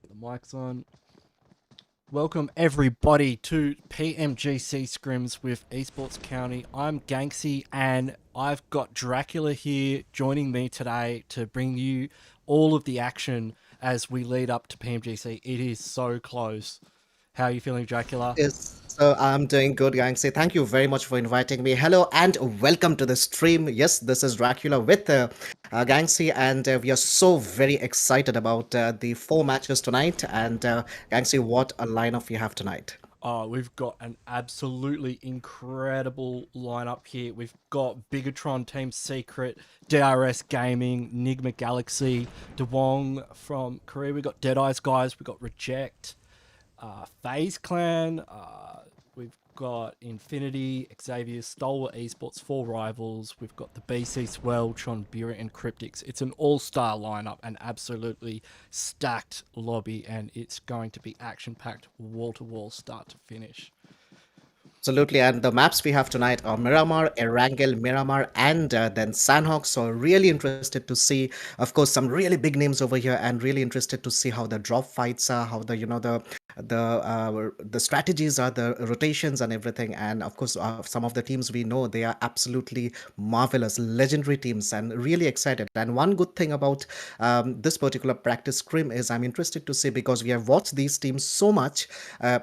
The mic's on. Welcome everybody to PMGC Scrims with Esports County. I'm Ganksy and I've got Dracula here joining me today to bring you all of the action as we lead up to PMGC. It is so close. How are you feeling, Dracula? Yes, so I'm doing good, Yangtze. Thank you very much for inviting me. Hello and welcome to the stream. Yes, this is Dracula with Gangxi, and we are so very excited about the four matches tonight. And Gangxi, what a lineup we have tonight. We've got an absolutely incredible lineup here. We've got Bigetron, Team Secret, DRS Gaming, NIGMA Galaxy, DeWong from Korea. We've got Deadeyes guys. We've got Reject, FAZE Clan. We've got Infinity, Xavier, Stalwart Esports, Four Rivals. We've got the BC SWELL, CHONBURI, and CRYPTICS. It's an all-star lineup, an absolutely stacked lobby, and it's going to be action-packed, wall-to-wall, start to finish. Absolutely, and the maps we have tonight are Miramar, Erangel, Miramar, and then Sanhok. So really interested to see, of course, some really big names over here, and really interested to see how the drop fights are, how the strategies are, the rotations and everything. And of course, some of the teams we know they are absolutely marvelous, legendary teams, and really excited. And one good thing about this particular practice scrim is I'm interested to see because we have watched these teams so much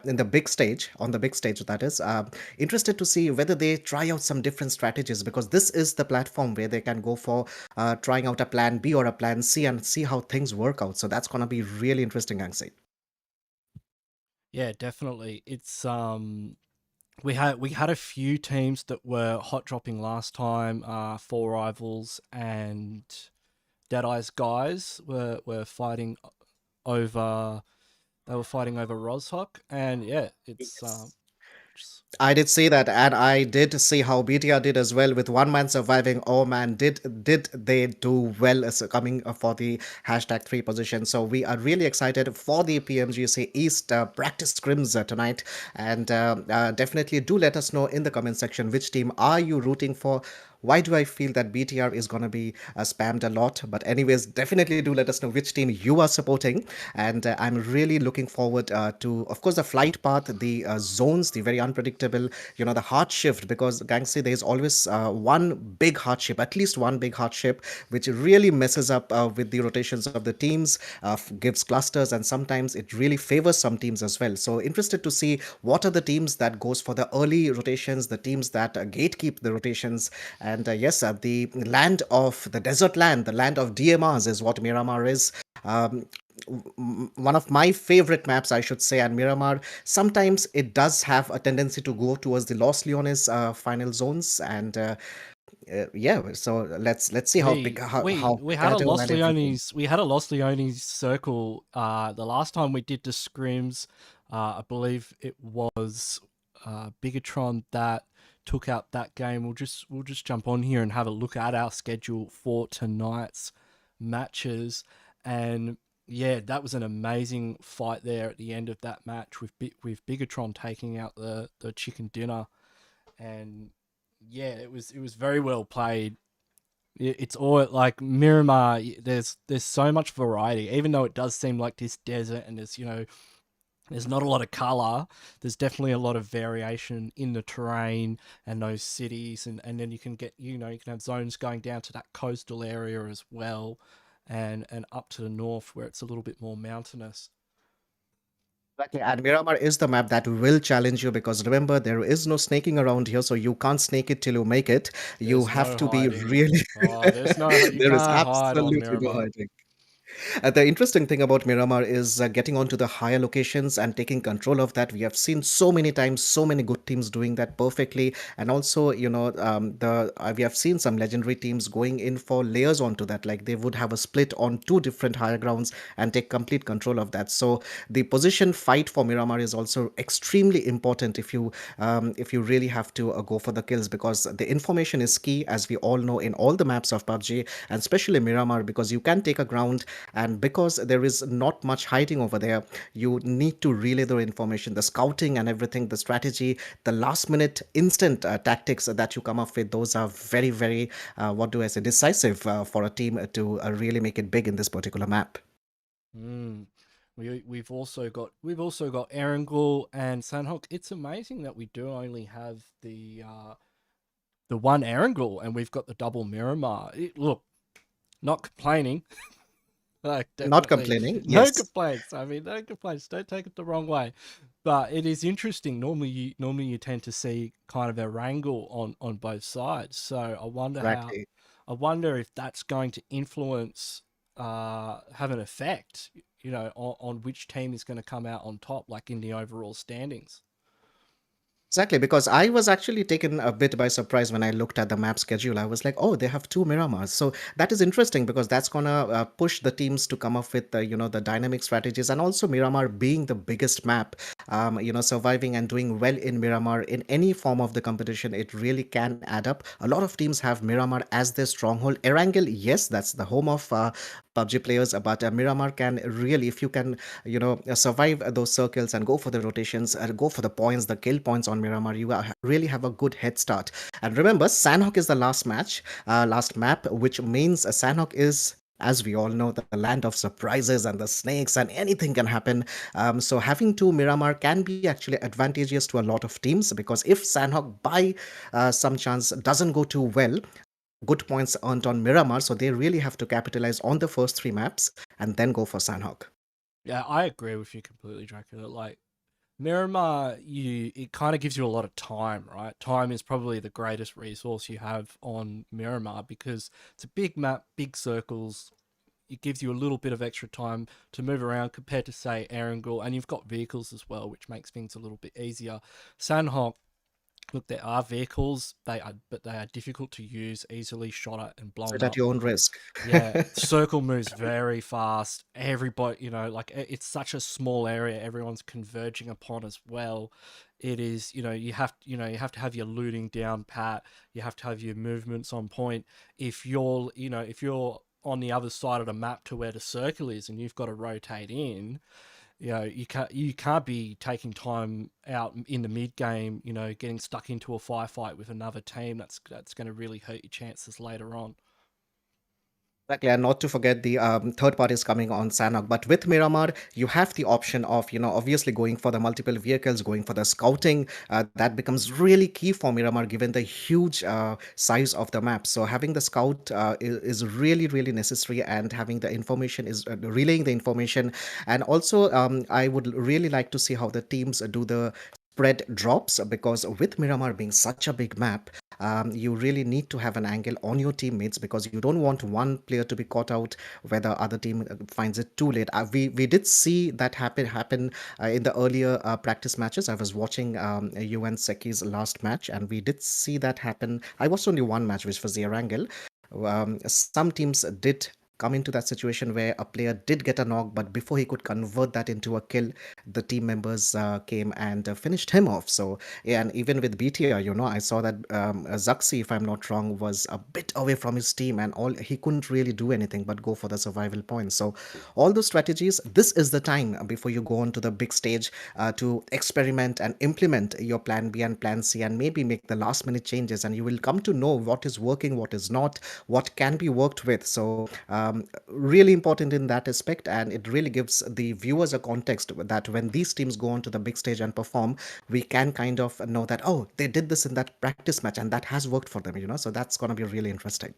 in the big stage, on the big stage that is. Interested to see whether they try out some different strategies because this is the platform where they can go for trying out a plan B or a plan C and see how things work out. So that's going to be really interesting, Angsi. Yeah, definitely. It's we had a few teams that were hot dropping last time. Four Rivals and Deadeyes guys were fighting over. They were fighting over Rozhok, and yeah, it's Yes. just, I did see that, and I did see how BTR did as well with one man surviving. Oh man, did they do well as coming for the hashtag three position? So we are really excited for the PMGC East practice scrims tonight, and definitely do let us know in the comment section which team are you rooting for. Why do I feel that BTR is going to be spammed a lot? But anyways, definitely do let us know which team you are supporting. And I'm really looking forward to, of course, the flight path, the zones, the very unpredictable, the hard shift. Because Gangster, there's always one big hardship, at least one big hardship, which really messes up with the rotations of the teams, gives clusters, and sometimes it really favors some teams as well. So interested to see what are the teams that goes for the early rotations, the teams that gatekeep the rotations, and yes, the land of the desert land, the land of DMRs is what Miramar is. Um, One of my favorite maps, I should say, and Miramar. Sometimes it does have a tendency to go towards the Los Leones final zones, and yeah. So let's see how big we we how we had a Gato Los and everything. Leones we had a Los Leones circle. The last time we did the scrims, I believe it was Bigetron that took out that game. We'll just jump on here and have a look at our schedule for tonight's matches. And yeah, that was an amazing fight there at the end of that match with Bigetron taking out the chicken dinner. And yeah, it was very well played. It's all like Miramar. There's so much variety, even though it does seem like this desert and there's not a lot of color. There's definitely a lot of variation in the terrain and those cities, and then you can get you can have zones going down to that coastal area as well, and up to the north where it's a little bit more mountainous. Exactly. And Miramar is the map that will challenge you because remember, there is no snaking around here, so you can't snake it till you make it. You There's have no to be hiding. really. Oh, there's no you There is can't hide on absolutely no Miramar. hiding. The interesting thing about Miramar is getting onto the higher locations and taking control of that. We have seen so many times, so many good teams doing that perfectly, and also, the we have seen some legendary teams going in for layers onto that. Like they would have a split on two different higher grounds and take complete control of that. So the position fight for Miramar is also extremely important if you really have to go for the kills because the information is key, as we all know in all the maps of PUBG and especially Miramar, because you can take a ground and because there is not much hiding over there, you need to relay the information, the scouting and everything, the strategy, the last minute instant tactics that you come up with. Those are very, very, what do I say, decisive for a team to really make it big in this particular map. Mm. We've also got Erangel and Sanhok. It's amazing that we do only have the one Erangel and we've got the double Miramar. Look, not complaining. Like, Not definitely complaining, no yes. complaints. I mean, no complaints. Don't take it the wrong way, but it is interesting. Normally you tend to see kind of a wrangle on both sides. So Exactly. I wonder if that's going to influence, have an effect, on which team is going to come out on top, like in the overall standings. Exactly, because I was actually taken a bit by surprise when I looked at the map schedule. I was like, oh, they have two Miramars. So that is interesting because that's gonna push the teams to come up with the dynamic strategies, and also Miramar being the biggest map, surviving and doing well in Miramar in any form of the competition, it really can add up. A lot of teams have Miramar as their stronghold. Erangel, yes, that's the home of PUBG players, but Miramar can really, if you can, survive those circles and go for the rotations, go for the points, the kill points on Miramar, you really have a good head start. And remember, Sanhok is the last map, which means Sanhok is, as we all know, the land of surprises and the snakes, and anything can happen. So having two Miramar can be actually advantageous to a lot of teams, because if Sanhok by some chance doesn't go too well, good points earned on Miramar, so they really have to capitalize on the first three maps and then go for Sanhok. Yeah, I agree with you completely, Dracula. Like, Miramar, it kind of gives you a lot of time, right? Time is probably the greatest resource you have on Miramar because it's a big map, big circles. It gives you a little bit of extra time to move around compared to, say, Erangel, and you've got vehicles as well, which makes things a little bit easier. Sanhok, look, there are vehicles, but they are difficult to use, easily shot at and Use blown it at up. your own risk. Yeah, circle moves very fast. Everybody, like, it's such a small area. Everyone's converging upon as well. It is, you have to have your looting down pat. You have to have your movements on point. If you're on the other side of the map to where the circle is, and you've got to rotate in, you can't be taking time out in the mid game. Getting stuck into a firefight with another team. That's going to really hurt your chances later on. Exactly, and not to forget the third parties coming on Sanhok. But with Miramar, you have the option of, obviously going for the multiple vehicles, going for the scouting. That becomes really key for Miramar given the huge size of the map. So having the scout is really, really necessary, and having the information is relaying the information. And also, I would really like to see how the teams do the spread drops, because with Miramar being such a big map, you really need to have an angle on your teammates, because you don't want one player to be caught out where the other team finds it too late. We did see that happen in the earlier practice matches. I was watching you and Seki's last match, and we did see that happen. I watched only one match, which was the Erangel. Some teams did come into that situation where a player did get a knock, but before he could convert that into a kill, the team members came and finished him off. So yeah, and even with BTR, I saw that Zaxi, if I'm not wrong, was a bit away from his team, and all he couldn't really do anything but go for the survival points. So all those strategies, this is the time before you go on to the big stage to experiment and implement your plan B and plan C, and maybe make the last minute changes, and you will come to know what is working, what is not, what can be worked with. So really important in that aspect, and it really gives the viewers a context that when these teams go on to the big stage and perform, we can kind of know that, oh, they did this in that practice match and that has worked for them. So that's going to be really interesting.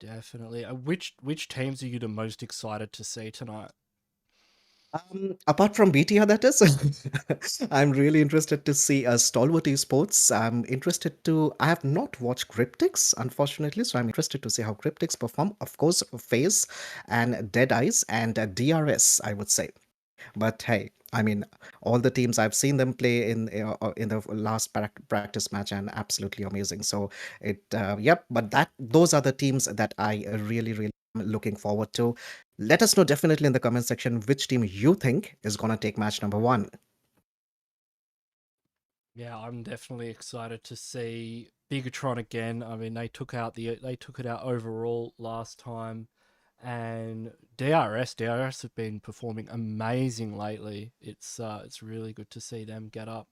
Definitely. Which teams are you the most excited to see tonight? Apart from BTR, that is, I'm really interested to see Stalwart Esports. I have not watched Cryptics, unfortunately, so I'm interested to see how Cryptics perform. Of course, FAZE and Deadeyes and DRS, I would say. But hey, I mean, all the teams I've seen them play in the last practice match, and absolutely amazing. So yep. But those are the teams that I really, really am looking forward to. Let us know definitely in the comment section which team you think is gonna take match number one. Yeah, I'm definitely excited to see BIGETRON again. I mean, they took it out overall last time, and DRS have been performing amazing lately. It's really good to see them get up.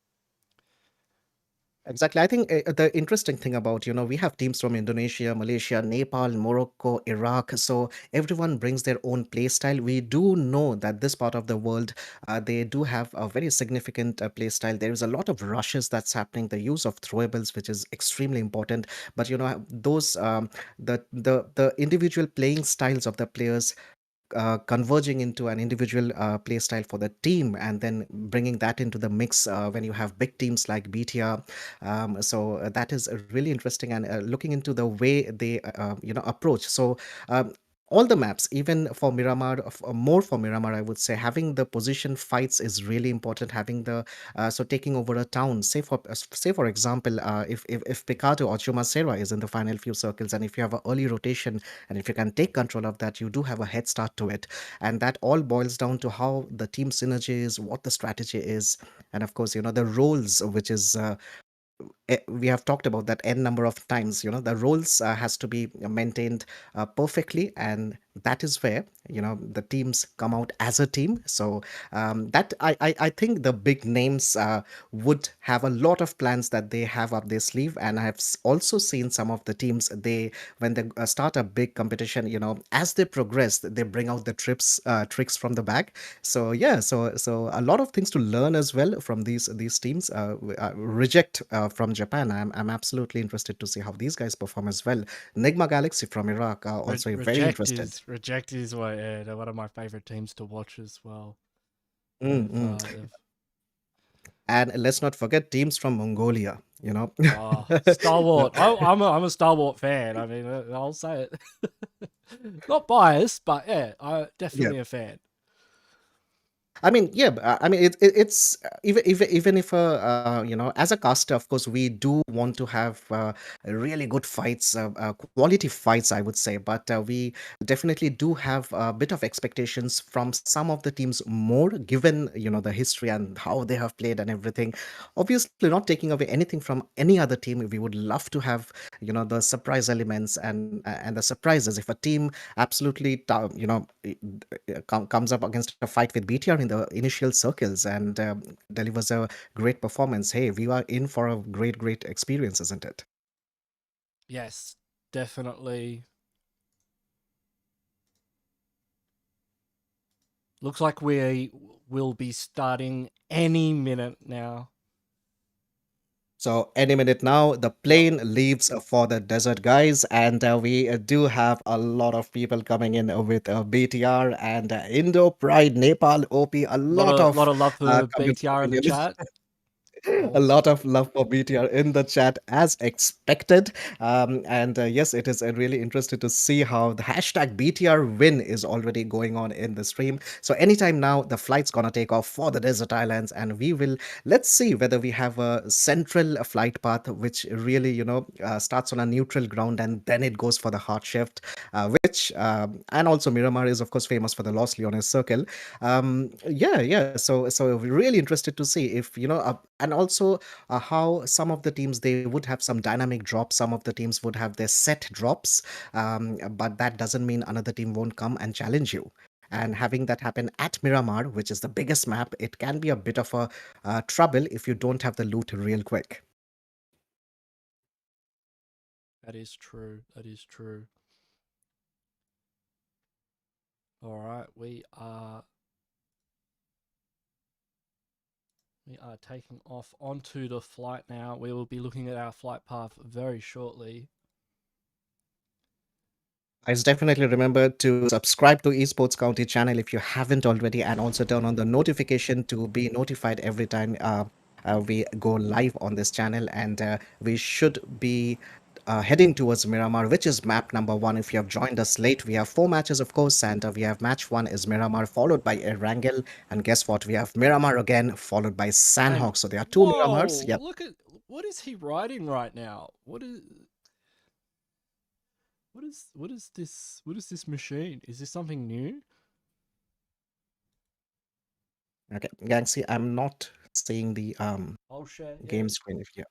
Exactly. I think the interesting thing about, we have teams from Indonesia, Malaysia, Nepal, Morocco, Iraq. So everyone brings their own play style. We do know that this part of the world, they do have a very significant play style. There is a lot of rushes that's happening, the use of throwables, which is extremely important. But, those, the individual playing styles of the players converging into an individual play style for the team and then bringing that into the mix when you have big teams like BTR. So that is really interesting and looking into the way they approach. So all the maps, even for Miramar, more for Miramar, I would say having the position fights is really important. Having the so taking over a town, say for example, if Picato or Chumacera is in the final few circles, and if you have an early rotation, and if you can take control of that, you do have a head start to it. And that all boils down to how the team synergy is, what the strategy is, and of course, the roles, which is we have talked about that n number of times. The roles has to be maintained perfectly, and that is where the teams come out as a team. So that I think the big names would have a lot of plans that they have up their sleeve. And I have also seen some of the teams, they when they start a big competition, as they progress, they bring out the tricks from the bag. So yeah, so a lot of things to learn as well from these teams. Reject from Japan, I'm absolutely interested to see how these guys perform as well. Nigma Galaxy from Iraq are also very interested. Reject is they're one of my favorite teams to watch as well. Mm, They've and let's not forget teams from Mongolia. STALWART. I'm a STALWART fan. I mean, I'll say it. Not biased, but yeah, Yeah. definitely a fan. I mean, yeah, I mean, it's even if as a caster, of course, we do want to have really good fights, quality fights, I would say. But we definitely do have a bit of expectations from some of the teams more, given the history and how they have played and everything. Obviously, not taking away anything from any other team. We would love to have the surprise elements and the surprises. If a team absolutely comes up against a fight with BTR in the initial circles and delivers a great performance, hey, we are in for a great experience, isn't it? Yes, definitely. Looks like we will be starting any minute now. So any minute now, the Yep. plane leaves for the desert, guys, and we do have a lot of people coming in with BTR and Indo Pride, Nepal, OP, a lot of Lot of love for comments BTR in coming the in. chat. A lot Awesome. of love for BTR in the chat as expected. And yes, it is really interesting to see how the hashtag BTR win is already going on in the stream. So anytime now, the flight's gonna take off for the desert islands, and let's see whether we have a central flight path which really, starts on a neutral ground and then it goes for the hard shift, which, and also Miramar is, of course, famous for the Los Leones circle. Yeah. So really interested to see if and also how some of the teams, they would have some dynamic drops, some of the teams would have their set drops, but that doesn't mean another team won't come and challenge you. And having that happen at Miramar, which is the biggest map, it can be a bit of a trouble if you don't have the loot real quick. That is true. That is true. All right, we are taking off onto the flight now. We will be looking at our flight path very shortly. Guys, definitely remember to subscribe to Esports County channel if you haven't already, and also turn on the notification to be notified every time we go live on this channel. And we should be heading towards Miramar, which is map number 1. If you have joined us late, we have 4 matches, of course, and we have match 1 is Miramar, followed by Erangel, and guess what? We have Miramar again, followed by And Sanhok. So there are 2 Miramars. whoa, Yep. look at what is he riding right now? What is this machine? Is this something new? Okay, Gangxi, I'm not seeing the I'll share. Yeah. game screen if you.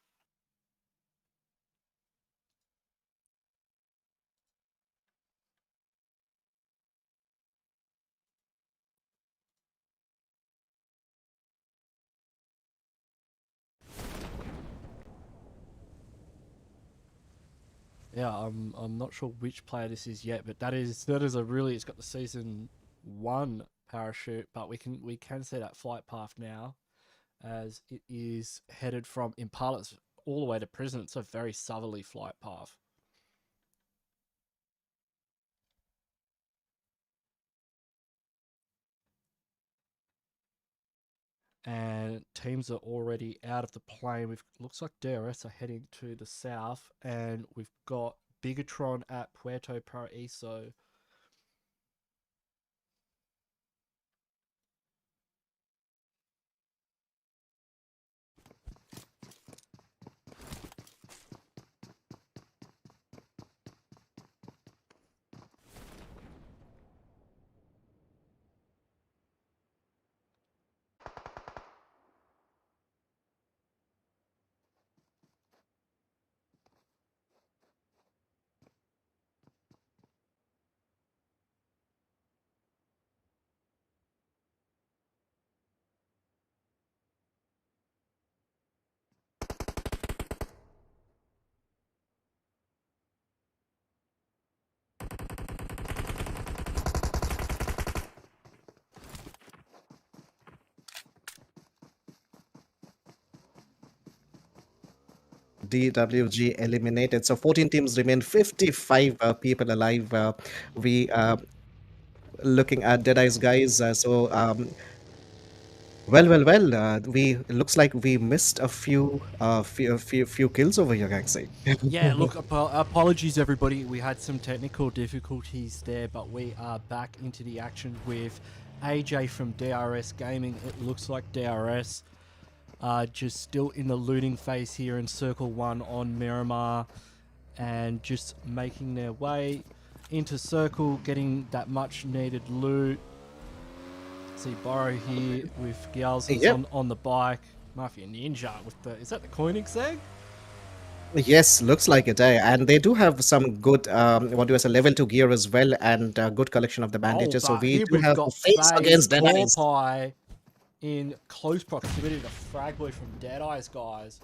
Yeah, I'm not sure which player this is yet, but that is a really, it's got the season 1 parachute, but we can see that flight path now as it is headed from Impala's all the way to prison. It's a very southerly flight path. And teams are already out of the plane. We've looks like DRS are heading to the south, and we've got BIGETRON at Puerto Paraíso. DWG eliminated. So 14 teams remain, 55 people alive. We looking at Deadeye's guys. We looks like we missed a few kills over here, actually. Yeah, look, apologies everybody. We had some technical difficulties there, but we are back into the action with AJ from DRS Gaming. It looks like DRS just still in the looting phase here in Circle 1 on Miramar, and just making their way into Circle, getting that much needed loot. See Borrow here with Gyalzas Yep. on the bike. Mafia Ninja with the, is that the Koenigsegg? Yes, looks like it. And they do have some good, what do I say, level 2 gear as well, and good collection of the Oh, bandages. So but we here do we've have a got face FAZE against Deadeye's. Corpie in close proximity to Fragboy from Deadeye's guys.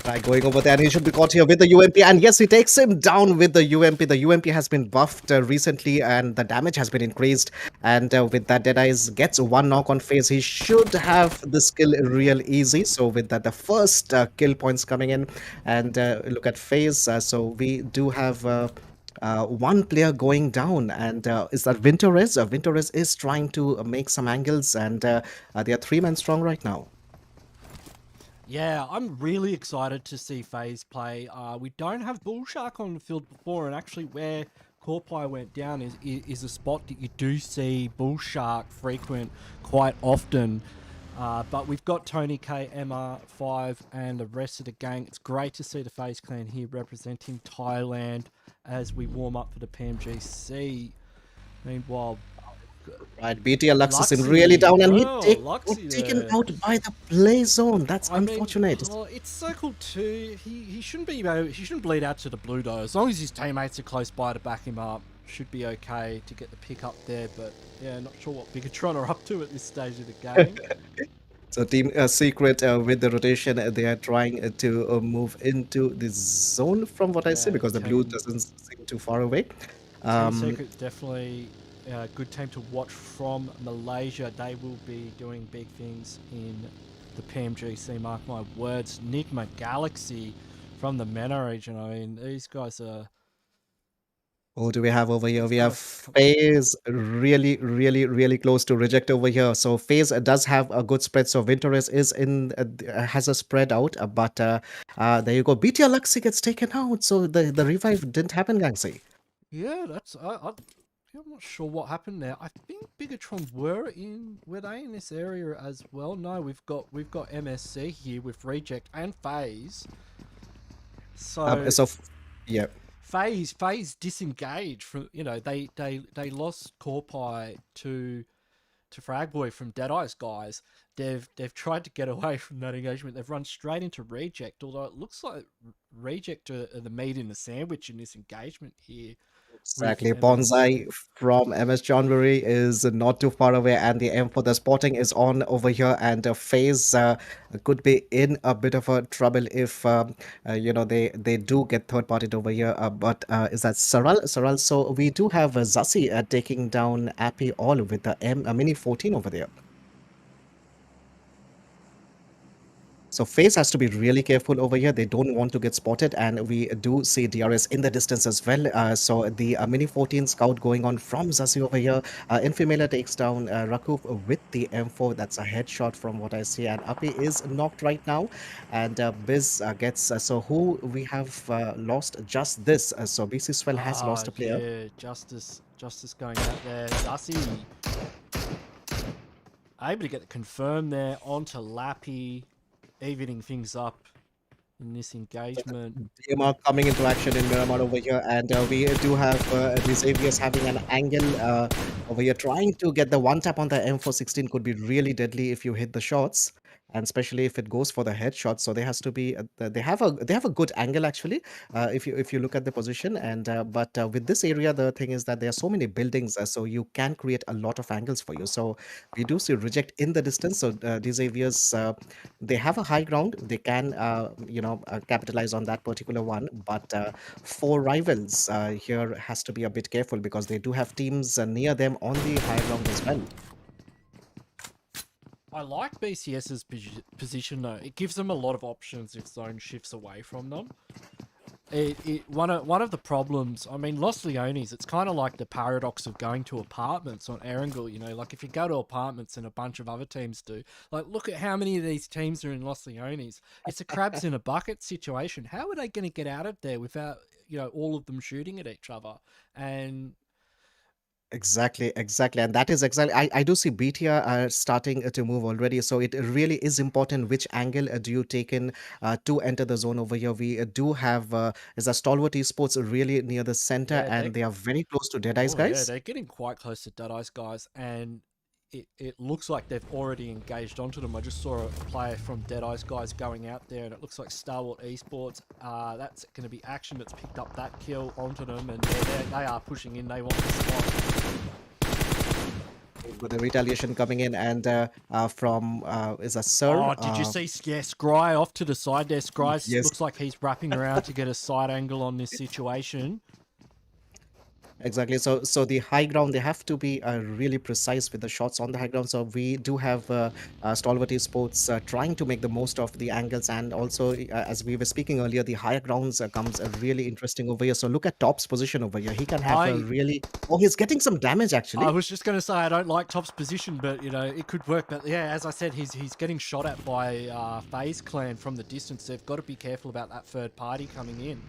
Right, going over there, and he should be caught here with the UMP. And yes, he takes him down with the UMP. The UMP has been buffed recently, and the damage has been increased. And with that, Deadeyes gets one knock on FaZe. He should have this kill real easy. So with that, the first kill points coming in, and look at FaZe. So we do have. One player going down, and is that Winterez? Winterez is trying to make some angles, and they are 3 men strong right now. Yeah, I'm really excited to see FaZe play. We don't have Bullshark on the field before, and actually where Corpie went down is a spot that you do see Bullshark frequent quite often. But we've got Tony K, MR5, and the rest of the gang. It's great to see the FaZe clan here representing Thailand as we warm up for the Pmgc. Meanwhile, Right, BT Alexis in Luxy, really down, and well, got Luxy taken there. out by the play zone. That's I mean, unfortunate. it's Circle 2. He shouldn't be he shouldn't bleed out to the blue though. As long as his teammates are close by to back him up, should be okay to get the pick up there. But yeah, not sure what BIGETRON are up to at this stage of the game. So Team Secret with the rotation, they are trying to move into the zone from what I see, Yeah, because the blue doesn't seem too far away. Team Secret's definitely a good team to watch from Malaysia. They will be doing big things in the PMGC, mark my words. NIGMA Galaxy from the MENA region. I mean, these guys are... What do we have over here? We have FaZe really close to reject over here. So FaZe does have a good spread. So Winterez is in has a spread out, but there you go. BT Alexi gets taken out. So the revive didn't happen, Gangsi. Yeah, that's... I'm not sure what happened there. I think BIGETRON were they in this area as well? No, we've got MSC here with Reject and FaZe. So yeah. FaZe disengaged from, they lost Corpie to Fragboy from Deadeye's guys. They've tried to get away from that engagement. They've run straight into Reject, although it looks like Reject are the meat in the sandwich in this engagement here. with Exactly. MSC. Bonsai from MS Chonburi is not too far away, and the M for the spotting is on over here, and FaZe could be in a bit of a trouble if they do get third party over here. But is that Saral? Saral. So we do have Zassi taking down Appy all with the Mini 14 over there. So FaZe has to be really careful over here. They don't want to get spotted, and we do see DRS in the distance as well. So the Mini 14 scout going on from Zasi over here. Infimela takes down Rakuf with the M4. That's a headshot from what I see, and Api is knocked right now, and Biz gets. So who we have lost just this. So BC Swell has lost a player. Yeah, Justice going out there. Zassi able to get the confirm there onto Lappy, evening things up in this engagement. DMR coming into action in Miramar over here, and we do have the Xavier's having an angle over here, trying to get the one tap on the M416 could be really deadly if you hit the shots, and especially if it goes for the headshot. So there has to be they have a good angle actually, if you look at the position, and but with this area, the thing is that there are so many buildings, so you can create a lot of angles for you. So we do see reject in the distance. So the Xavier's they have a high ground. They can, capitalize on that particular one. But for rivals, here has to be a bit careful because they do have teams near them on the high ground as well. I like BCS's position though. It gives them a lot of options if zone shifts away from them. One of the problems, I mean, Los Leones, it's kind of like the paradox of going to apartments on Erangel, you know, like if you go to apartments and a bunch of other teams do, like look at how many of these teams are in Los Leones. It's a crabs in a bucket situation. How are they going to get out of there without, you know, all of them shooting at each other? And Exactly, exactly. And that is exactly, I do see BTR starting to move already. So it really is important which angle do you take in to enter the zone over here. We do have, is a Stalwart Esports really near the center, yeah, and they are very close to Deadeye's oh yeah, guys. they're getting quite close to Deadeye's guys, and it looks like they've already engaged onto them. I just saw a player from Deadeye's guys going out there, and it looks like STALWART Esports. That's going to be Action that's picked up that kill onto them, and they are pushing in. They want the spot. With the retaliation coming in, and from is a Sir. Oh, did you see? Yeah, Scry off to the side there. Scry Yes. looks like he's wrapping around to get a side angle on this situation. Exactly. So the high ground, they have to be really precise with the shots on the high ground. So we do have Stalwart Esports trying to make the most of the angles, and also as we were speaking earlier, the higher grounds comes really interesting over here. So look at Top's position over here. He can have a really. Oh, he's getting some damage actually. I was just going to say I don't like Top's position, but you know it could work. But yeah, as I said, he's getting shot at by FaZe Clan from the distance. They've got to be careful about that third party coming in.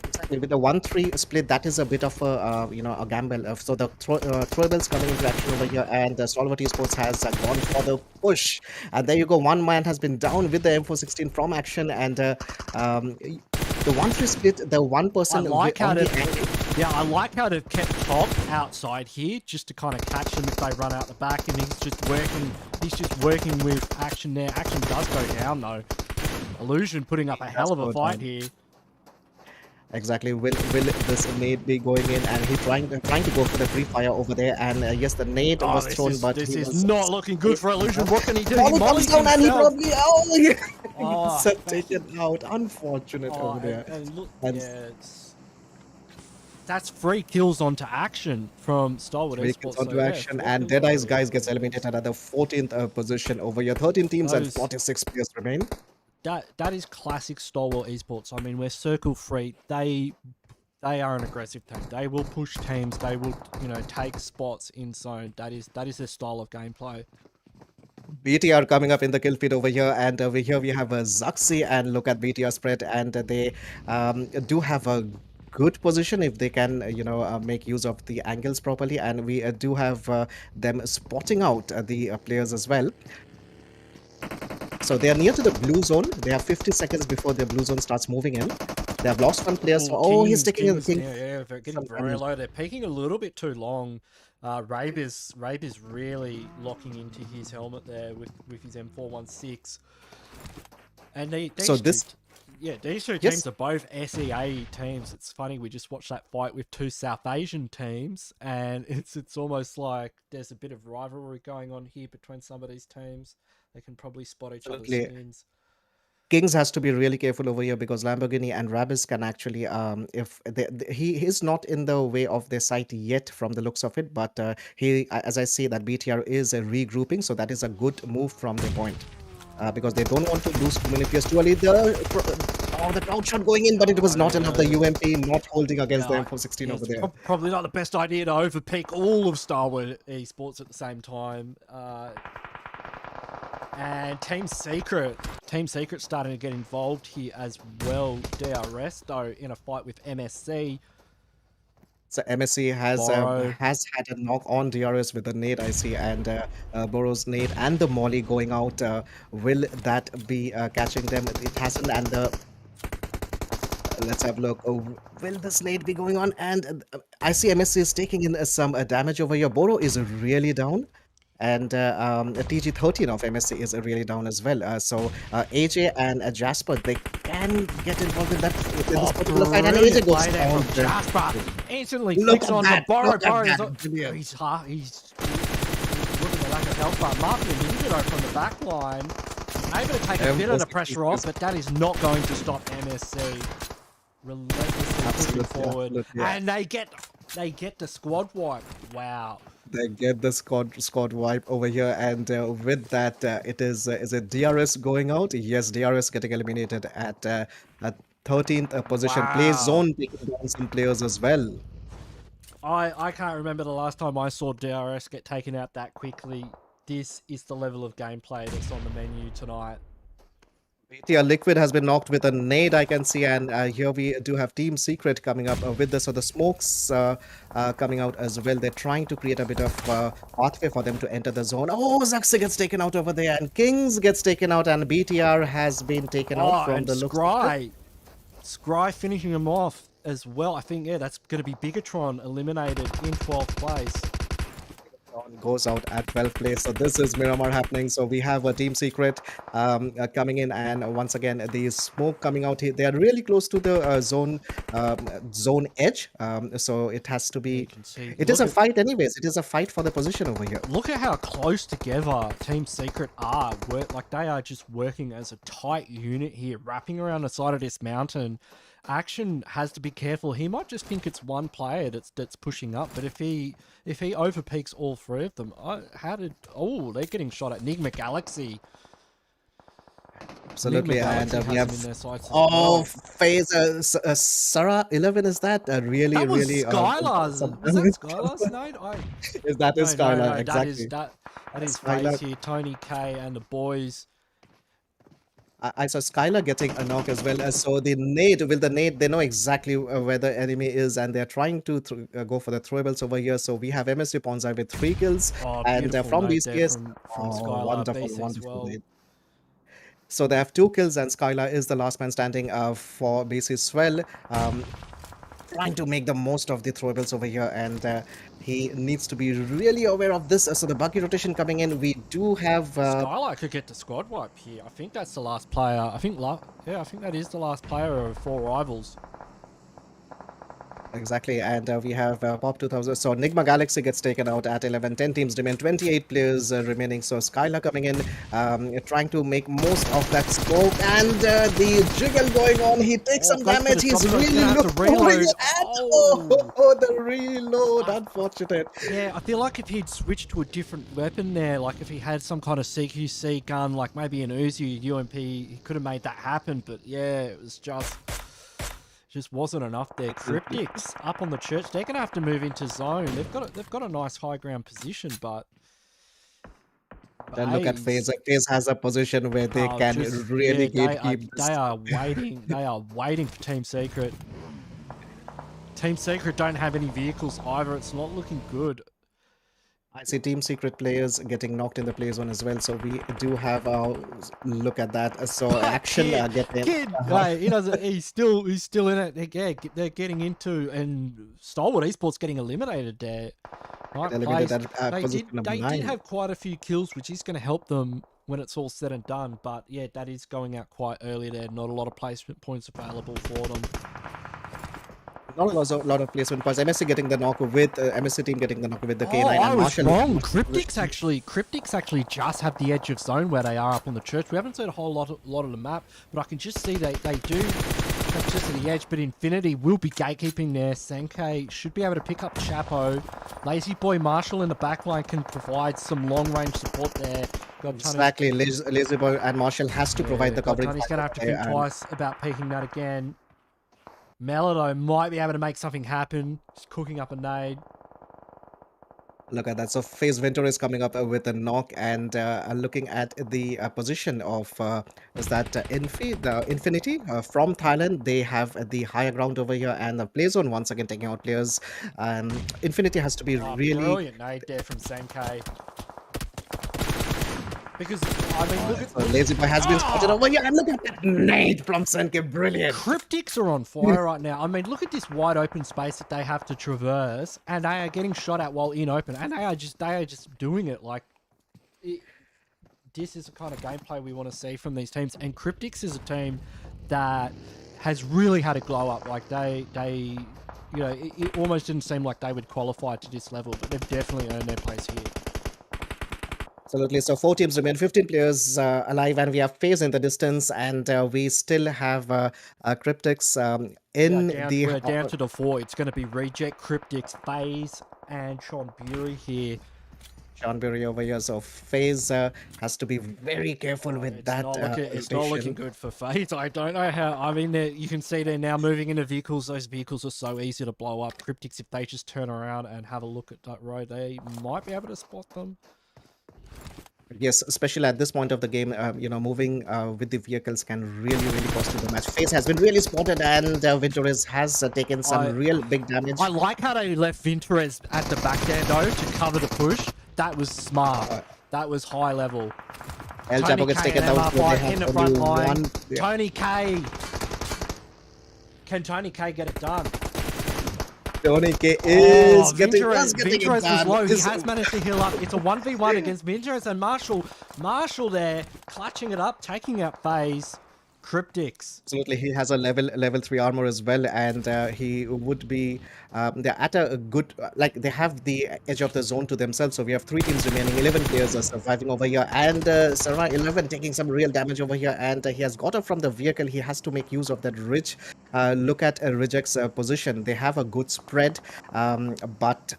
Exactly. With the 1-3 split, that is a bit of a gamble. So the throwables coming into action over here, and Stalwart Esports has gone for the push. And there you go. One man has been down with the M416 from action, and the 1-3 split. The one person I like how on the angle. Yeah, I like how they've kept Top outside here just to kind of catch them if they run out the back, and he's just working with Action there. Action does go down though. Illusion putting up a hell of a fight here. Exactly. Will this nade be going in, and he's trying to go for the free fire over there, and yes, the nade was thrown, but this he is was not looking good for Illusion. What can he do? Molly He comes mollies down, and he himself. probably Oh, he's taken out. Unfortunate Oh, over there. and look, And yeah, that's 3 kills onto Action from Stalwart Three Esports. kills onto So, yeah, action, 4 and kills Deadeye's onto guys gets eliminated at the 14th position over here. 13 teams and Those- 46 players remain. That is classic Stalwart Esports. I mean, we're circle free. They are an aggressive team. They will push teams. They will, you know, take spots in zone. That is their style of gameplay. BTR coming up in the kill feed over here, and over here we have a Zaxi, and look at BTR spread, and they do have a good position if they can, make use of the angles properly, and we do have them spotting out the players as well. So they are near to the blue zone. They have 50 seconds before the blue zone starts moving in. They have lost one player. So, he's taking a king. Yeah, they're getting very low. They're peaking a little bit too long. Rabe is really locking into his helmet there with his M416. And Yeah, these two Yes. teams are both SEA teams. It's funny, we just watched that fight with two South Asian teams, and it's almost like there's a bit of rivalry going on here between some of these teams. They can probably spot each other's Absolutely. skins. Kings has to be really careful over here because Lamborghini and Rabis can actually, if he is not in the way of their site yet from the looks of it, but as I say, that BTR is regrouping, so that is a good move from their point because they don't want to lose too many players too early. The crowd shot going in, but it was not enough. The UMP not holding against the Yeah, M416 yeah, over it's there. probably not the best idea to overpeak all of STALWART esports at the same time. And Team Secret starting to get involved here as well. DRS though in a fight with MSC. So MSC has Borrow. has had a knock on DRS with the nade, I see, and Burrow's nade and the molly going out. Will that be catching them? It hasn't, and let's have a look. Oh, will this nade be going on? And I see MSC is taking in some damage over here. Boro is really down. And TG13 of MSC is really down as well. So AJ and Jasper, they can get involved in this particular fight. And AJ goes Play there down. from Jasper. Instantly Look flicks at on that, to Borrow. look at Borrow that, brilliant. he's looking at the lack of health, but Martin Indigo from the back line able to take a bit of the pressure off, but that is not going to stop MSC relentlessly pushing forward. Yeah. And they get the squad wipe. Wow. They get the squad wipe over here, and with that, is it DRS going out? Yes, DRS getting eliminated at 13th position. Wow. Play zone taking down some players as well. I can't remember the last time I saw DRS get taken out that quickly. This is the level of gameplay that's on the menu tonight. Yeah, Liquid has been knocked with a nade, I can see, and here we do have Team Secret coming up with this. So the smokes coming out as well. They're trying to create a bit of pathway for them to enter the zone. Oh, Zaxi gets taken out over there, and Kings gets taken out, and BTR has been taken out from the looks. Scry finishing him off as well. I think, yeah, that's going to be Bigetron eliminated in 12th place. Goes out at 12th place. So this is Miramar happening. So we have a Team Secret coming in, and once again the smoke coming out here. They are really close to the zone edge. So it has to be. It is a fight, anyways. It is a fight for the position over here. Look at how close together Team Secret are. Like they are just working as a tight unit here, wrapping around the side of this mountain. Action has to be careful. He might just think it's one player that's pushing up, but if he overpeaks all three of them, they're getting shot at. NIGMA Galaxy. Absolutely, and we have FAZE Sarah 11. Is that really that was really? Skylar's. Was that Skylar's nade? That is Skylar, exactly. That is FAZE here. Tony K and the boys. I saw Skylar getting a knock as well. So the nade, they know exactly where the enemy is, and they're trying to go for the throwables over here. So we have MSU Ponzai with 3 kills, and from BCS, from Skylar, wonderful nade. So they have 2 kills, and Skylar is the last man standing for BC SWELL. Trying to make the most of the throwables over here, and he needs to be really aware of this. So the buggy rotation coming in, we do have Skylar could get the squad wipe here. I think that's the last player. I think that is the last player of 4 rivals. Exactly, and we have Pop 2000. So NIGMA Galaxy gets taken out at 11. 10 teams remain, 28 players remaining. So Skylar coming in, trying to make most of that smoke, and the jiggle going on. He takes some damage. He's really looking. The reload, unfortunate. Yeah, I feel like if he'd switched to a different weapon there, like if he had some kind of CQC gun, like maybe an Uzi UMP, he could have made that happen. But yeah, it was just wasn't enough there. CRYPTICS up on the church. They're gonna have to move into zone. They've got a nice high ground position, but then look at FAZE. FAZE has a position where they can really keep. They are waiting. They are waiting for Team Secret. Team Secret don't have any vehicles either. It's not looking good. I see Team Secret players getting knocked in the play zone as well, so we do have a look at that. So action Kid, he's still in it. They're getting into, and STALWART Esports getting eliminated there. Right, eliminated they did have quite a few kills, which is going to help them when it's all said and done. But yeah, that is going out quite early there. Not a lot of placement points available for them. Not a lot of placement points. MSC getting the knock with MSC team getting the knock with the K9. Oh, I and was Marshall wrong. Cryptics actually just have the edge of zone where they are up on the church. We haven't seen a whole lot of the map, but I can just see they do have just at the edge. But Infinity will be gatekeeping there. Senke should be able to pick up Chapo. Lazy Boy Marshall in the backline can provide some long range support there. Exactly. Lazy Boy and Marshall has to provide the coverage. He's going to have to think twice about peeking that again. Melado might be able to make something happen. Just cooking up a nade. Look at that. So FaZe Ventura is coming up with a knock, and looking at the position of is that Infinity from Thailand. They have the higher ground over here, and the play zone once again taking out players. Infinity has to be really brilliant nade there from Senke. Because, I mean, look at... Lazy Boy has been spotted over here, and look at that nade from Senke, brilliant. Cryptics are on fire right now. I mean, look at this wide open space that they have to traverse, and they are getting shot at while in open, and they are just doing it. Like, this is the kind of gameplay we want to see from these teams, and Cryptics is a team that has really had a glow up. Like, they you know, it almost didn't seem like they would qualify to this level, but they've definitely earned their place here. Absolutely. So 4 teams remain, 15 players alive, and we have FaZe in the distance, and we still have Cryptics we're down to the 4. It's going to be Reject, Cryptics, FaZe, and CHONBURI here. CHONBURI over here. So FaZe has to be very careful with that. It's not looking good for FaZe. I don't know how. I mean, you can see they're now moving into vehicles. Those vehicles are so easy to blow up. Cryptics, if they just turn around and have a look at that road, they might be able to spot them. Yes, especially at this point of the game, you know, moving with the vehicles can really cost you the match. FaZe has been really spotted, and Vintorez has taken some real big damage. I like how they left Vintorez at the back there, though, to cover the push. That was smart. That was high level. El Chapo gets taken down in the front line. Tony K. Can Tony K get it done? Tony K is getting Vintorez was low. He has managed to heal up. It's a 1v1 against Vintorez and Marshall. Marshall there, clutching it up, taking out FaZe. Cryptics. Absolutely, he has a level 3 armor as well, and he would be they're at a good like they have the edge of the zone to themselves. So we have 3 teams remaining, 11 players are surviving over here, and Sarah 11 taking some real damage over here, and he has got up from the vehicle. He has to make use of that rich look at Reject's position. They have a good spread, but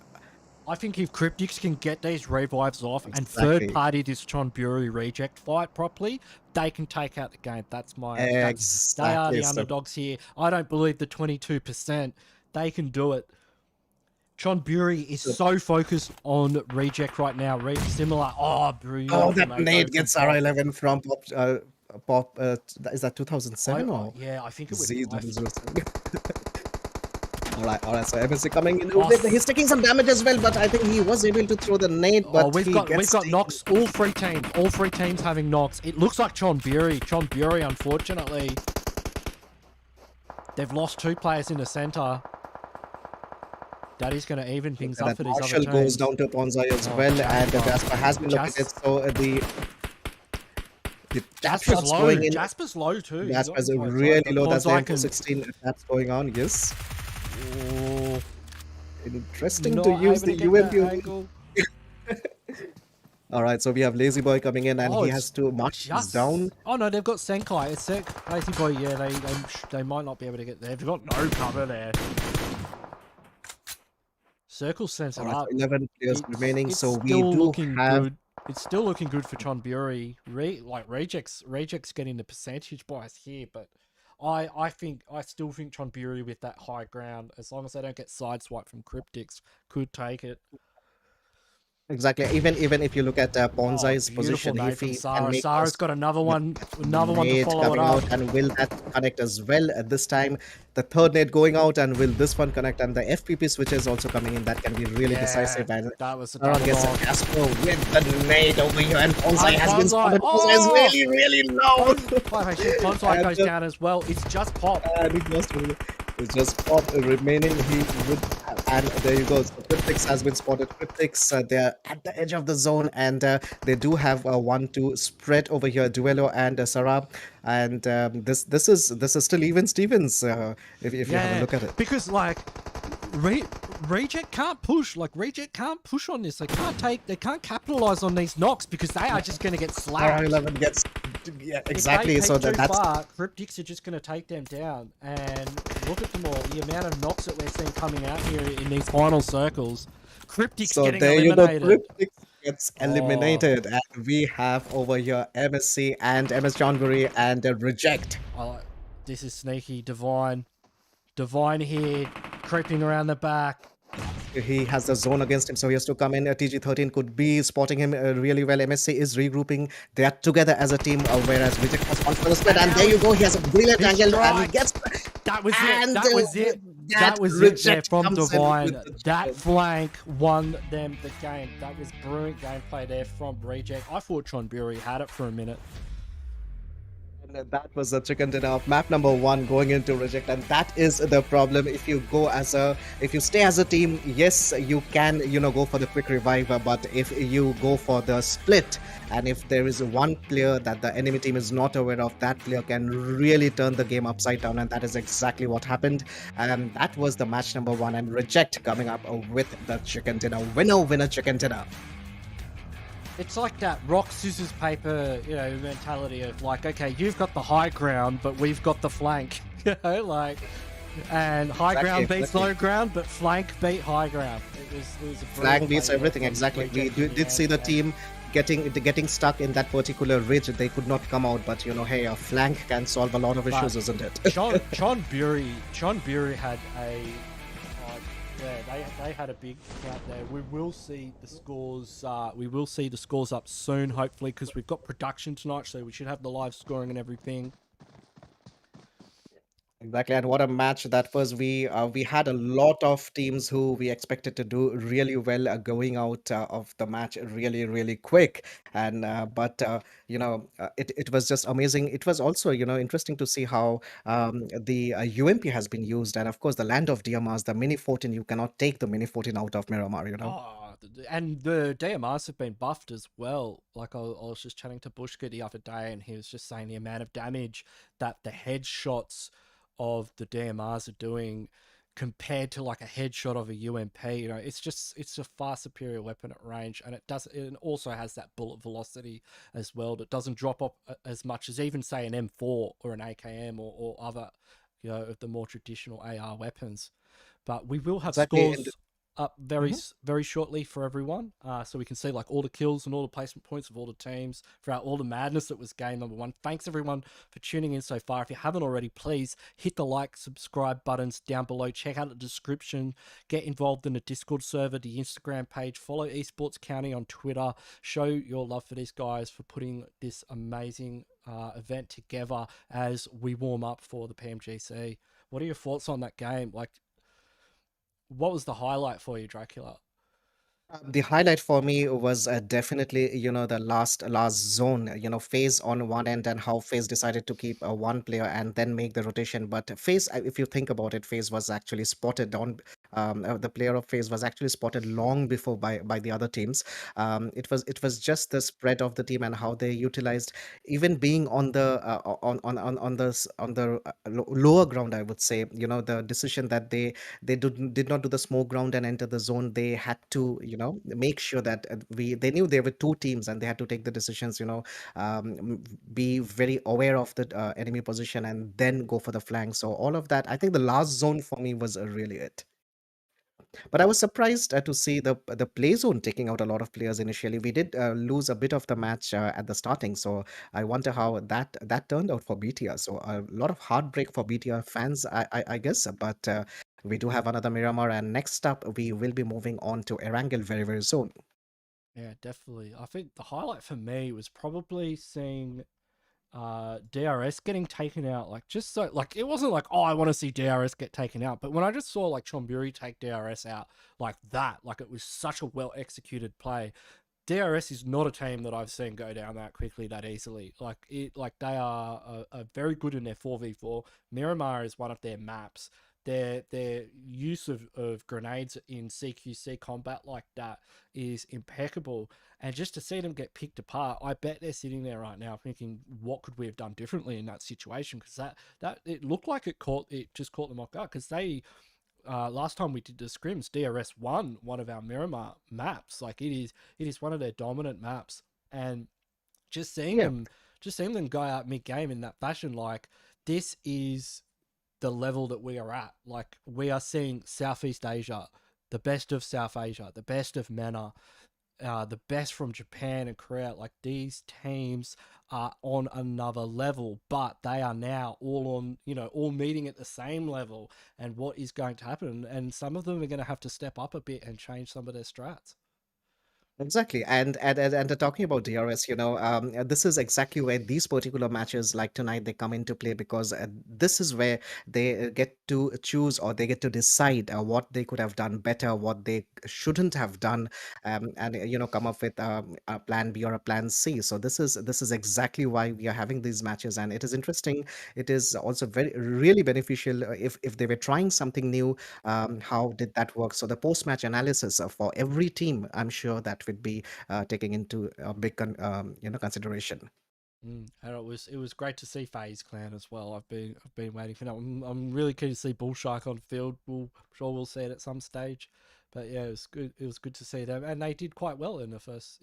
I think if Cryptics can get these revives off and third party this CHONBURI Reject fight properly, they can take out the game. That's my... They are the underdogs here. I don't believe the 22%. They can do it. CHONBURI is so focused on Reject right now. Similar... Oh, that nade gets R11 from Pop... is that 2007 or? Yeah, I think it was... Alright, so MSC coming in. He's taking some damage as well, but I think he was able to throw the nade, but we've got knocks. All three teams having knocks. It looks like CHONBURI, unfortunately. They've lost 2 players in the center. That is going to even things up for these other teams. Marshall goes down to Ponzai as well, and Jasper has been looking at so the Jasper's low. Going in. Jasper's low too. Jasper's really low. That's the 16 attacks going on. Yes. Oh, interesting to use the UMP. Alright, so we have Lazy Boy coming in, and he has to march down. Oh no, they've got Senkai. It's Lazy Boy, yeah, they might not be able to get there. They've got no cover there. Circle sends it up. 11 players remaining, so we do have... Good. It's still looking good for CHONBURI. Reject's getting the percentage bias here, but I still think CHONBURI with that high ground, as long as they don't get sideswiped from Cryptics, could take it. Exactly. Even if you look at Ponzai's position, if he can make Sarah's got another one to follow it up. And will that connect as well at this time? The third nade going out, and will this one connect? And the FPP switch is also coming in. That can be really decisive. And that was Sarah gets a Casper with the nade over here, and Ponzai has been spotted. Ponzai is really low. Ponzai goes down as well. It's just Pop. And it's just Pop remaining. He would have and there you go. So Cryptics has been spotted. Cryptics, they're at the edge of the zone, and they do have a 1-2 spread over here. Duello and Sarah, and this is still even Stevens. If you have a Yeah, look at it. because like Reject can't push. Like Reject can't push on this. They can't capitalize on these knocks because they are just going to get slapped. R11 gets, yeah, If exactly. they So peek too that's far, Cryptics are just going to take them down. And look at them all. The amount of knocks that we're seeing coming out here in these final circles. Cryptics so getting there you go. eliminated. Cryptics gets Oh, eliminated, and we have over here MSC and MS Johnbury and Reject. this is sneaky. Divine here, creeping around the back. He has the zone against him, so he has to come in. TG13 could be spotting him really well. MSC is regrouping. They are together as a team, whereas Reject was on for the split. And there you go. He has a brilliant angle, and he gets. That was and, it. That was it. That That was it there Reject from comes in Divine. with the That chicken. flank won them the game. That was brilliant gameplay there from Reject. I thought CHONBURI had it for a minute. And that was the chicken dinner of map number 1 going into Reject, and that is the problem. If you stay as a team, yes, you can go for the quick revive, but if you go for the split, and if there is one player that the enemy team is not aware of, that player can really turn the game upside down, and that is exactly what happened. And that was the match number 1, and Reject coming up with the chicken dinner. Winner chicken dinner. It's like that rock, scissors, paper, mentality of like, okay, you've got the high ground, but we've got the flank. And high ground beats low ground, but flank beat high ground. It was a flank beats everything, exactly. We did see the team getting stuck in that particular ridge. They could not come out, but hey, a flank can solve a lot of issues, isn't it? CHONBURI had a. Yeah, they had a big count there. We will see the scores. We will see the scores up soon, hopefully, because we've got production tonight, so we should have the live scoring and everything. Exactly, and what a match that was. We had a lot of teams who we expected to do really well going out of the match really quick, and it was just amazing. It was also interesting to see how the UMP has been used, and of course the land of DMRs, the Mini 14. You cannot take the Mini 14 out of Miramar. Oh, and the DMRs have been buffed as well. Like I was just chatting to Bushka the other day, and he was just saying the amount of damage that the headshots of the DMRs are doing compared to like a headshot of a UMP. It's a far superior weapon at range, and it also has that bullet velocity as well that doesn't drop off as much as even say an M4 or an AKM or other of the more traditional AR weapons. But we will have scores up very shortly for everyone, so we can see like all the kills and all the placement points of all the teams throughout all the madness that was game number 1. Thanks everyone for tuning in so far. If you haven't already, please hit the like, subscribe buttons down below, check out the description, get involved in the Discord server, the Instagram page, follow Esports County on Twitter, show your love for these guys for putting this amazing event together as we warm up for the Pmgc. What are your thoughts on that game? Like, what was the highlight for you, Dracula? The highlight for me was definitely, the last zone, FaZe on one end, and how FaZe decided to keep one player and then make the rotation. But FaZe, if you think about it, FaZe was actually spotted on. The player of FaZe was actually spotted long before by the other teams. It was just the spread of the team and how they utilized, even being on the lower ground. I would say, the decision that they did not do the smoke ground and enter the zone. They had to make sure that they knew there were two teams, and they had to take the decisions, be very aware of the enemy position and then go for the flank. So all of that, I think the last zone for me was really it. But I was surprised to see the play zone taking out a lot of players initially. We did lose a bit of the match at the starting, so I wonder how that turned out for BTR. So a lot of heartbreak for BTR fans, I guess. But we do have another Miramar, and next up we will be moving on to Erangel very soon. Yeah, definitely. I think the highlight for me was probably seeing DRS getting taken out. Like, just so, like, it wasn't like, oh, I want to see DRS get taken out, but when I just saw like CHONBURI take DRS out like that, like it was such a well executed play. DRS is not a team that I've seen go down that quickly, that easily. Like they are very good in their 4v4. Miramar is one of their maps their use of grenades in CQC combat like that is impeccable. And just to see them get picked apart, I bet they're sitting there right now thinking, what could we have done differently in that situation? Because that it looked like it just caught them off guard, because they last time we did the scrims, DRS won one of our Miramar maps. Like it is one of their dominant maps, and just seeing Yeah. them go out mid game in that fashion, like this is the level that we are at. Like we are seeing Southeast Asia, the best of South Asia, the best of MENA, the best from Japan and Korea. Like these teams are on another level, but they are now all on, all meeting at the same level. And what is going to happen? And some of them are going to have to step up a bit and change some of their strats. Exactly, and talking about DRS, this is exactly where these particular matches, like tonight, they come into play, because this is where they get to choose, or they get to decide what they could have done better, what they shouldn't have done, and come up with a plan B or a plan C. So this is exactly why we are having these matches, and it is interesting. It is also very really beneficial if they were trying something new. How did that work? So the post-match analysis for every team, I'm sure that would be taking into a big consideration. And it was great to see FaZe Clan as well. I've been waiting for that. I'm really keen to see Bullshark on field. I'm sure we'll see it at some stage. But yeah, it was good. It was good to see them, and they did quite well in the first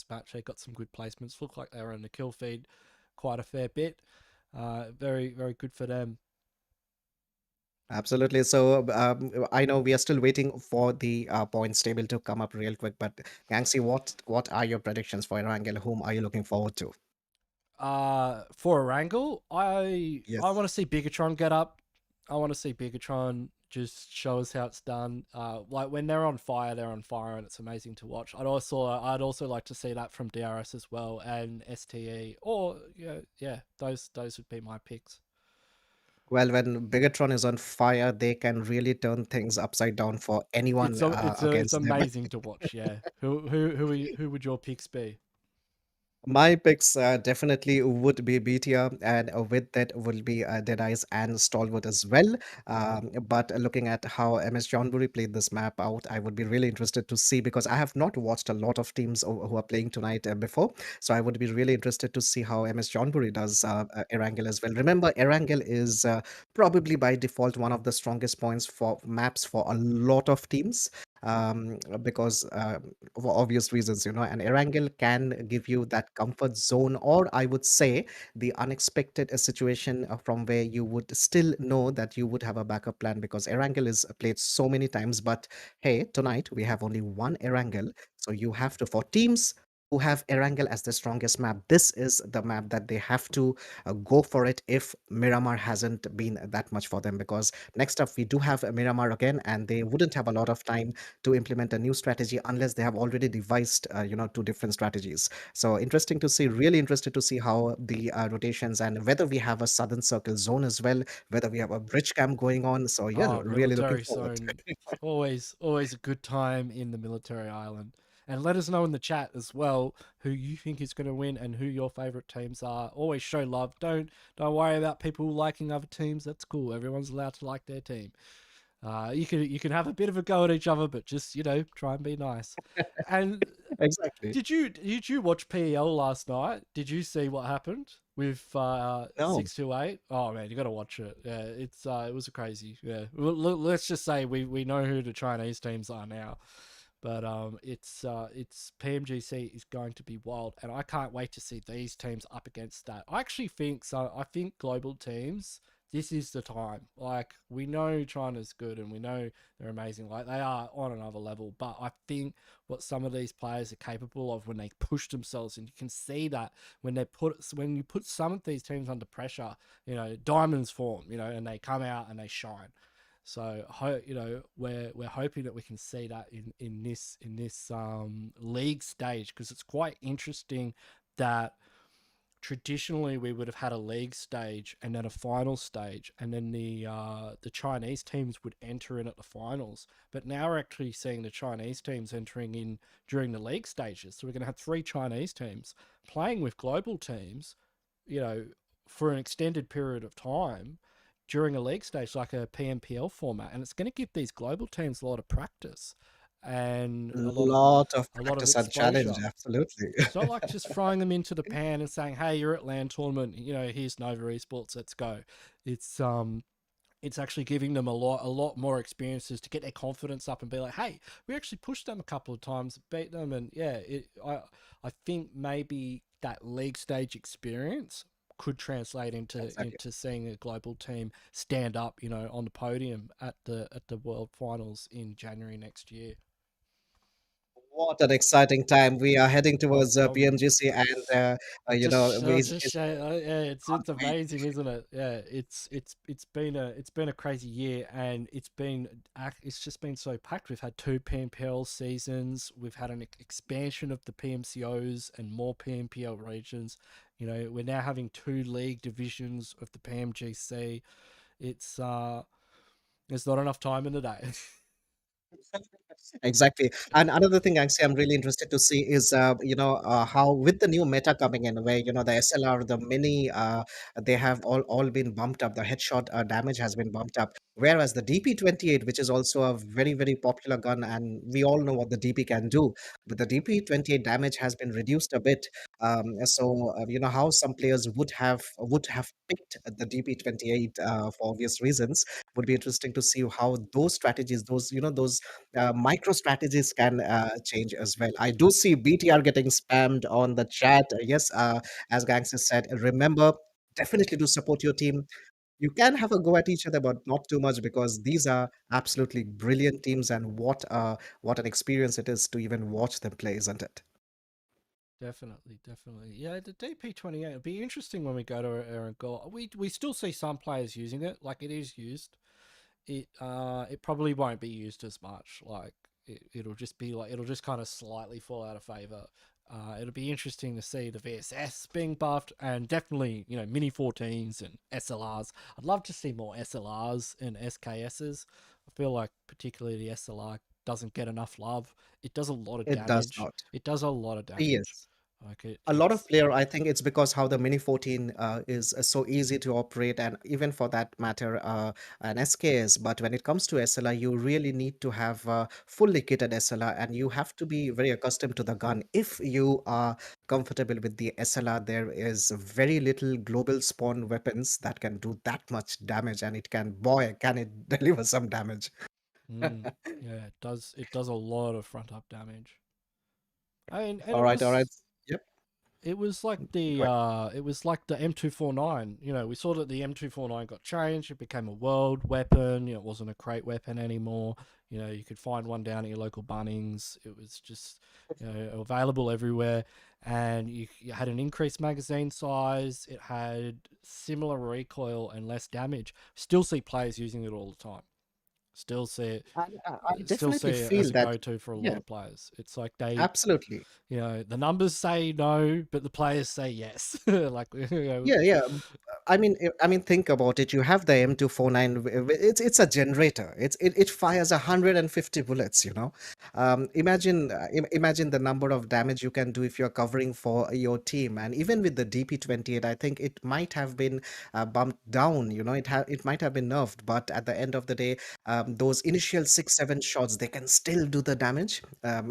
match. They got some good placements. Looked like they were on the kill feed quite a fair bit. Very very good for them. Absolutely. So I know we are still waiting for the points table to come up real quick, but Gangsi, what are your predictions for Erangel? Whom are you looking forward to? For Erangel, I Yes. want to see Bigetron get up. I want to see Bigetron just show us how it's done. Like when they're on fire, and it's amazing to watch. I'd also like to see that from DRS as well, and STE, or yeah, those would be my picks. Well, when Bigetron is on fire, they can really turn things upside down for anyone It's against them. amazing to watch. Yeah, who would your picks be? My picks definitely would be BTR, and with that will be Deadeyes and Stalwart as well. But looking at how MS Johnbury played this map out, I would be really interested to see, because I have not watched a lot of teams who are playing tonight before. So I would be really interested to see how MS Johnbury does Erangel as well. Remember, Erangel is probably by default one of the strongest points for maps for a lot of teams. Because for obvious reasons, and Erangel can give you that comfort zone, or I would say the unexpected situation from where you would still know that you would have a backup plan, because Erangel is played so many times. But hey, tonight we have only one Erangel, so you have to, for teams who have Erangel as the strongest map, this is the map that they have to go for it, if Miramar hasn't been that much for them. Because next up we do have Miramar again, and they wouldn't have a lot of time to implement a new strategy unless they have already devised two different strategies. So interesting to see, really interested to see how the rotations, and whether we have a southern circle zone as well, whether we have a bridge camp going on. So yeah, Oh, really looking military forward. zone. Always a good time in the military island. And let us know in the chat as well who you think is going to win and who your favorite teams are. Always show love. Don't worry about people liking other teams. That's cool. Everyone's allowed to like their team. You can have a bit of a go at each other, but just try and be nice. And Exactly. did you watch PEL last night? Did you see what happened with No. 628? Oh man, you got to watch it. Yeah, it was crazy. Yeah, let's just say we know who the Chinese teams are now, but it's Pmgc is going to be wild, and I can't wait to see these teams up against that. I actually think so. I think global teams. This is the time. Like we know China's good and we know they're amazing. Like they are on another level. But I think what some of these players are capable of when they push themselves, and you can see that when you put some of these teams under pressure, diamonds form, and they come out and they shine. So we're hoping that we can see that in this league stage, because it's quite interesting that traditionally we would have had a league stage and then a final stage, and then the Chinese teams would enter in at the finals. But now we're actually seeing the Chinese teams entering in during the league stages. So we're going to have three Chinese teams playing with global teams, you know, for an extended period of time, during a league stage like a PMPL format, and it's going to give these global teams a lot of practice and Lot of a lot of practice and challenge, exposure. absolutely. It's not like just throwing them into the pan and saying, "Hey, you're at land tournament. Here's Nova Esports. Let's go." It's it's actually giving them a lot more experiences to get their confidence up and be like, "Hey, we actually pushed them a couple of times, beat them," and yeah, I think maybe that league stage experience could translate Exactly. into seeing a global team stand up, on the podium at the World Finals in January next year. What an exciting time. We are heading Oh, towards tell me. PMGC, and Just yeah, can't it's wait. amazing, isn't it? Yeah, it's been a crazy year, and it's just been so packed. We've had two PMPL seasons. We've had an expansion of the PMCOs and more PMPL regions. We're now having two league divisions of the PMGC. It's there's not enough time in the day. Exactly. And another thing actually I'm really interested to see is how with the new meta coming in, where the SLR, the mini, they have all been bumped up. The headshot damage has been bumped up. Whereas the DP28, which is also a very, very popular gun, and we all know what the DP can do, but the DP28 damage has been reduced a bit. How some players would have picked the DP28 for obvious reasons. Would be interesting to see how those strategies, those micro strategies can change as well. I do see BTR getting spammed on the chat. Yes, as Gangster said, remember, definitely do support your team. You can have a go at each other, but not too much, because these are absolutely brilliant teams, and what an experience it is to even watch them play, isn't it? Definitely, definitely. Yeah, the DP28 it'll be interesting when we go to Erangel. We still see some players using it, like it is used. It probably won't be used as much. Like it'll just be like it'll just kind of slightly fall out of favor. It'll be interesting to see the VSS being buffed, and definitely mini 14s and SLRs. I'd love to see more SLRs and SKSs. I feel like particularly the SLR doesn't get enough love. It does a lot of It does damage. not. It does a lot of damage. Yes. Like A lot of it's player, I think it's because how the Mini 14 is so easy to operate, and even for that matter, an SKS. But when it comes to SLR, you really need to have fully kitted SLR, and you have to be very accustomed to the gun. If you are comfortable with the SLR, there is very little global spawn weapons that can do that much damage, and boy, can it deliver some damage. mm, yeah, it does a lot of front up damage. I mean, and All right, all right. Yep. Go ahead. it was like the M249. We saw that the M249 got changed. It became a world weapon. It wasn't a crate weapon anymore. You could find one down at your local Bunnings. It was just available everywhere, and you had an increased magazine size. It had similar recoil and less damage. Still see players using it all the time. Still see it. I Still see definitely it as feel a that. go-to for a lot Yeah, of players. It's like they absolutely. the numbers say no, but the players say yes. Like, Yeah, yeah. I mean, think about it. You have the M249. It's a generator. It fires 150 bullets. Imagine the number of damage you can do if you're covering for your team. And even with the DP28, I think it might have been bumped down. It might have been nerfed. But at the end of the day, those initial 6-7 shots, they can still do the damage.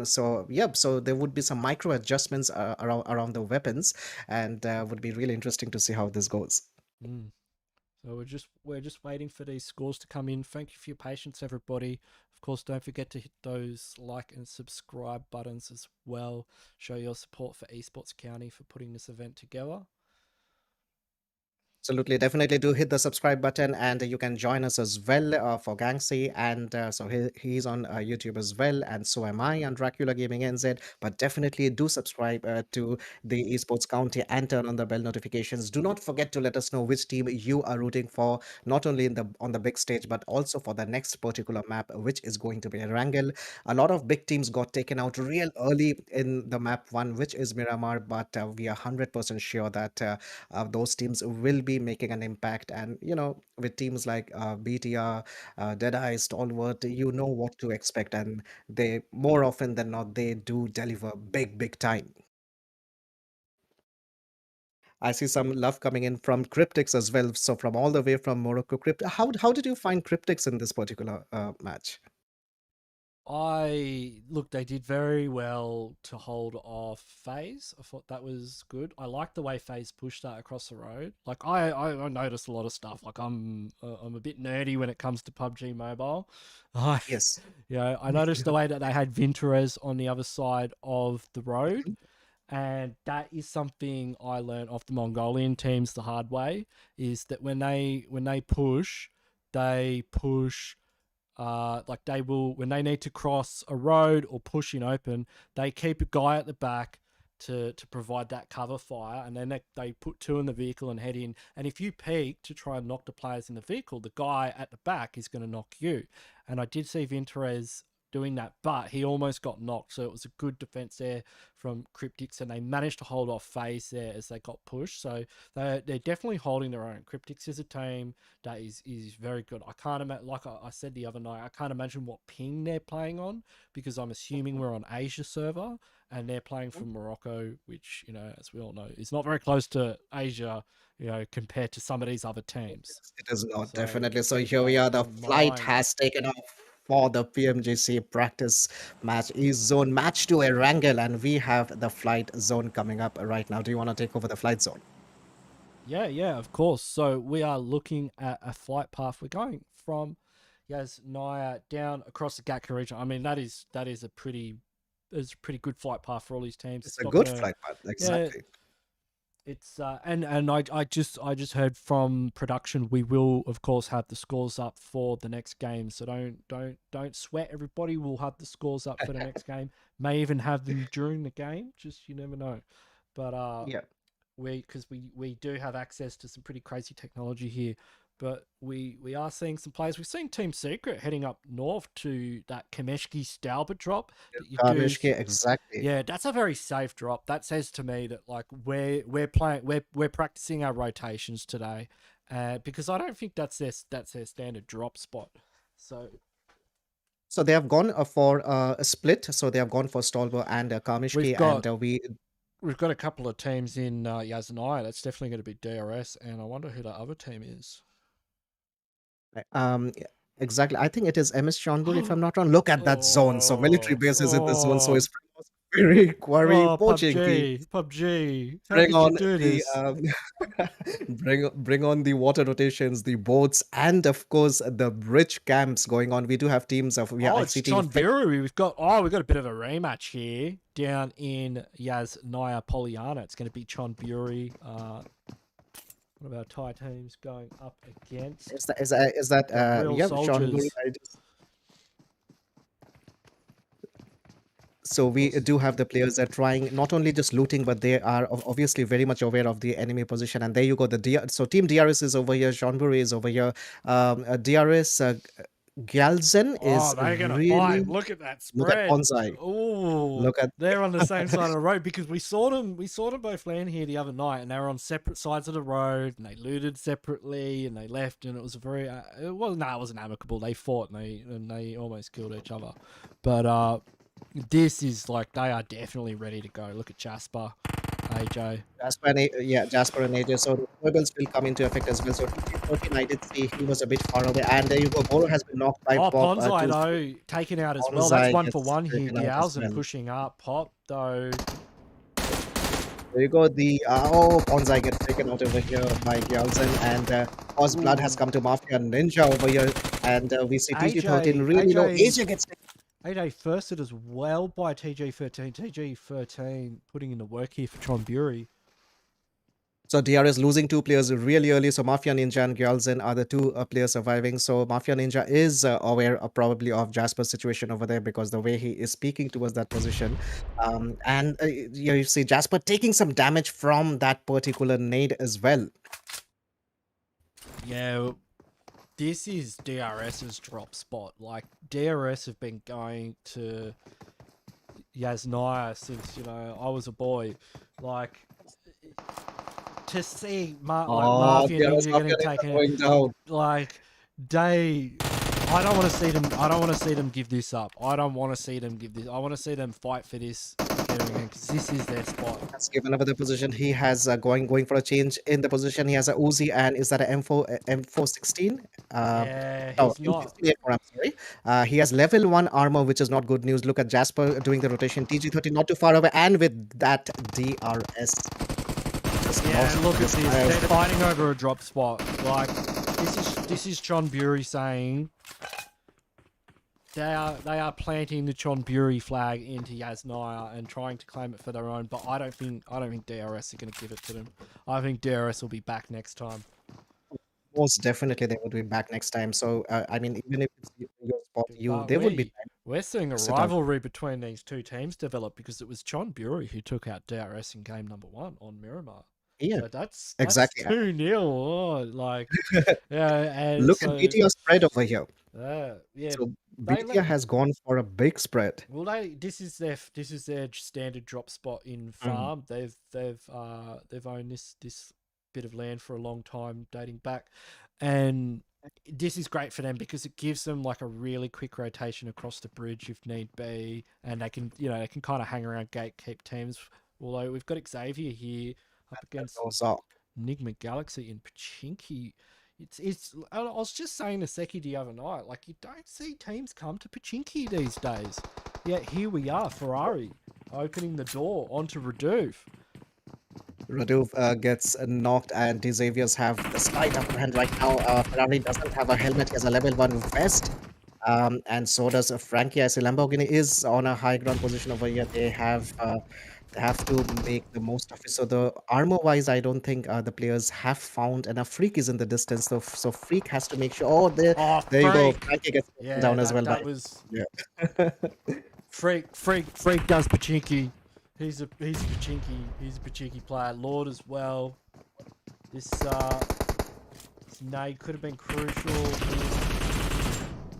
So yep. So there would be some micro adjustments around the weapons, and would be really interesting to see how this goes. mm. So we're just waiting for these scores to come in. Thank you for your patience, everybody. Of course, don't forget to hit those like and subscribe buttons as well. Show your support for Esports County for putting this event together. Absolutely, definitely do hit the subscribe button, and you can join us as well for Gangsy, and so he's on YouTube as well, and so am I on Dracula Gaming NZ. But definitely do subscribe to the Esports County and turn on the bell notifications. Do not forget to let us know which team you are rooting for, not only on the big stage, but also for the next particular map, which is going to be Erangel. A lot of big teams got taken out real early in the map one, which is Miramar, but we are 100% sure that those teams will be making an impact. And with teams like BTR, Deadeyes, Stalwart, you know what to expect, and they more often than not they do deliver big time. I see some love coming in from Cryptics as well. So from all the way from Morocco, how did you find Cryptics in this particular match? Look, they did very well to hold off FaZe. I thought that was good. I like the way FaZe pushed that across the road. Like I noticed a lot of stuff. Like I'm a bit nerdy when it comes to PUBG Mobile. I Yes. I noticed the way that they had Vinterez on the other side of the road, Mhm. and that is something I learned off the Mongolian teams the hard way. Is that they push like they will, when they need to cross a road or push in open, they keep a guy at the back to provide that cover fire, and then they put two in the vehicle and head in. And if you peek to try and knock the players in the vehicle, the guy at the back is going to knock you. And I did see Vinterez doing that, but he almost got knocked. So it was a good defense there from Cryptics, and they managed to hold off FaZe there as they got pushed. So they're definitely holding their own. Cryptics is a team that is very good. I can't imagine, like I said the other night, I can't imagine what ping they're playing on, because I'm assuming we're on Asia server and they're playing from Morocco, which, you know, as we all know, is not very close to Asia, you know, compared to some of these other teams. It is not, So definitely. So keep here we that are. The in flight mind. has taken off for the PMGC practice match East Zone match to Erangel, and we have the flight zone coming up right now. Do you want to take over the flight zone? Yeah, of course. So we are looking at a flight path. We're going from Yasnaya down across the Gatka region. I mean, that is a pretty good flight path for all these teams. It's It's a not good gonna, flight path, yeah. exactly. It's and I just heard from production, we will of course have the scores up for the next game. So don't sweat, everybody. We'll have the scores up for the next game. May even have them during the game. Just, you never know. But Yeah. because we do have access to some pretty crazy technology here, but we are seeing some players. We've seen Team Secret heading up north to that Kameshki STALWART drop that you do. Kamishke, exactly. Yeah, that's a very safe drop. That says to me that, like, we're practicing our rotations today, because I don't think that's their standard drop spot. So So they have gone for a split. So they have gone for Stolbo and we've Kamishke, and got we we've got a couple of teams in Yasnaya. That's definitely going to be DRS, and I wonder who that other team is. Yeah, exactly. I think it is MS Chonburi, if I'm not wrong. Look at that zone. So military base is in the zone. So it's very quarry poaching. PUBG. How Bring could you on do the this? bring on the water rotations, the boats, and of course the bridge camps going on. We do have teams of Oh, it's ICT. CHONBURI. We've got a bit of a rematch here down in Yasnaya Polyana. It's going to be CHONBURI. One of our Thai teams going up against Is that the real yeah, Chonburi. soldiers. So we do have the players that are trying not only just looting, but they are obviously very much aware of the enemy position. And there you go. So Team DRS is over here. Chonburi is over here. DRS Gyalzen Oh, is they're going to really fight. Look at that look at spread. Bonsai. Oh, Look at they're on the same side of the road, because we saw them both land here the other night, and they were on separate sides of the road, and they looted separately, and they left, and it was a very it wasn't amicable. They fought, and they almost killed each other. But this is like, they are definitely ready to go. Look at Jasper, AJ. Jasper and AJ. So the foibles will come into effect as well. So TJ13, I did see he was a bit far away. And there you go. Boro has been knocked by Oh, Pop. Ponzai though, taken out as well. That's Bonsai 1-for-1 gets here. taken out as Dialzen well. pushing up. Pop though. There you go. Bonsai gets taken out over here by Gyalzen, and Oz Blood has come to Mafia Ninja over here, and we see TG13 really low. AJ gets taken. AJ firsted as well by TG13. TG13 putting in the work here for CHONBURI. So DRS losing two players really early. So Mafia Ninja and Gyalzen are the two players surviving. So Mafia Ninja is aware probably of Jasper's situation over there, because the way he is speaking towards that position. And you see Jasper taking some damage from that particular nade as well. Yeah, this is DRS's drop spot. Like, DRS have been going to Yasnaya since, you know, I was a boy. Like, to see Mafia DRS Ninja Mafia getting Ninja taken out, going down. like, I don't want to see them. I don't want to see them give this up. I don't want to see them give this. I want to see them fight for this together again because this is their spot. Let's give another position. He has going for a change in the position. He has a Uzi, and is that a M416? Yeah, No, he's not. M68. I'm sorry. He has level 1 armor, which is not good news. Look at Jasper doing the rotation. TG30 not too far away, and with that DRS. Yeah, look at this. They're fighting over a drop spot. Like this is CHONBURI saying they are planting the CHONBURI flag into Yasnaya and trying to claim it for their own. But I don't think DRS are going to give it to them. I think DRS will be back next time. Most definitely, they would be back next time. So I mean, even if it's your spot, they would be. We're seeing a rivalry between these two teams develop because it was CHONBURI who took out DRS in game number 1 on Miramar. Yeah, so that's exactly. 2-0. Oh, like, yeah, and look at BTR spread over here. Yeah. So BTR has gone for a big spread. Well, this is their standard drop spot in farm. They've owned this bit of land for a long time, dating back, and this is great for them because it gives them like a really quick rotation across the bridge if need be, and they can kind of hang around gatekeep teams. Although we've got Xavier here up against NIGMA Galaxy in Pmgc. I was just saying to Seki the other night, like, you don't see teams come to Pmgc these days. Yet here we are, Ferrari opening the door onto Raduf. Raduf gets knocked, and the Xaviers have a slight upper hand right now. Ferrari doesn't have a helmet. He has a level 1 vest. And so does Frankie. I see Lamborghini is on a high ground position over here. They have to make the most of it. So the armor-wise, I don't think the players have found enough. Freak is in the distance, so Freak has to make sure. Oh, there you go. Frankie gets down as well. Freak does Pmgc. He's a Pmgc player. Lord as well. This nade could have been crucial.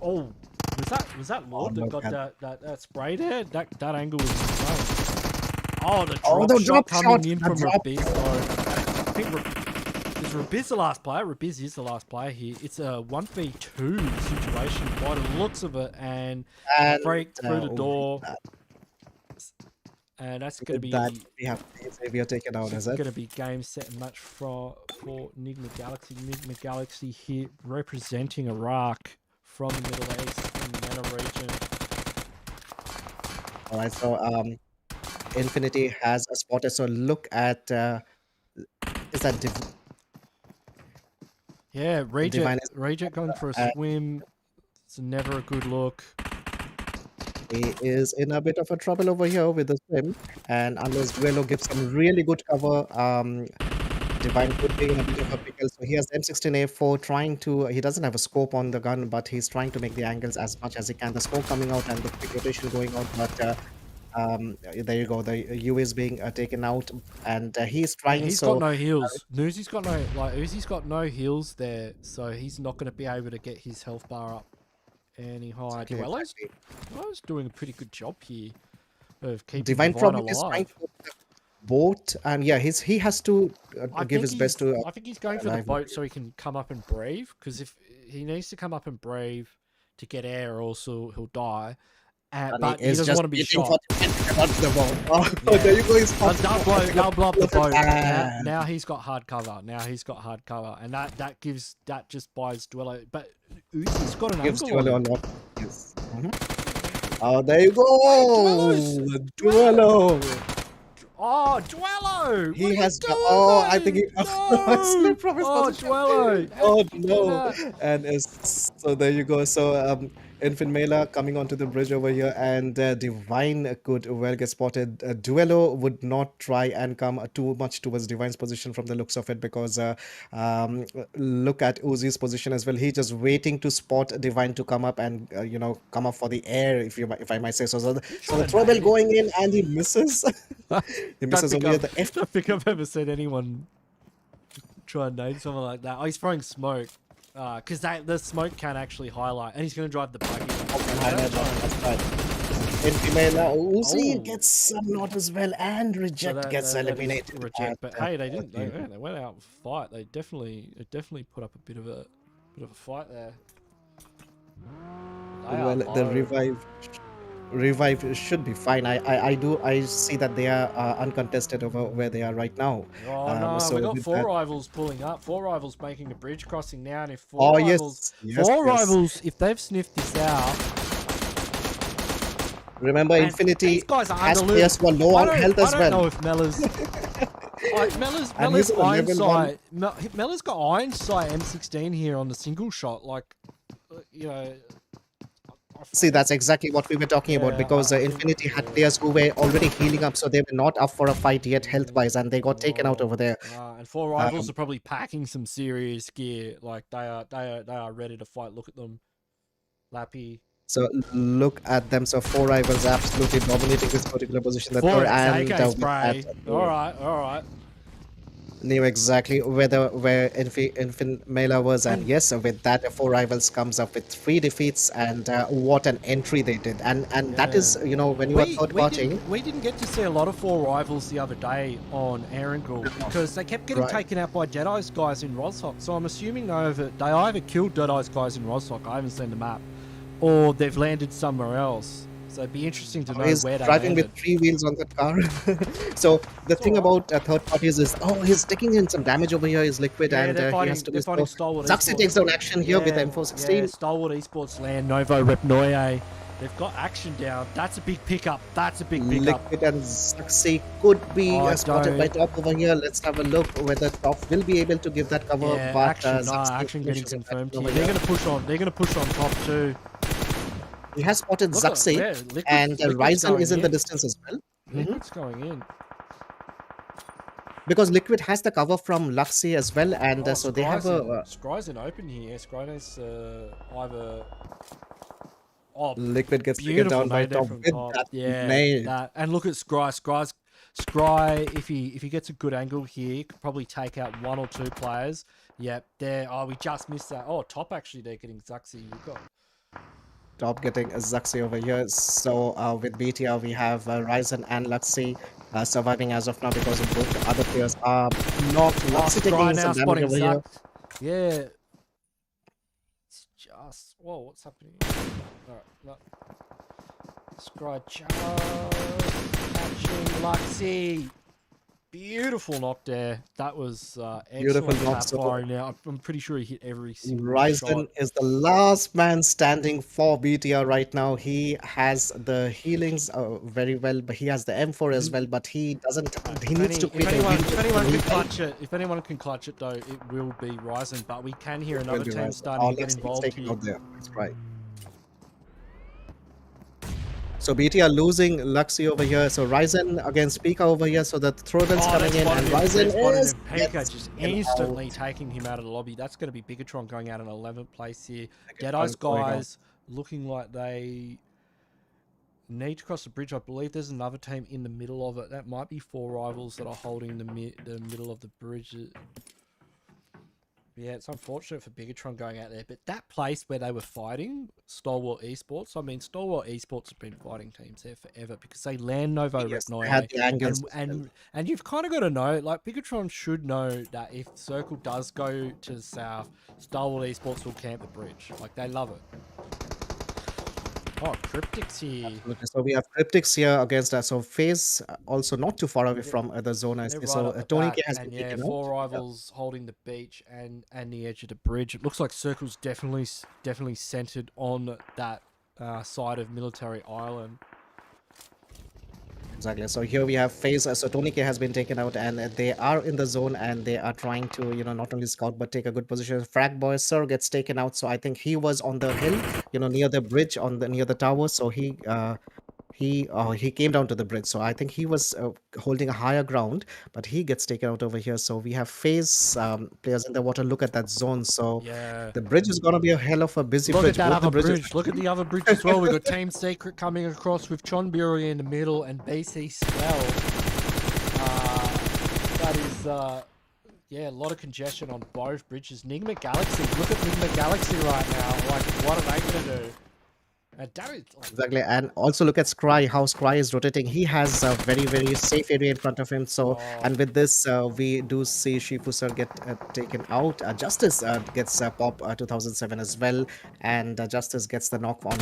Oh, was that Lord that got that spray there? That angle was insane. Oh, the drop shot coming in from Rabiz. I think is Rabiz the last player? Rabiz is the last player here. It's a 1v2 situation by the looks of it, and Freak through the door. And that's going to be we have Xavier taken out. Is it going to be game, set, and match for NIGMA Galaxy? NIGMA Galaxy here representing Iraq from the Middle East in the MENA region. All right, so Infinity has a spotted. So look at is that yeah, Reject going for a swim. It's never a good look. He is in a bit of a trouble over here with the swim, and unless Duelo gives some really good cover, Divine could be in a bit of a pickle. So he has M16A4 trying to, he doesn't have a scope on the gun, but he's trying to make the angles as much as he can. The scope coming out and the quick rotation going out, but there you go. The U is being taken out, and he's trying. He's got no heals. Uzi's got no heals there, so he's not going to be able to get his health bar up any higher. Dwello's doing a pretty good job here of keeping Divine alive. Is trying to boat, and yeah, he has to give his best to. I think he's going for the boat so he can come up and breathe. Because if he needs to come up and breathe to get air, or else he'll die. But he doesn't want to be shot. There you go. They'll blow up the boat. Now he's got hard cover. And that just buys Duello. But Uzi's got an angle. Yes. Oh, there you go. Duello. Oh, Duello! He has. I think he slipped from his position. Duello! Oh no! And so there you go. So Infant Mela coming onto the bridge over here, and Divine could well get spotted. Duello would not try and come too much towards Divine's position from the looks of it, because look at Uzi's position as well. He's just waiting to spot Divine to come up and come up for the air, if I might say so. So the trouble going in, and he misses. He misses over here. I don't think I've ever seen anyone try and nade someone like that. Oh, he's throwing smoke. Because the smoke can actually highlight, and he's going to drive the buggy. Uzi gets some not as well, and Reject gets eliminated. Reject, but hey, they didn't. They went out and fight. They definitely put up a bit of a fight there. Well, the revive revive should be fine. I see that they are uncontested over where they are right now. Oh no, we So got with four that, rivals pulling up. Four rivals making a bridge crossing now, and if oh yes, yes, four yes. rivals, if they've sniffed this out, Remember, and these Infinity guys are has under players who are low on health I as don't know well, if Mella's like and Mella's he's in a level one. Ironsight. Mella's got Ironsight M16 here on the single shot. Like, you know, See, that's exactly what we were talking about yeah, because I think Infinity had yeah. players who were already healing up, so they were not up for a fight yet health-wise, and they got taken out over there. And four rivals Um, are probably packing some serious gear. Like they are ready to fight. Look at them, Lappy. so look at them. So four rivals absolutely dominating this particular position. The Four third and AK with that, spray. All right. knew exactly where Infin Mela was, and yes, with that, four rivals comes up with 3 defeats, and what an entry they did, and that is, you know, when you are third partying, We didn't get to see a lot of four rivals the other day on Erangel because they kept getting right? taken out by Deadeye's guys in Rostock. So I'm assuming they either killed Deadeye's guys in Rostock. I haven't seen the map, or they've landed somewhere else. So it'd be interesting to know He's where they driving landed. with 3 wheels on that car. So the thing about third parties is, oh, he's taking in some damage over here. Is Liquid, Yeah, and he has to be fighting so. Stalwart Zaxi Esports. takes down action here with Yeah, M416. Stalwart Esports land, Novo Repnoye. They've got action down. That's a big pickup. That's a big pickup. Liquid and Zaxi could be Oh, spotted by top over here. Let's have a look whether top will be able to give that cover. Yeah, But action getting finishes it confirmed over here. They're gonna push on. They're gonna push on top too. He has spotted Look at Zaxi, and Liquid's Ryzen going is in the in. distance as well. Liquid's going in. Because Liquid has the cover from Luxy as well, and so they have a Scry's in open here. Scry's either Liquid gets taken beautiful down by nade there top from with top. that Yeah, nade. and look at Scry. If he gets a good angle here, could probably take out 1 or 2 players. Yep, there. Oh, we just missed that. Oh, top actually they're getting Zaxi. You got. Top getting Zaxi over here. So with BTR we have Ryzen and Luxy surviving as of now because both the other players are not. Luxy Scry taking now some damage spotting over here. Zax. Yeah. It's just what's happening? Alright, no. Scry just catching Luxy. Beautiful knock there. That was Beautiful excellent knock. tap So firing now. I'm pretty sure he hit every single Ryzen shot. is the last man standing for BTR right now. He has the healings very well, but he has the M4 as well. But he doesn't. He needs to quit. If anyone can clutch it though, it will be Ryzen. But we can hear another team starting to get involved here. Out there. That's right. So BT are losing Luxy over here. So Ryzen against Pika over here. So the throwdowns coming in, and Ryzen is Pika just instantly taking him out of the lobby. That's going to be BIGETRON going out in 11th place here. Deadeye's guys looking like they need to cross the bridge. I believe there's another team in the middle of it. That might be four rivals that are holding the middle of the bridge. Yeah, it's unfortunate for BIGETRON going out there, but that place where they were fighting, Stalwart Esports, I mean, Stalwart Esports have been fighting teams there forever because they land Novo Repnoye. And you've kind of got to know, like, BIGETRON should know that if Circle does go to the south, Stalwart Esports will camp the bridge. Like, they love it. Oh, CRYPTICS here. Absolutely. So we have CRYPTICS here against us. So FAZE also not too far away from the zone. I see. So Tony has been taken out. Four rivals holding the beach and the edge of the bridge. It looks like Circle's definitely centered on that side of Military Island. Exactly. So here we have FAZE. So Tony K has been taken out, and they are in the zone, and they are trying to, you know, not only scout but take a good position. Frag Boy Sir gets taken out. So I think he was on the hill, you know, near the bridge, near the tower. So he came down to the bridge. So I think he was holding a higher ground, but he gets taken out over here. So we have FAZE players in the water. Look at that zone. So yeah, the bridge is gonna be a hell of a busy bridge. Look at that other bridge. Look at the other bridge as well. We've got Team Secret coming across with CHONBURI in the middle and BC SWELL. That is yeah, a lot of congestion on both bridges. NIGMA Galaxy. Look at NIGMA Galaxy right now. Like, what are they gonna do? Exactly, and also look at Scry, how Scry is rotating. He has a very safe area in front of him. So, and with this, we do see Shifu Sir get taken out. Justice gets pop 2007 as well, and Justice gets the knock on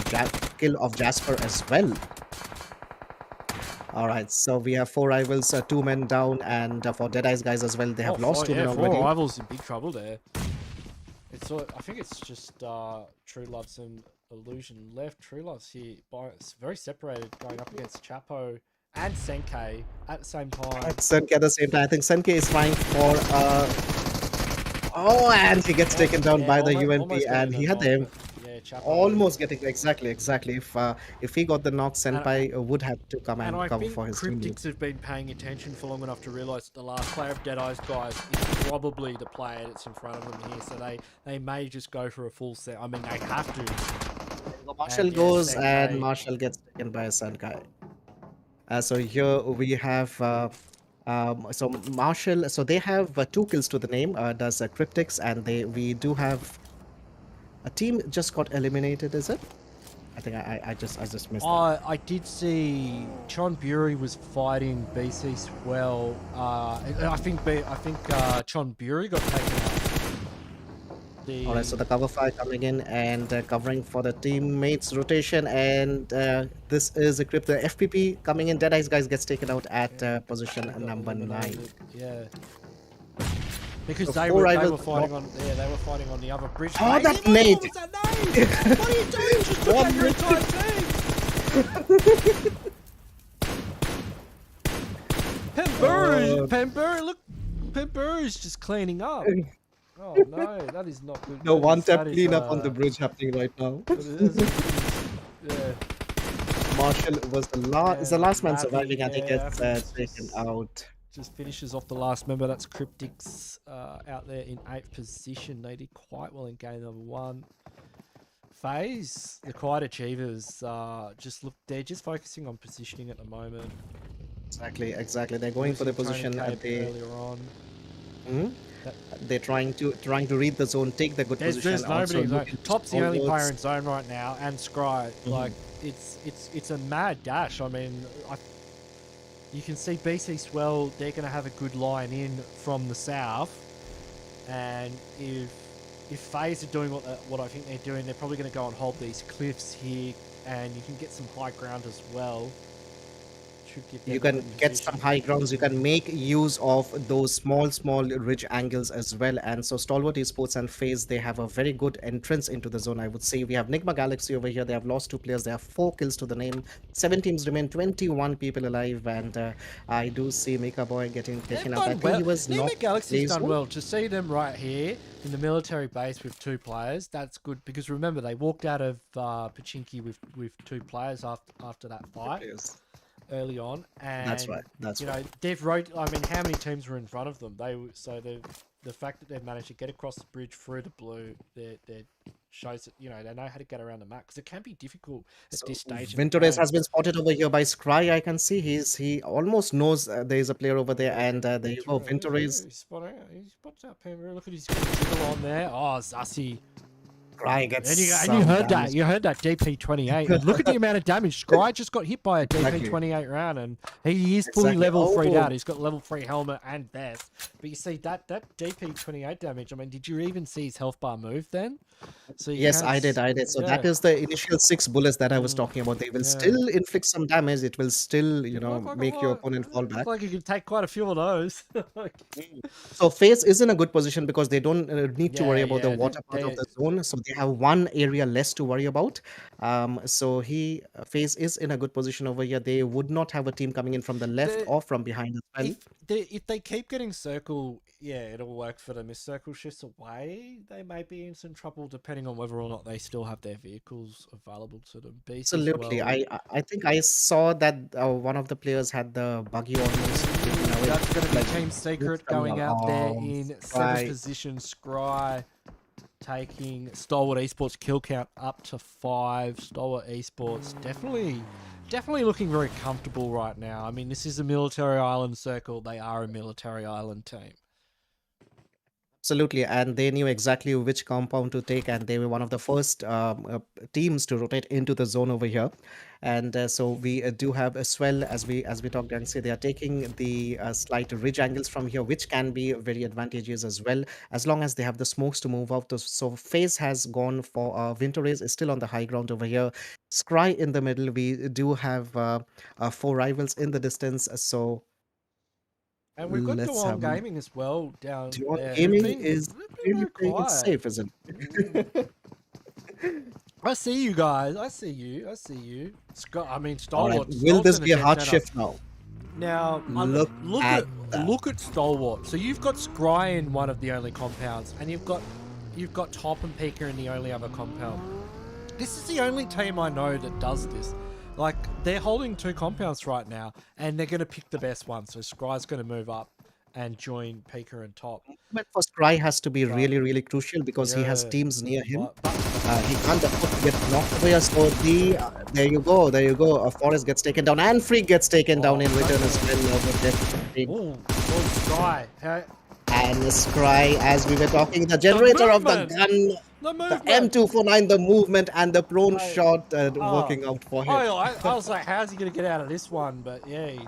kill of Jasper as well. All right, so we have 4 rivals, 2 men down, and for Deadeyes guys as well, they have lost 2 men already. 4 rivals in big trouble there. It's I think it's just True Loves and Illusion left. True Loves here, it's very separated, going up against Chapo and Senke at the same time. At Senke at the same time, I think Senke is trying for oh, and he gets taken down by the UMP, and he had him. Almost getting exactly. If he got the knock, Senpai would have to come and cover for his team. CRYPTICS have been paying attention for long enough to realise that the last player of Deadeyes guys is probably the player that's in front of them here. So they may just go for a full set. I mean, they have to. Marshall goes and Marshall gets taken by a Senkai. So here we have so Marshall. So they have 2 kills to the name. Does CRYPTICS, and we do have. A team just got eliminated, is it? I think I just missed that. I did see CHONBURI was fighting BC SWELL. I think CHONBURI got taken out. Alright, so the cover fire coming in and covering for the teammates rotation, and this is equipped. The FPP coming in. Deadeyes guys gets taken out at position number 9. Yeah. Because so they were fighting on, they were fighting on the other bridge. Oh, that nade! What are you doing? Just protect your entire team. Pmgc, look, Pmgc's just cleaning up. Oh no, that is not good. No one-tap cleanup on the bridge happening right now. Yeah. Marshall was the last man surviving, and he gets taken out. Just finishes off the last member. That's CRYPTICS out there in 8th position. They did quite well in game number 1. FAZE, the quiet achievers, they're just focusing on positioning at the moment. Exactly. They're going for the position earlier on. They're trying to read the zone, take the good position. There's nobody in zone. Top's the only player in zone right now, and Scry. Like it's a mad dash. I mean, you can see BC SWELL, they're going to have a good line in from the south. And if FAZE are doing what I think they're doing, they're probably going to go and hold these cliffs here. And you can get some high ground as well. You can get some high grounds. You can make use of those small ridge angles as well. And so STALWART Esports and FAZE, they have a very good entrance into the zone, I would say. We have NIGMA Galaxy over here. They have lost 2 players. They have 4 kills to the name. 7 teams remain, 21 people alive. And I do see Mika Boy getting taken out. I think he was NIGMA Galaxy's done well. To see them right here in the military base with 2 players, that's good. Because remember, they walked out of Pmgc with 2 players after that fight. Early on, and that's right. You know, they've I mean, how many teams were in front of them? The fact that they've managed to get across the bridge through the blue, that shows that, you know, they know how to get around the map, because it can be difficult at this stage. Ventures has been spotted over here by Scry. I can see he almost knows there is a player over there, and there you go, Ventures. He spots out Pmgc. Look at his jiggle on there. Oh, Zassi. Scry gets and you heard that DP28. And look at the amount of damage. Scry just got hit by a DP28 round, and he is fully level 3'd out. He's got level 3 helmet and vest. But you see that DP28 damage. I mean, did you even see his health bar move then? So yes, I did. So that is the initial 6 bullets that I was talking about. They will still inflict some damage. It will still, you know, make your opponent fall back. Looks like you can take quite a few of those. So FAZE is in a good position because they don't need to worry about the water part of the zone. So they have 1 area less to worry about. So FAZE is in a good position over here. They would not have a team coming in from the left or from behind as well. If they keep getting circle, it'll work for them. If circle shifts away, they may be in some trouble, depending on whether or not they still have their vehicles available to them. Absolutely. I think I saw that one of the players had the buggy almost. That's going to be Team Secret going out there in 7th position. Scry taking STALWART Esports kill count up to 5. STALWART Esports definitely looking very comfortable right now. I mean, this is a military island circle. They are a military island team. Absolutely, and they knew exactly which compound to take, and they were one of the first teams to rotate into the zone over here. And so we do have a swell as we talked and say they are taking the slight ridge angles from here, which can be very advantageous as well, as long as they have the smokes to move out. So FaZe has gone for Winter Rays is still on the high ground over here. Scry in the middle. We do have four rivals in the distance. So And we've got let's Dewong have Gaming as well down Duon there, Gaming is they've been really very playing it quiet. safe, isn't it? Mm. I see you guys. I see you. I see you. I mean, All right, Stalwart. will this Stalwart's in be a a dead hard center. shift now? Now, Look at that. look at Stalwart. So you've got Scry in one of the only compounds, and you've got Top and Pika in the only other compound. This is the only team I know that does this. Like, they're holding two compounds right now, and they're going to pick the best one. So Scry's going to move up and join Pika and Top. But for Scry has to be But really, really crucial because he has yeah, teams near him. but He can't afford to get knocked away. So there you go, there you go. Forest gets taken down, and Freak gets taken down in return as well. oh, Scry. And Scry, as we were talking, the generator of the movement! gun, The the movement. M249, the movement, and the prone Hey. shot working out for him. I was like, how's he going to get out of this one? But yeah, he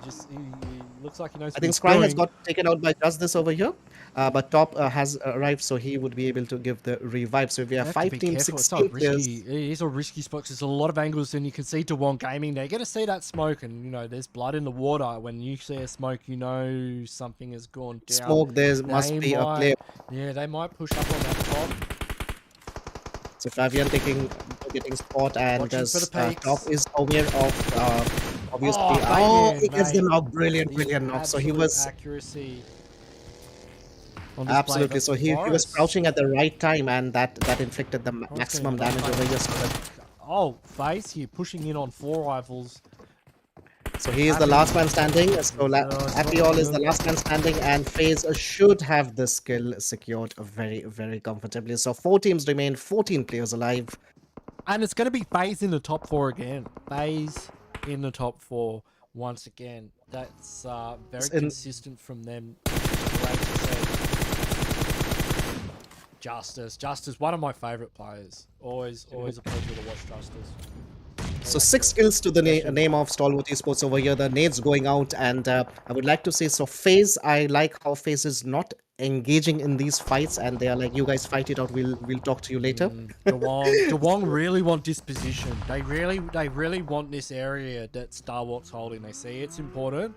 looks like he knows I what think he's Scry has doing. got taken out by just this over here, but Top has arrived, so he would be able to give the revive. So we have You have to 5 be teams, careful. It's 16 not risky. players. It is a risky spot 'cause there's a lot of angles, and you can see Dewong Gaming. They're going to see that smoke, and you know there's blood in the water. When you see a smoke, you know something has gone down. Smoke, there must be a player. Yeah, they might push up on that top. So Fabian getting spot, and Watching for the peaks. Top is aware of obviously. Fabian, He gets the mate. knock. Brilliant knock. So he Absolute was accuracy. On display, absolutely. but So he was Forest. crouching at the right time, and that inflicted the maximum getting damage over here. So, FaZe here pushing in on four rivals. so he is the last man standing. So Apiol is the last man standing, and FaZe should have the skill secured very, very comfortably. So 4 teams remain, 14 players alive. And it's going to be FaZe in the top 4 again. FaZe in the top 4 once again. That's very consistent from them. Great to see. Justice, one of my favourite players. Always a pleasure to watch Justice. So 6 kills to the name of Stalwart Esports over here. The nades going out, and I would like to say, so FaZe, I like how FaZe is not engaging in these fights, and they are like, you guys fight it out, we'll talk to you later. Dewong really want this position. They really want this area that Stalwart's holding. They see it's important,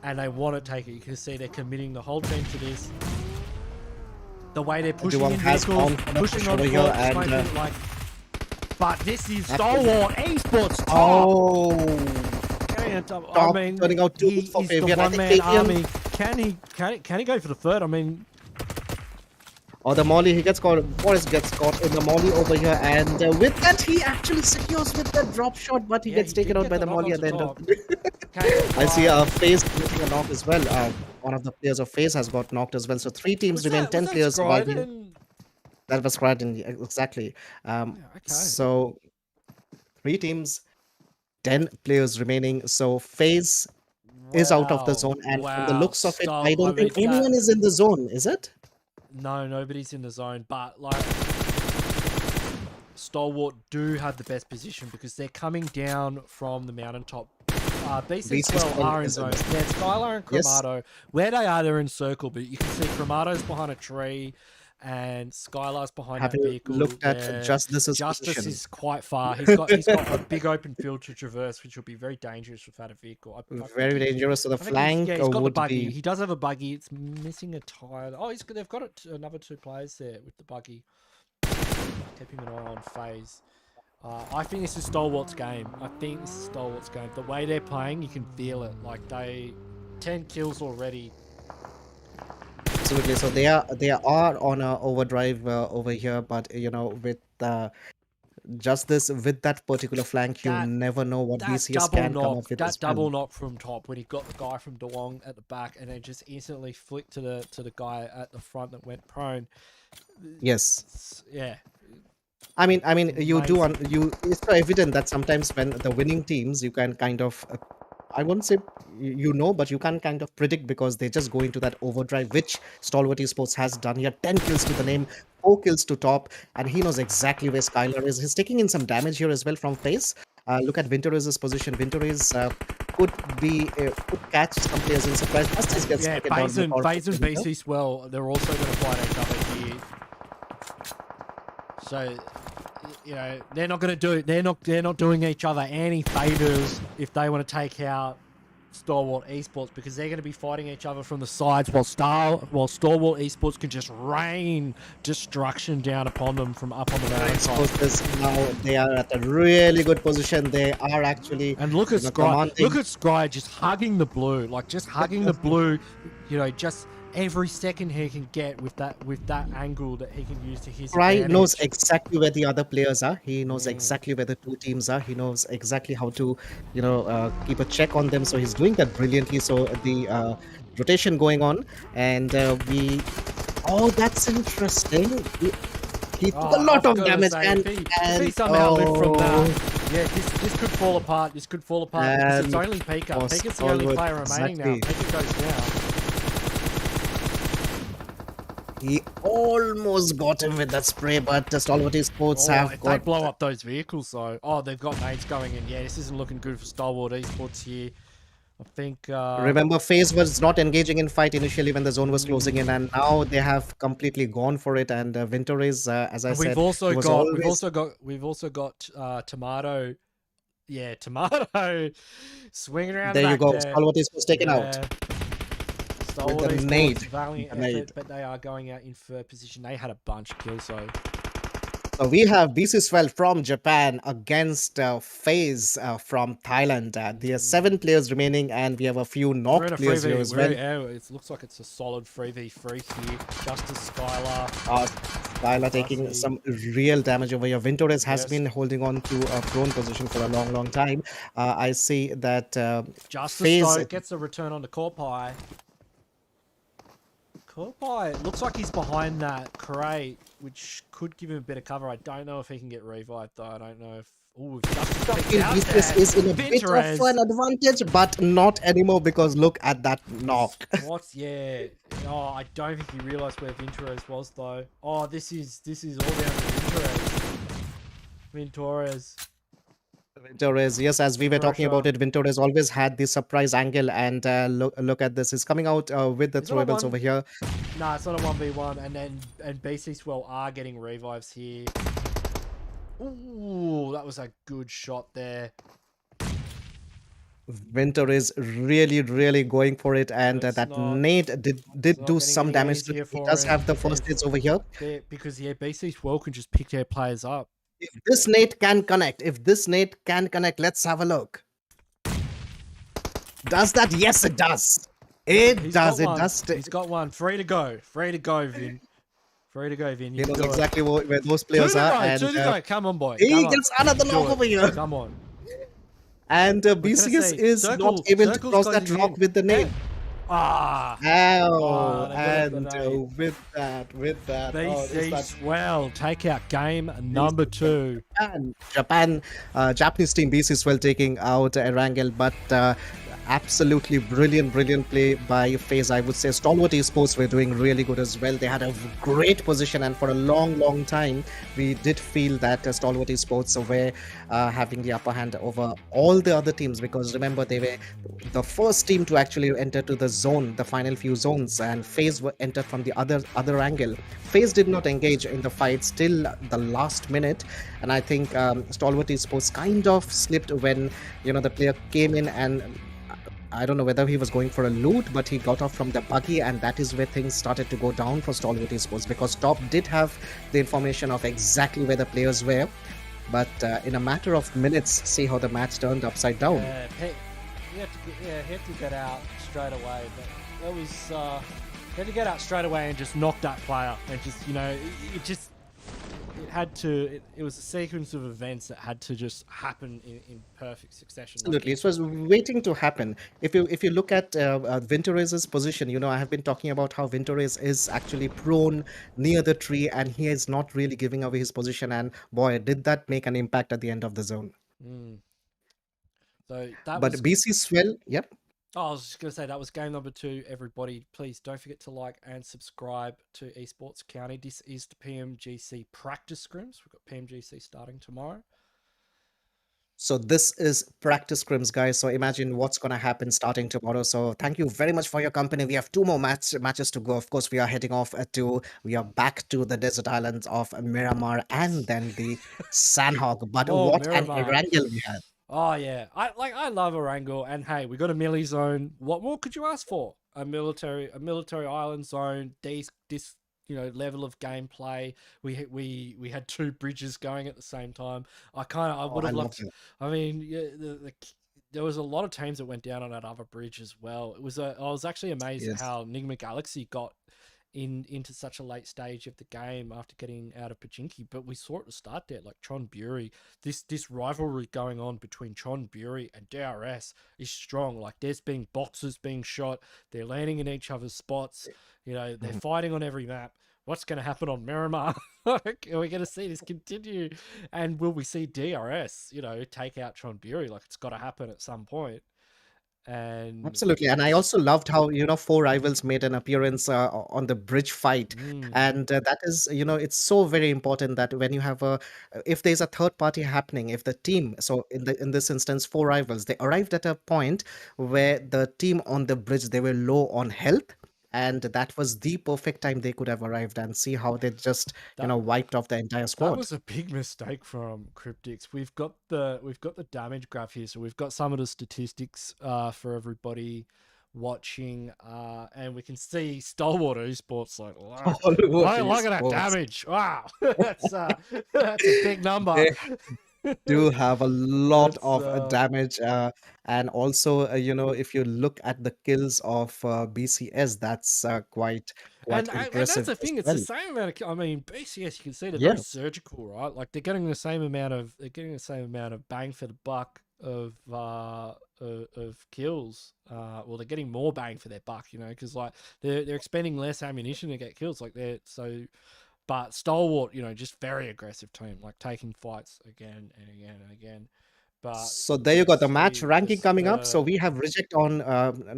and they want to take it. You can see they're committing the whole team to this. The way they're pushing in vehicles, pushing on here, and like. But this is Stalwart Esports top. Oh, I mean, turning out 2 he for is the Fabian. one-man army. Can he go for the third? I mean, the molly, he gets caught. Forrest gets caught in the molly over here, and with that, he actually secures with the drop shot, but he gets taken out by the molly at the end of the day. I see FaZe getting a knock as well. One of the players of FaZe has got knocked as well. So 3 teams remain, 10 players surviving. That was Crichton, exactly. So 3 teams, 10 players remaining. So FaZe is out of the zone, and from the looks of it, I don't think anyone is in the zone, is it? No, nobody's in the zone, but like Stalwart do have the best position because they're coming down from the mountaintop. BC SWELL are in zone. Yeah, Skylar and Cremato. Where they are, they're in circle, but you can see Cremato's behind a tree and Skylar's behind that vehicle. Looked at Justice is quite far. He's got a big open field to traverse, which will be very dangerous without a vehicle. Very dangerous. So the flank he's got the buggy. be... He does have a buggy. It's missing a tire. Oh, they've got another 2 players there with the buggy. Keeping an eye on FaZe. I think this is Stalwart's game. The way they're playing, you can feel it. Like 10 kills already. Absolutely. So they are on a overdrive over here, but you know, with just this, with that particular flank, you never know what BCS can come up with. That double knock from top when he got the guy from Dewong at the back, and then just instantly flicked to the guy at the front that went prone. Yes. Yeah. I mean, it's so evident that sometimes when the winning teams, you can kind of I wouldn't say you know, but you can kind of predict because they just go into that overdrive, which Stalwart Esports has done here. 10 kills to the name, 4 kills to top, and he knows exactly where Skylar is. He's taking in some damage here as well from FaZe. Look at Vintorez's position. Vintorez could catch some players in surprise. Justice gets Yeah, taken down. FaZe and BC SWELL, they're also going to fight each other here. So, you know, they're not going to do. They're not doing each other any favors if they want to take out Stalwart Esports, because they're going to be fighting each other from the sides, while Stalwart Esports can just rain destruction down upon them from up on the mountain. Now they are at a really good position. They are actually, and look at Scry. Look at Scry just hugging the blue, like just hugging the blue. You know, just every second he can get with that angle that he can use to his advantage. Knows exactly where the other players are. He knows exactly where the two teams are. He knows exactly how to, keep a check on them. So he's doing that brilliantly. So the rotation going on, and that's interesting. He took a lot of damage, and he somehow lived from that. Yeah, this could fall apart. This could fall apart because it's only Pika. Pika's the only player remaining now. Pika goes down. He almost got him with that spray, but the Stalwart Esports have got... They blow up those vehicles, though. Oh, they've got nades going in. Yeah, this isn't looking good for Stalwart Esports here. I think... Remember, FaZe was not engaging in fight initially when the zone was closing in, and now they have completely gone for it. And Vintorez, as I said, we've also got Tomato. Yeah, Tomato swinging around. There you go. Stalwart Esports taken out. With a nade. Valiant effort, but they are going out in third position. They had a bunch of kills, so we have BC SWELL from Japan against FaZe from Thailand. There are 7 players remaining, and we have a few knocked players here as well. It looks like it's a solid 3v3 here. Justice Skylar. Skylar taking some real damage over here. Vintorez has been holding on to a prone position for a long time. I see that Justice gets a return on the Corpie. Corpie looks like he's behind that crate, which could give him a bit of cover. I don't know if he can get revived, though. I don't know if... Ooh, Justice is in a bit of an advantage, but not anymore, because look at that knock. Yeah. Oh, I don't think he realized where Vintorez was, though. Oh, this is all down to Vintorez. Vintorez, yes, as we were talking about it, Vintorez always had the surprise angle, and look at this. He's coming out with the throwables over here. Nah, it's not a 1v1, and BC SWELL are getting revives here. Ooh, that was a good shot there. Vintorez really going for it, and that nade did do some damage. He does have the first hits over here. Because, yeah, BC SWELL can just pick their players up. If this nade can connect, let's have a look. Does that? Yes, it does. It does. He's got one. Free to go, Vin. Free to go, Vin. He knows exactly where those players are. Two to go. Come on, boy. He gets another knock over here. Come on. And BCS is not able to cross that rock with the nade. And with that, BC SWELL take out game number 2. Japanese team BC SWELL taking out Erangel, but absolutely brilliant play by FaZe. I would say Stalwart Esports were doing really good as well. They had a great position, and for a long time we did feel that Stalwart Esports were having the upper hand over all the other teams, because remember, they were the first team to actually enter to the zone, the final few zones, and FaZe were entered from the other angle. FaZe did not engage in the fight till the last minute, and I think Stalwart Esports kind of slipped when the player came in, and I don't know whether he was going for a loot, but he got off from the buggy, and that is where things started to go down for Stalwart Esports, because Top did have the information of exactly where the players were, but in a matter of minutes, see how the match turned upside down. He had to get out straight away, but that was he had to get out straight away and just knock that player, and just it was a sequence of events that had to just happen in perfect succession. Absolutely, it was waiting to happen. If you look at Vintorez's position, I have been talking about how Vintorez is actually prone near the tree, and he is not really giving away his position, and boy, did that make an impact at the end of the zone. So that But was. BC Swell, yep. Oh, I was just going to say that was game number 2. Everybody, please don't forget to like and subscribe to Esports County. This is the PMGC practice scrims. We've got PMGC starting tomorrow. So this is practice scrims, guys. So imagine what's going to happen starting tomorrow. So thank you very much for your company. We have 2 more matches to go. Of course, we are heading off we are back to the desert islands of Miramar and Yes. then the Sanhok. But Oh, what an Miramar. Erangel we had. Oh yeah, I love Erangel, and hey, we got a melee zone. What more could you ask for? A military island zone. This level of gameplay. We had 2 bridges going at the same time. I Oh, would I have love loved. it. I mean, yeah, there was a lot of teams that went down on that other bridge as well. I was actually amazed at Yes. how NIGMA Galaxy got into such a late stage of the game after getting out of Pmgc, but we saw at the start there, like CHONBURI, this rivalry going on between CHONBURI and DRS is strong. Like there's been boxes being shot, they're landing in each other's spots, they're Mhm. fighting on every map. What's going to happen on Miramar? Are we going to see this continue? And will we see DRS, take out CHONBURI? Like it's got to happen at some point. And Absolutely. And I also loved how, 4 rivals made an appearance on the bridge fight. mm, And that is, it's so very important that when you have if there's a third party happening, if the team, so in this instance, 4 rivals, they arrived at a point where the team on the bridge, they were low on health. And that was the perfect time they could have arrived and see how they just, that wiped off the entire That squad. was a big mistake from CRYPTICS. We've got the damage graph here, so we've got some of the statistics for everybody watching, and we can see Stalwart Esports like, wow, Stalwart look at that Esports. damage! Wow, that's a big number. They do have a lot That's of damage. And also, if you look at the kills of BCS, that's quite and that's impressive the as thing. It's the well. same amount of. I mean, BCS. You can see they're very Yeah. surgical, right? Like they're getting the same amount of. They're getting the same amount of bang for the buck of kills. Well, they're getting more bang for their buck, because like they're expending less ammunition to get kills. Like they're so. But Stalwart, just very aggressive team, like taking fights again and again and again. But So there you you can go, the match see ranking this coming up. So the we have Reject on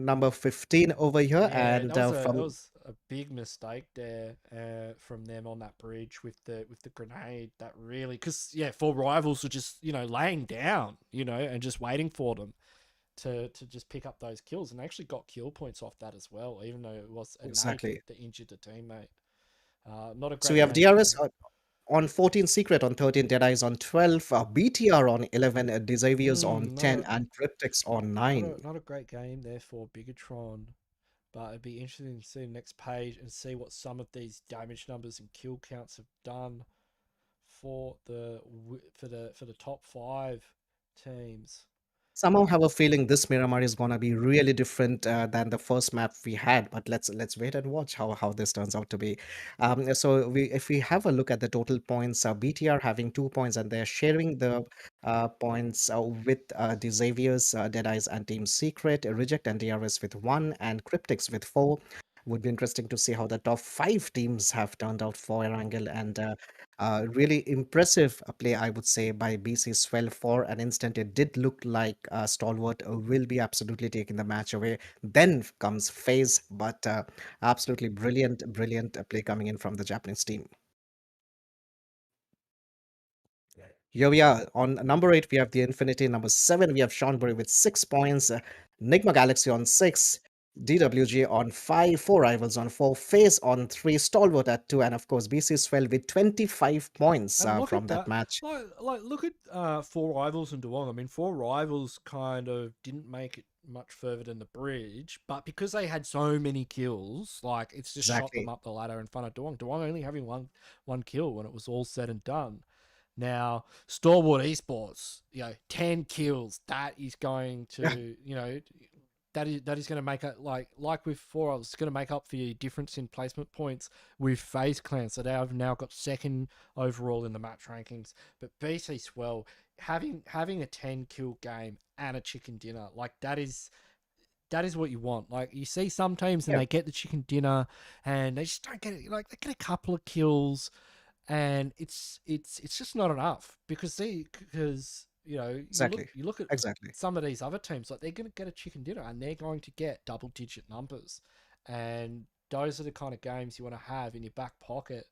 number 15 over here, Yeah, and that from was a big mistake there from them on that bridge with the grenade. That really, because yeah, 4 rivals were just laying down, and just waiting for them to just pick up those kills, and they actually got kill points off that as well, even though it was a nade exactly. that injured a teammate. Not a So we great have game DRS there. on 14, Secret on 13, Deadeyes on 12, BTR on 11, Desaviers on Not 10, a and Cryptics on not 9. a not a great game there for BIGETRON. But it'd be interesting to see the next page and see what some of these damage numbers and kill counts have done for the top 5 teams. Somehow have a feeling this Miramar is gonna be really different than the first map we had, but let's wait and watch how this turns out to be. So if we have a look at the total points, BTR having 2 points and they're sharing the points with the Xavier's, Deadeyes and Team Secret, Reject and DRS with 1, and Cryptics with 4. Would be interesting to see how the top 5 teams have turned out for Erangel and really impressive play, I would say, by BC Swell. For an instant, it did look like Stalwart will be absolutely taking the match away. Then comes FAZE, but absolutely brilliant play coming in from the Japanese team. Here we are on number 8. We have the Infinity. Number 7, we have CHONBURI with 6 points. NIGMA Galaxy on 6. DWG on 5. 4 rivals on 4. FAZE on 3. Stalwart at 2. And of course, BC Swell with 25 points And look from at that that. match. Like look at 4 rivals and Duong. I mean, 4 rivals kind of didn't make it much further than the bridge, but because they had so many kills, like it's just shot them Exactly. up the ladder in front of Duong. Duong only having one kill when it was all said and done. Now, Stalwart Esports, 10 kills. That is going Yeah. to, that is going to make it like with 4, it's going to make up for your difference in placement points with FaZe Clan. So they have now got 2nd overall in the match rankings. But BC Swell having a 10 kill game and a chicken dinner, like that is what you want. Like you see some teams and Yeah. they get the chicken dinner and they just don't get it. Like they get a couple of kills and it's just not enough because You know, Exactly. you look at Exactly. some of these other teams, like they're going to get a chicken dinner and they're going to get double-digit numbers, and those are the kind of games you want to have in your back pocket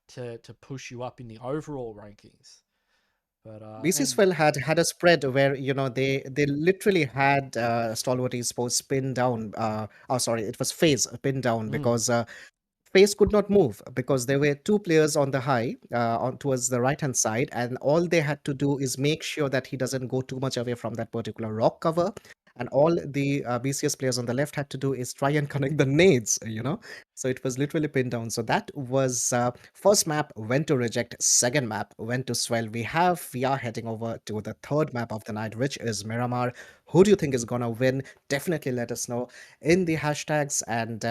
to push you up in the overall rankings. But BC and Swell had a spread where they literally had Stalwart Esports pinned down. Oh, sorry, it was FaZe pinned down mm, because FaZe could not move because there were two players on the high, on towards the right hand side, and all they had to do is make sure that he doesn't go too much away from that particular rock cover. And all the BCS players on the left had to do is try and connect the nades, So it was literally pinned down. So that was first map went to reject, second map went to swell. We are heading over to the third map of the night, which is Miramar. Who do you think is gonna win? Definitely let us know in the hashtags, and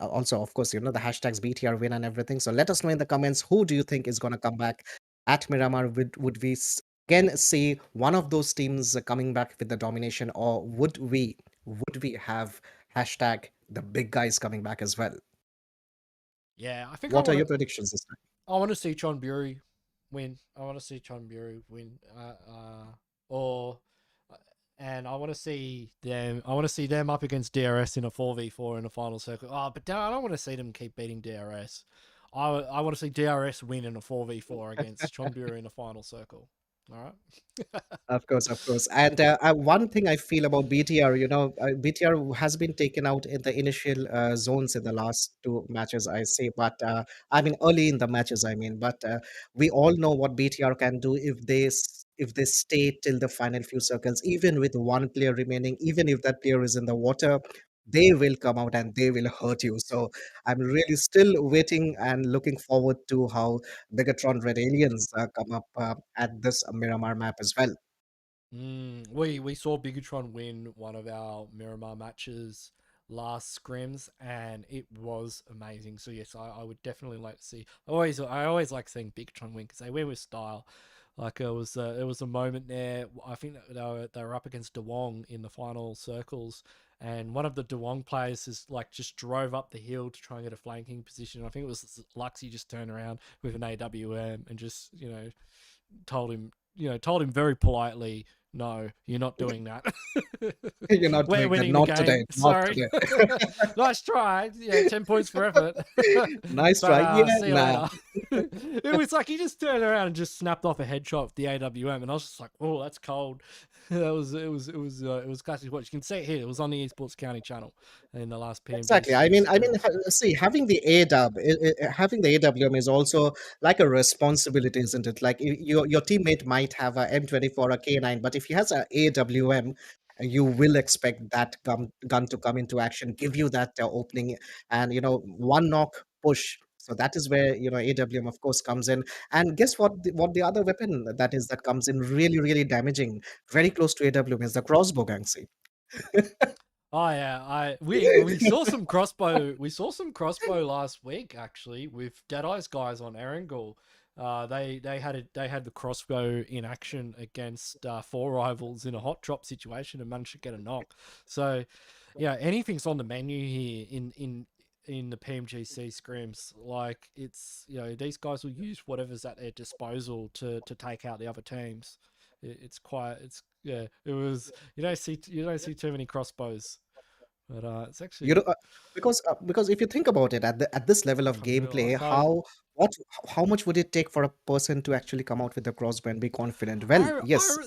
also of course the hashtags BTR win and everything. So let us know in the comments, who do you think is going to come back at Miramar? Would we again see one of those teams coming back with the domination, or would we have hashtag the big guys coming back as well? yeah, I think What are your predictions this time? I want to see CHONBURI win. I want to see CHONBURI win. Or and I want to see them. I want to see them up against DRS in a 4v4 in the final circle. Oh, but I don't want to see them keep beating DRS. I want to see DRS win in a 4v4 against CHONBURI in the final circle. All right. Of course. And one thing I feel about BTR, BTR has been taken out in the initial zones in the last two matches, I say. But I mean, early in the matches, I mean. But we all know what BTR can do if they stay till the final few circles, even with one player remaining, even if that player is in the water, they will come out and they will hurt you. So I'm really still waiting and looking forward to how Bigetron Red Aliens come up at this Miramar map as well. We saw BIGETRON win one of our Miramar matches last scrims, and it was amazing. So yes, I would definitely like to see. I always like seeing BIGETRON win because they win with style. Like there was a moment there. I think that they were up against DeWong in the final circles, and one of the DeWong players is like just drove up the hill to try and get a flanking position. I think it was Luxy just turned around with an AWM and just told him very politely, no, you're not doing that. You're not We're doing that. winning the Not game. today. Not Sorry. today. Nice try. Yeah, 10 points for effort. Nice But try. Yeah, see you nah. later. It was like he just turned around and just snapped off a headshot with the AWM, and I was just like, oh, that's cold. It was classic. What you can see it here. It was on the Esports County channel in the last Exactly. PMGC scrims. See, having the having the AWM is also like a responsibility, isn't it? Like your teammate might have a M24 or a K9, but if he has a AWM, you will expect that gun to come into action, give you that opening, and one knock push. So that is where AWM of course comes in. And guess what? What the other weapon that comes in really really damaging, very close to AWM, is the crossbow, Gangsi. Oh yeah, we saw some crossbow. We saw some crossbow last week actually with Deadeye's guys on Erangel. They had the crossbow in action against four rivals in a hot drop situation and managed to get a knock. So yeah, anything's on the menu here in the PMGC scrims. Like it's these guys will use whatever's at their disposal to take out the other teams. It's quite it's yeah. It was you don't see too many crossbows. But it's You actually know, because if you think about it, at this level of unreal. I gameplay, can't. what how much would it take for a person to actually come out with the crossbow and be confident? Well, I, yes, I, I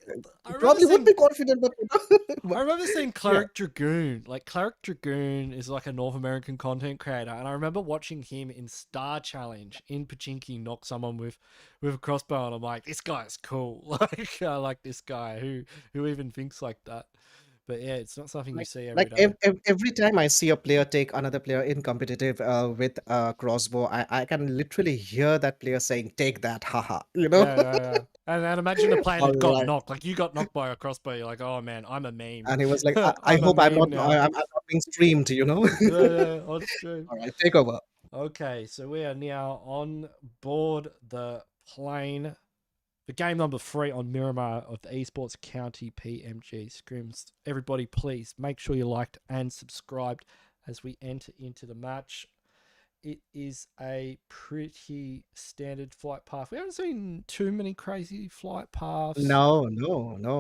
you remember probably would seeing be confident, but I but remember seeing yeah, Cleric Dragoon. Like Cleric Dragoon is like a North American content creator, and I remember watching him in Star Challenge in Pachinki knock someone with a crossbow, and I'm like, this guy's cool. Like I like this guy who even thinks like that. But yeah, it's not something you like see every like day. every time I see a player take another player in competitive with a crossbow, I can literally hear that player saying, "Take that, haha," Yeah. And imagine a player All that got right. knocked. Like you got knocked by a crossbow. You're like, oh man, I'm a meme. And he was like, "I I'm a hope I'm meme not now. I'm not being streamed." Yeah, on stream. All right, take over. Okay, so we are now on board the plane for game number 3 on Miramar of the Esports County PMG Scrims. Everybody, please make sure you liked and subscribed as we enter into the match. it is a pretty standard flight path. We haven't seen too many crazy flight paths. No.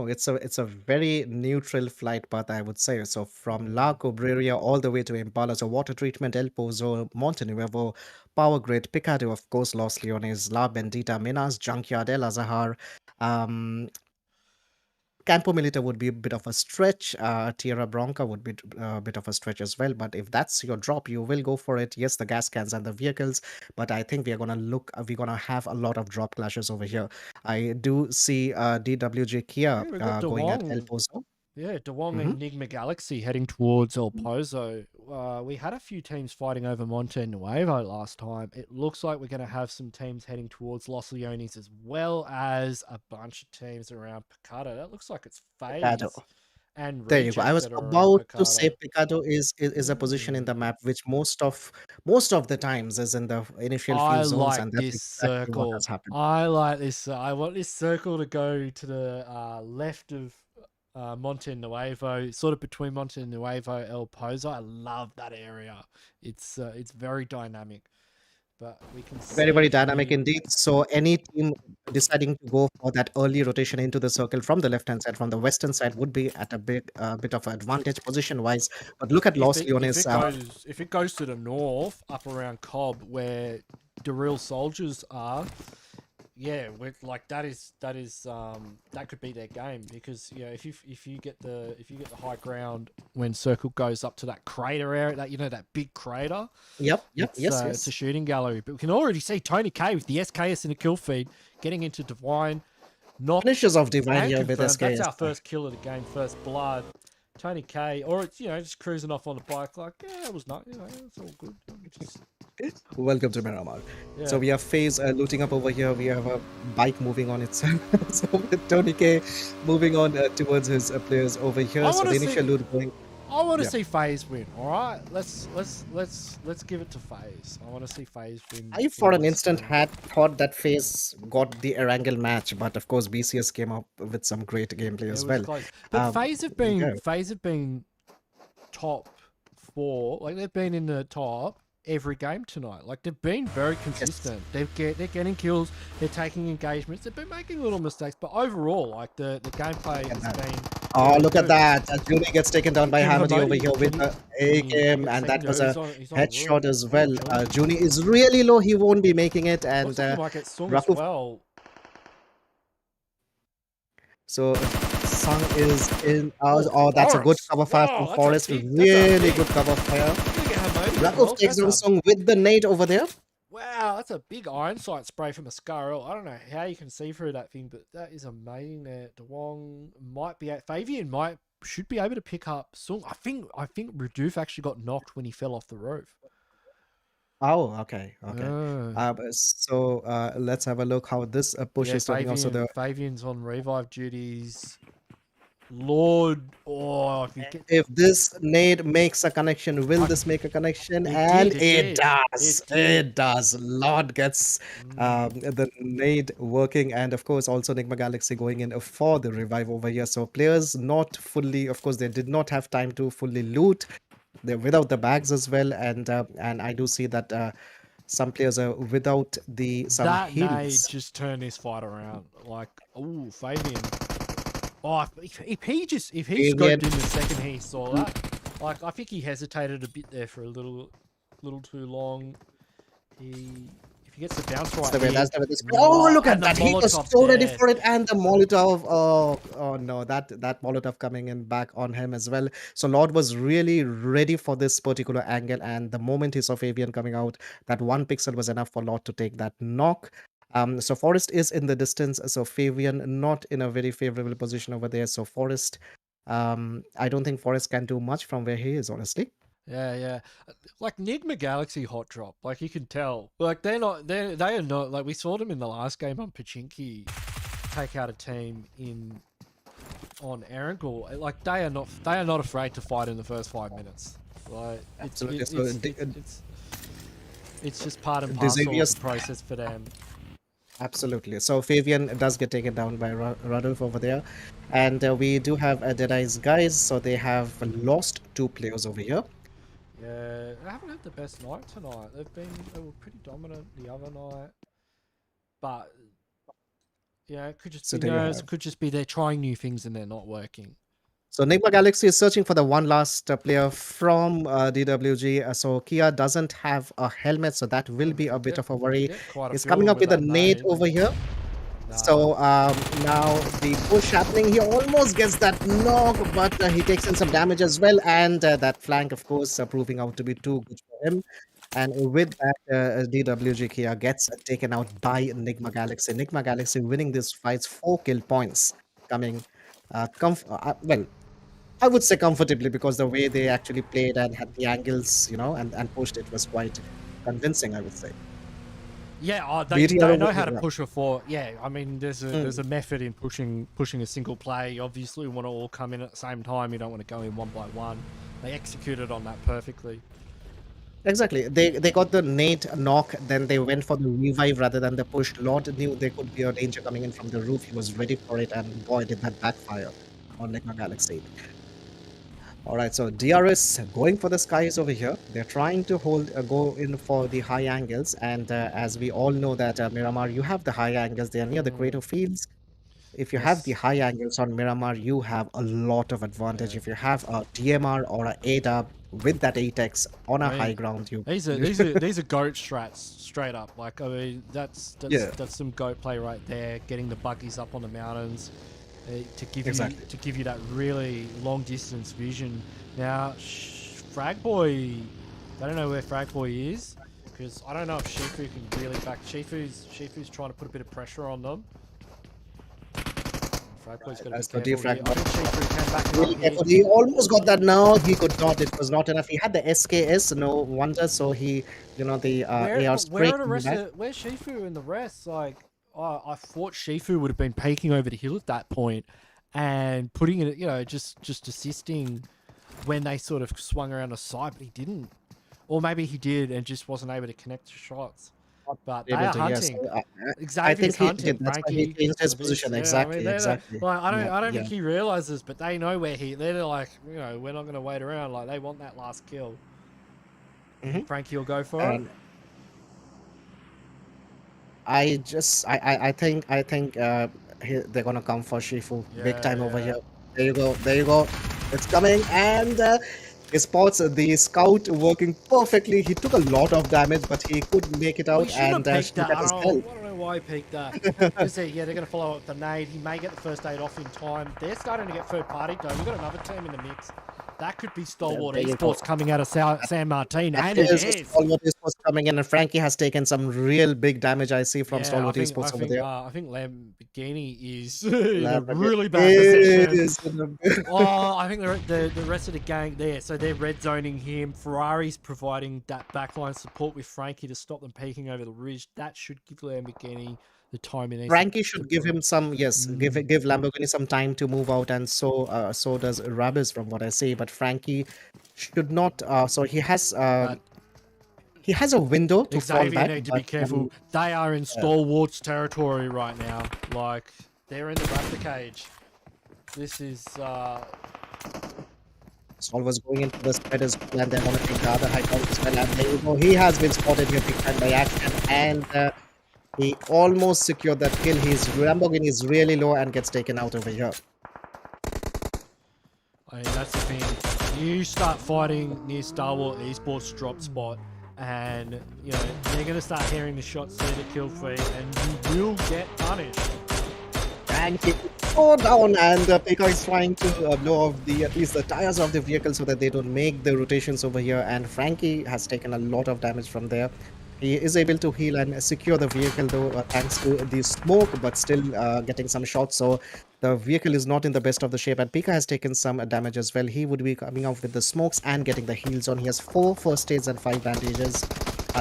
It's a very neutral flight path, I would say. So from La Cobreria all the way to Impala, so water treatment, El Pozo, Montenuevo, Power Grid, Picado, of course, Los Leones, La Bendita, Minas, Junkyard, El Azahar. Um, Campo Militar would be a bit of a stretch. Tierra Bronca would be a bit of a stretch as well. But if that's your drop, you will go for it. Yes, the gas cans and the vehicles. But I think we're gonna have a lot of drop clashes over here. I do see DWJ Kia Yeah, we've got going at El DeWong. Pozo. Yeah, DeWong Hmm. and NIGMA Galaxy heading towards El Pozo. We had a few teams fighting over Monte Nuevo last time. It looks like we're going to have some teams heading towards Los Leones as well as a bunch of teams around Picado. That looks like it's Picado. FAZE and There you go. I Reject was that are around about to say Picado. Picado is a position in the map which most of the times is in the initial few I zones, like and that's this exactly what has circle. happened. I like this. I want this circle to go to the left of Monte Nuevo, sort of between Monte Nuevo and El Pozo. I love that area. It's very dynamic. But we can Very, very see dynamic here. indeed. So any team deciding to go for that early rotation into the circle from the left-hand side, from the western side, would be at a big bit of advantage position-wise. But look at Los Leones. If it goes to the north, up around Cobb, where the real soldiers are, yeah, we're like that could be their game, because if you get the high ground when circle goes up to that crater area, that big crater, Yep, it's yes. a shooting gallery. But we can already see Tony K with the SKS in a kill feed getting into Divine, knocked Finishes of Divine and here with confirmed. That's SKS. our first kill of the game, first blood. Tony K, or it's just cruising off on a bike, like, yeah, it was not, it's all good. Welcome to Miramar. Yeah. So we have FaZe looting up over here. We have a bike moving on itself. So with Tony K moving on towards his players over here. So the initial loot going. I want to see FaZe win. All right, let's give it to FaZe. I want to see FaZe win. I for an instant had thought that FaZe got the Erangel match, but of course BCS came up with some great gameplay as well. Close. But FaZe have been top 4. Like, they've been in the top every game tonight. Like, they've been very consistent. Yes. They're getting kills. They're taking engagements. They've been making little mistakes, but overall, like, the gameplay has been. Oh, look at that! Junie gets taken down by Hamadi over here with the A-game, and that was a headshot as well. Junie is really low. He won't be making it, and Rakuf. So Sung is in. Oh, that's a good cover fire from Forest. Really good cover fire. Rakuf takes down Sung with the nade over there. Wow, that's a big iron sight spray from a Scarl. I don't know how you can see through that thing, but that is amazing there. DeWong might be at Fabian should be able to pick up Sung. I think Raduf actually got knocked when he fell off the roof. Oh, okay. So let's have a look how this push is turning out. So Fabian's on revive duties. Lord, if this nade makes a connection, will this make a connection? It does. It does. Lord gets the nade working, and of course also NIGMA Galaxy going in for the revive over here. So players not fully, of course, they did not have time to fully loot. They're without the bags as well, and I do see that some players are without some heals. That nade just turned this fight around. Like, oh, Fabian. Oh, if he scoped in the second he saw that, like, I think he hesitated a bit there for a little too long. If he gets the bounce right here, look at that! He was so ready for it, and the Molotov. Oh no, that Molotov coming in back on him as well. So Lord was really ready for this particular angle, and the moment he saw Fabian coming out, that 1 pixel was enough for Lord to take that knock. So Forest is in the distance, so Fabian not in a very favorable position over there. So Forest, I don't think Forest can do much from where he is, honestly. Yeah. Like, NIGMA Galaxy hot drop, like, you can tell. Like, they are not, like, we saw them in the last game on Pmgc take out a team on Erangel. Like, they are not afraid to fight in the first 5 minutes. Like, it's just part and parcel of the process for them. Absolutely. So Fabian does get taken down by Radulf over there. And we do have Deadeye's guys. So they have lost 2 players over here. Yeah, haven't had the best night tonight. They were pretty dominant the other night, but yeah, it could just So be there you nerves. have. It could just be they're trying new things and they're not working. So NIGMA Galaxy is searching for the one last player from DWG. So Kia doesn't have a helmet, so that will be a bit of a worry. Get quite a He's few of coming them up with a that nade over here. So now the push happening. He almost gets that knock, but he takes in some damage as well. And that flank, of course, proving out to be too good for him. And with that, DWG Kia gets taken out by NIGMA Galaxy. NIGMA Galaxy winning this fight, 4 kill points coming. Well, I would say comfortably because the way they actually played and had the angles, and pushed it was quite convincing, I would say. Yeah, BTR they over know how to here. push a four. Yeah, I mean, there's a method in pushing a single play. Obviously, you want to all come in at the same time. You don't want to go in one by one. They executed on that perfectly. Exactly. They got the nade knock, then they went for the revive rather than the push. Lord knew there could be a danger coming in from the roof. He was ready for it, and boy, did that backfire on Ligma Galaxy. All right, so DRS going for the skies over here. They're trying to go in for the high angles, and as we all know that Miramar, you have the high angles. They are near the creative fields. If you have the Yes. high angles on Miramar, you have a lot of advantage. If you have a DMR or a ADAB with that 8x on a I high mean, ground, you these are goat strats straight up. Like, I mean, that's yeah, some goat play right there. Getting the buggies up on the mountains to give you that really long distance vision. Now, Fragboy, I don't know where Fragboy is because I don't know if Shifu can really back. Shifu's trying to put a bit of pressure on them. Fragboy's got to be so careful here. I think Shifu can back him really up careful. here. He almost got that. No, he could not. It was not enough. He had the SKS, no wonder. So he, the AR spray coming back. Where's Shifu and the rest? Like, I thought Shifu would have been peeking over the hill at that point and putting it, just assisting when they sort of swung around the side, but he didn't. Or maybe he did and just wasn't able to connect to shots. But they are Yes. hunting. I think Xavier's he hunting. did. That's why he Frankie. changed his Levis, position. yeah, I Exactly. mean, Exactly. like, I don't Yeah. think he realizes, but they know where they're like, we're not going to wait around. Like, they want that last kill. Frankie will go for it. And I think they're gonna come for Shifu big time over here. There you go. There you go. It's coming, and he spots the scout working perfectly. He took a lot of damage, but he could make it Well, out. he shouldn't And have peeked look that. at I his don't health. know why he peeked that. Because they're going to follow up the nade. He may get the first aid off in time. They're starting to get third party though. We've got another team in the mix. That could be Stalwart There you go. Esports coming out of San Martin, That and it is is. Stalwart Esports coming in, and Frankie has taken some real big damage. I see from Stalwart Esports over there. I think Lamborghini is in a Lamborghini really bad position. is in a- I think the rest of the gang there. So they're red zoning him. Ferrari's providing that backline support with Frankie to stop them peeking over the ridge. That should give Lamborghini the time in. Frankie should give him some, yes, give Lamborghini some time to move out, and so does Rabis from what I say. But Frankie should not. So he has a window to fall Xavier back. need to be But, careful. They are in Stalwart's territory right now. Like, they're in the raptor cage. This is Saul was going into the spread as well, and they want to take the other high ground as well. And there you go. He has been spotted here big time by action, and he almost secured that kill. His Lamborghini is really low and gets taken out over here. I mean, that's the thing. You start fighting near Stalwart Esports drop spot, and they're going to start hearing the shots there to kill feed, and you will get punished. And he go down, and Pekka is trying to blow off at least the tires of the vehicle so that they don't make the rotations over here. And Frankie has taken a lot of damage from there. He is able to heal and secure the vehicle though, thanks to the smoke, but still getting some shots. So the vehicle is not in the best of the shape, and Pika has taken some damage as well. He would be coming out with the smokes and getting the heals on. He has 4 first aids and 5 bandages.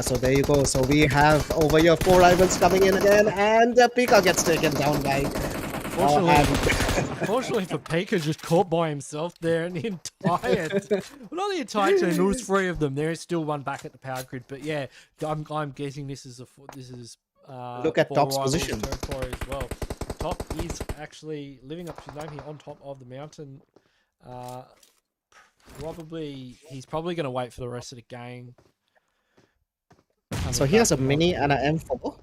So there you go. So we have over here 4 rivals coming in again, and Pika gets taken down by. Fortunately for Pika, just caught by himself there, and the entire, not the entire team, there was 3 of them. There is still one back at the power grid, but yeah, I'm guessing this is look at Top's 4 rivals position. territory as well. Top is actually living up to his name here on top of the mountain. he's probably going to wait for the rest of the game. So here's a mini and an M4.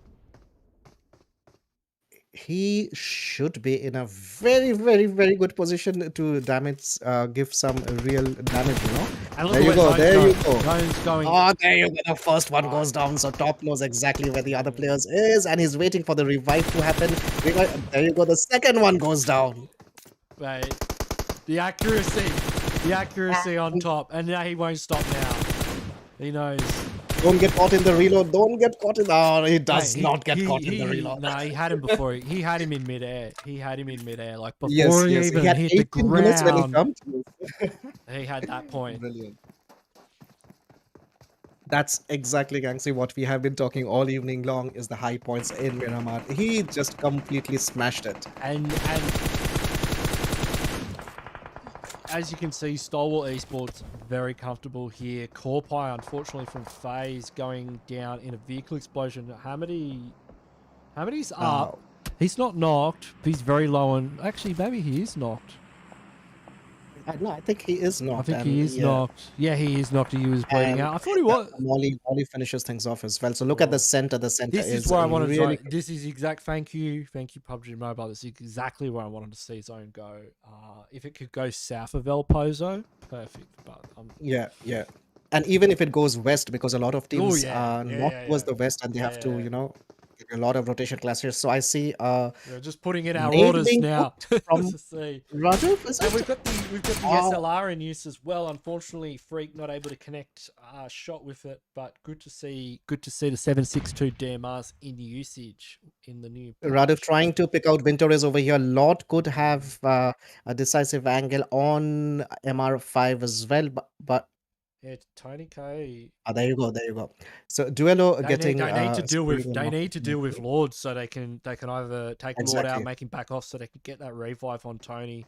He should be in a very, very, very good position to damage, give some real damage, you know. And look There you where go, Zone's there going. you go. Zone's going. Oh, there you go. The first one goes down. So Top knows exactly where the other players is, and he's waiting for the revive to happen. There you go. The second one goes down. Right. The accuracy on Top, and now he won't stop now. He knows. Don't get caught in the reload. Don't get caught in. Oh, he does not get caught in the reload. No, he had him before. He had him in midair. He had him in midair, like before Yes, he yes. even He had hit the 18 minutes when he ground. jumped. He had that point. Brilliant. That's exactly, Gangster, what we have been talking all evening long is the high points in Miramar. He just completely smashed it. And as you can see, Stalwart Esports very comfortable here. Corpy, unfortunately, from FAZE going down in a vehicle explosion. Hamidi's up. He's not knocked. He's very low on. Actually, maybe he is knocked. No, I think he is knocked. I think he is knocked. Yeah, he is knocked. He was bleeding out. I thought he was. Molly finishes things off as well. So look at the center. The center this is where I wanted really... to. This is exact. Thank you, PUBG Mobile. This is exactly where I wanted to see Zone go. If it could go south of El Pozo, perfect. But yeah. And even if it goes west, because a lot of teams are not towards the west, and they have to, you know, a lot of rotation clashes. So I see we're just putting in our orders now from to see. Radu, and we've got the SLR in use as well. Unfortunately, Freak not able to connect shot with it, but good to see the 7.62 DMRs in usage in the new patch. Radu trying to pick out Winters over here. Lord could have a decisive angle on MR5 as well, but yeah, Tony K. There you go. So Duello getting. They need to deal with Lord, so they can either take Lord out, make him back off, so they can get that revive on Tony.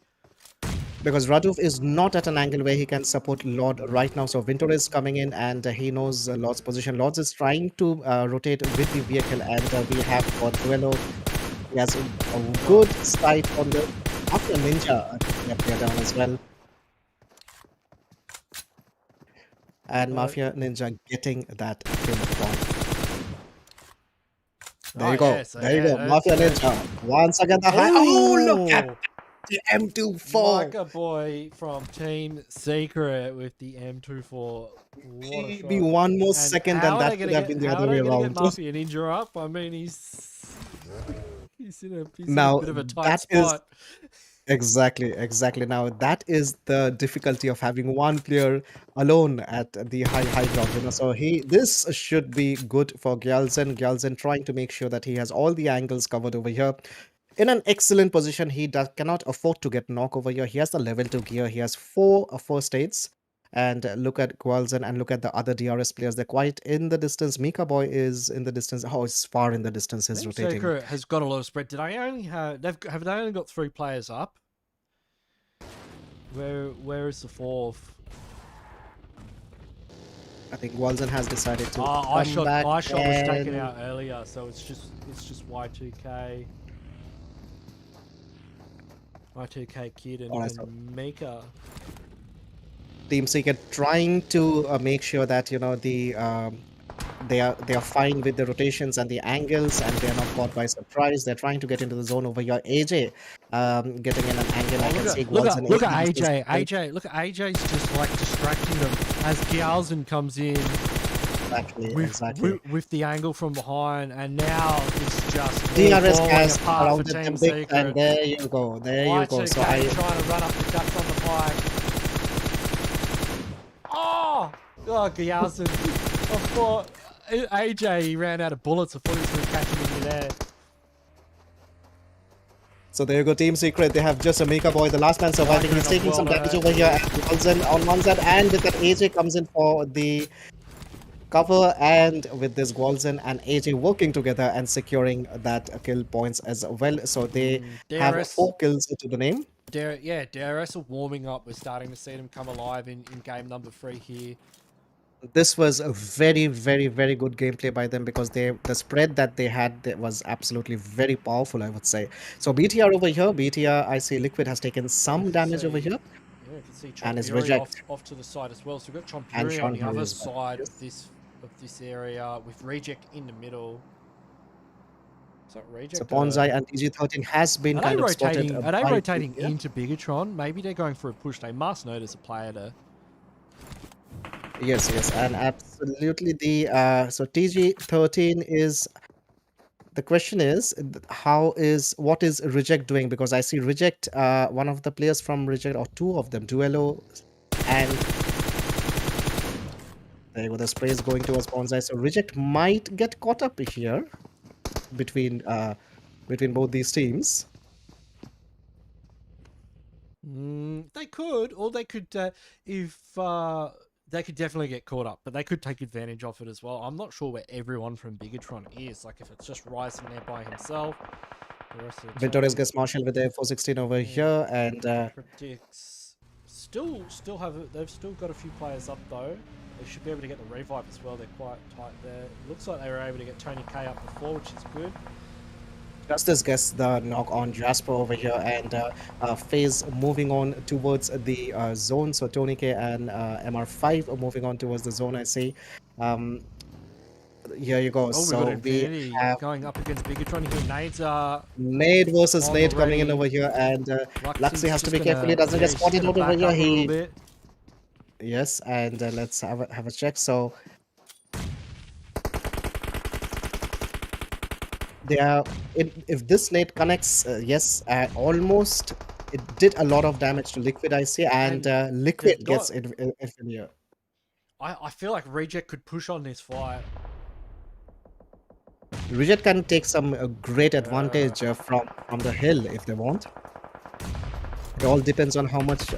Because Raduf is not at an angle where he can support Lord right now. So Winter is coming in, and he knows Lord's position. Lord is trying to rotate with the vehicle, and we have got Duello. He has a good sight on the after Ninja. They're down as well. And Mafia Ninja getting that kill point. There you go. There you go. Mafia Ninja. Once again, the high. Oh, look at the M24. Micah boy from Team Secret with the M24. Maybe one more second, and that could have been the other way around. Mafia Ninja up. I mean, he's in a bit of a tight spot. Exactly. Now that is the difficulty of having one player alone at the high ground. You know, so this should be good for Gyalzen. Gyalzen trying to make sure that he has all the angles covered over here. In an excellent position, he cannot afford to get knock over here. He has the level 2 gear. He has 4 first aids. And look at Gyalzen and look at the other DRS players. They're quite in the distance. Mika Boy is in the distance. Oh, it's far in the distance. He's rotating. Secret has got a lot of spread. Did I only have? Have they only got 3 players up? Where is the 4th? I think Gyalzen has decided to. iShot was taken out earlier, so it's just Y2K. Y2K Kid and Mika. Team Secret trying to make sure that, you know, they are fine with the rotations and the angles, and they are not caught by surprise. They're trying to get into the zone over here. AJ getting in an angle. I can see look at AJ. Look at AJ's just like distracting them as Gyalzen comes in. Exactly. With the angle from behind, and now it's just DRS has surrounded them big, and there you go. So trying to run up the guts on the bike. Oh, Gyalzen. I thought AJ ran out of bullets. I thought he was going to catch him in midair. So there you go, Team Secret. They have just a Mika Boy, the last man surviving. He's taking some damage over here. And on one side, and with that AJ comes in for the cover, and with this Gyalzen and AJ working together and securing that kill points as well. So they have 4 kills to the name. DRS are warming up. We're starting to see them come alive in game number 3 here. This was a very, very, very good gameplay by them, because the spread that they had was absolutely very powerful, I would say. So BTR over here, I see Liquid has taken some damage over here. Yeah, you can see and is CHONBURI reject off to the side as well. So we've got and CHONBURI on the CHONBURI other as well. side Yes. of this area with reject in the middle. So So reject. Bonsai and TG13 has been Are they kind of spotted rotating? Are they by rotating BTR. into BIGETRON? Maybe they're going for a push. They must notice a player to. Yes, yes, and absolutely the so TG13 is the question is what is Reject doing? Because I see Reject, one of the players from Reject, or two of them, Duello, and there you go, the spray is going towards Bonsai. So Reject might get caught up here between both these teams. They could, or they could, if they could definitely get caught up, but they could take advantage of it as well. I'm not sure where everyone from BIGETRON is. Like if it's just Ryzen there by himself, the rest of the Victorious team. gets Marshall with their 416 over here, and CRYPTICS still have it. They've still got a few players up though. They should be able to get the revive as well. They're quite tight there. Looks like they were able to get Tony K up before, which is good. Justice gets the knock on Jasper over here, and FaZe moving on towards the zone. So Tony K and MR5 are moving on towards the zone, I see. Here you go. Oh, we've got So we Infinity have going up against BIGETRON here. Nades are Nade versus on Nade coming in already. over here, and Luxy has to be careful. He Gonna, doesn't get he's just spotted gonna out over back here. up a little He bit. Yes, and let's have a check. So they are if this nade connects, yes, almost it did a lot of damage to Liquid, I see, and Liquid gets Infinity. I feel like Reject could push on this fight. Reject can take some great advantage from the hill if they want. It all depends on how much,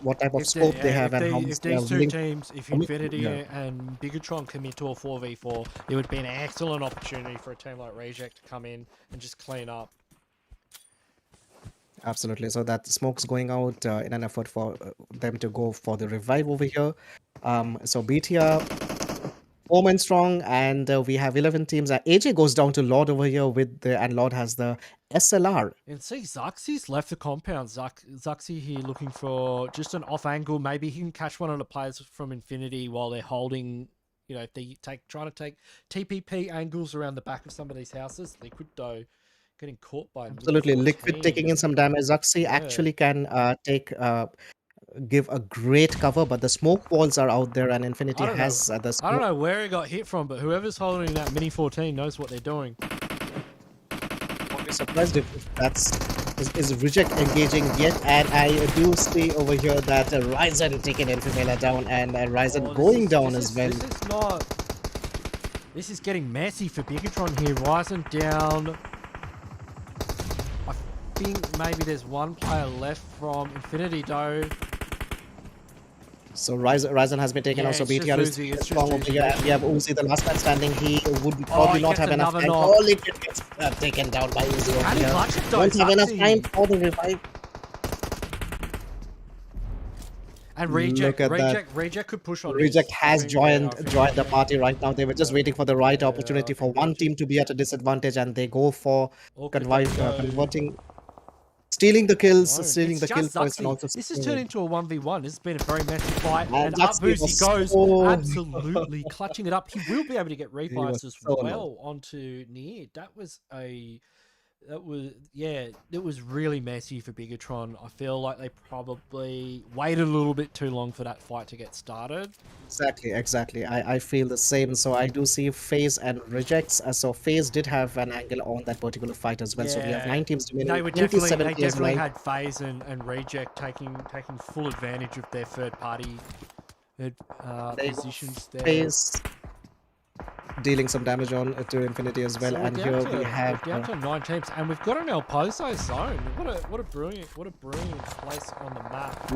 what type of scope they have, and how much If they are these two willing teams, if to commit to. Infinity Yeah, and BIGETRON commit to a 4v4, it would be an excellent opportunity for a team like Reject to come in and just clean up. absolutely. So that smoke's going out in an effort for them to go for the revive over here. So BTR 4 men strong, and we have 11 teams. AJ goes down to Lord over here and Lord has the SLR. And see, Zaxi's left the compound. Zaxi here looking for just an off angle. Maybe he can catch one of the players from Infinity while they're holding. You know, if they trying to take TPP angles around the back of some of these houses. Liquid though, getting caught by Absolutely, Liquid taking in some damage. Zaxi actually can give a great cover, but the smoke walls are out there, and Infinity has the I don't smoke. know where he got hit from, but whoever's holding that Mini 14 knows what they're doing. Won't be surprised if is Reject engaging yet, and I do see over here that Ryzen taking Infimela down, and Ryzen going down as well. This is getting messy for BIGETRON here. Ryzen down. I think maybe there's one player left from Infinity though. So Ryzen has been taken out. So BTR is strong over here. We have Uzi, the last man standing. He would probably not have enough time. Oh, Liquid gets taken down by Uzi over here. Won't have enough time for the revive. And Reject could push on. Reject has joined the party right now. They were just waiting for the right opportunity for one team to be at a disadvantage, and they go for converting. Stealing the kills, stealing the kill points, and also this has turned into a 1v1. This has been a very messy fight, and up Boozy goes, absolutely clutching it up. He will be able to get revives as well onto Near. It was really messy for BIGETRON. I feel like they probably waited a little bit too long for that fight to get started. Exactly. I feel the same. So I do see FaZe and Rejects. So FaZe did have an angle on that particular fight as well. So we have 9 teams remaining. They definitely had FaZe and Reject taking full advantage of their third party positions there. FaZe dealing some damage on to Infinity as well, So and here we have down to 9 teams, and we've got an El Pozo zone. What a brilliant place on the map.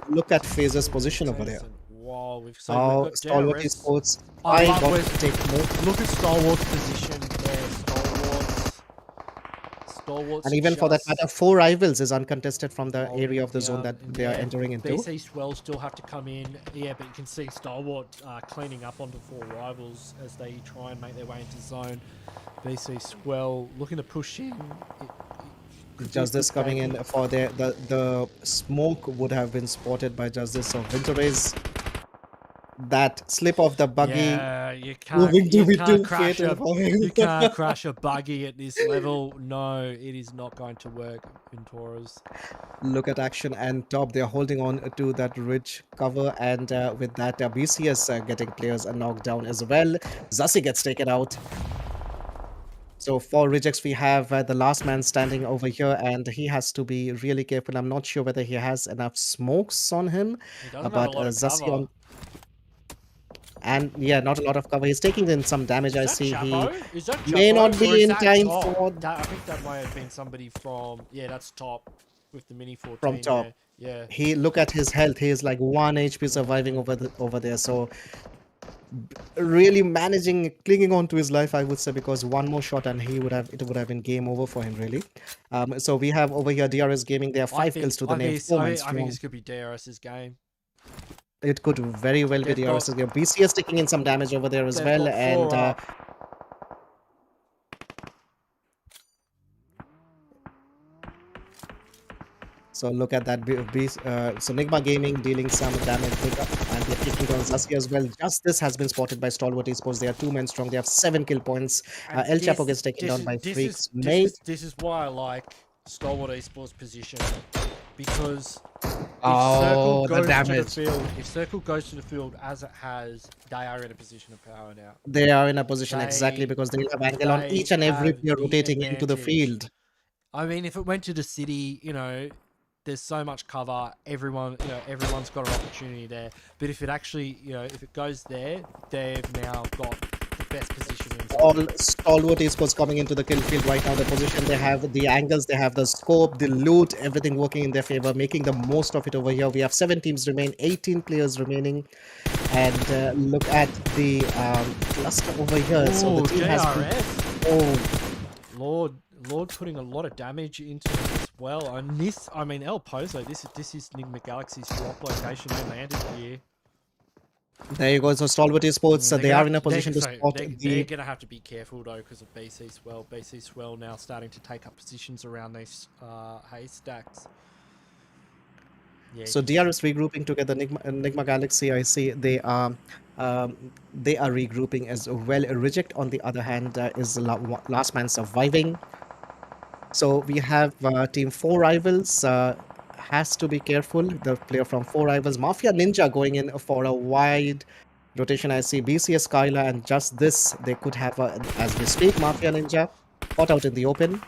Look at FaZe's position over there. Wow, we've got STALWART esports. Look at STALWART's position there. Stalwart's and even for that matter, 4 rivals is uncontested from the area of the zone that they are entering into. BC SWELL still have to come in, but you can see STALWART cleaning up onto 4 rivals as they try and make their way into zone. BC SWELL looking to push in. Could be a Justice good coming game. in for the smoke would have been spotted by Justice of Winter Rays. That slip of the buggy Yeah, you can't proving to be too crash fatal a for him. you can't crash a buggy at this level. No, it is not going to work in Taurus. Look at action and top. They're holding on to that ridge cover, and with that, BCS getting players knocked down as well. Zassi gets taken out. So for rejects, we have the last man standing over here, and he has to be really careful. I'm not sure whether he has enough smokes on him, He doesn't have a but lot of Zassi cover. on. And yeah, not a lot of cover. He's taking in some damage. I Is that see he Chapo? Is that may Chapo? not Or be is in that time top? for I think that might have been somebody from that's top with the mini from 14. top. Yeah. He look at his health. He is like 1 HP surviving over there. So really managing, clinging on to his life, I would say, because one more shot and it would have been game over for him, really. So we have over here DRS Gaming. They have 5 kills to the name, 4 man I think strong. this could be DRS's game. It could very well be They've got- DRS's game. BCS taking in some damage over there as They've well, got and 4 up. so look at that. So NIGMA Gaming dealing some damage, and they're taking down Zassi as well. Justice has been spotted by Stalwart Esports. They are 2 men strong. They have 7 kill points. And El Chapo gets taken down by Freaks. This is why I like Stalwart Esports position, because if Oh, Circle the goes damage. to the field, if Circle goes to the field as it has, they are in a position of power now. They are in a position exactly because they have angle on they each and every have player the rotating into the advantage. field. I mean, if it went to the city, there's so much cover. Everyone's got an opportunity there. But if it actually, if it goes there, they've now got the best position in All Stalwart Esports coming into the kill field right now. The position they have, the angles, they have the scope, the loot, everything working in their favor, making the most of it over here. We have 7 teams remain, 18 players remaining, and look at the cluster over here. So the team has Lord putting a lot of damage into it as well. And this, I mean, El Pozo, this is NIGMA Galaxy's drop location. They landed here. There you go. So Stalwart Esports, they are in a position to spot they're the. going to have to be careful though because of BC Swell. BC Swell now starting to take up positions around these haystacks. Yeah, So DRS regrouping together. NIGMA Galaxy, I see they are regrouping as well. Reject, on the other hand, is the last man surviving. So we have team 4 rivals. Has to be careful. The player from 4 rivals, Mafia Ninja, going in for a wide rotation. I see BCS Skyla and just this. They could have, as we speak, Mafia Ninja caught out in the open.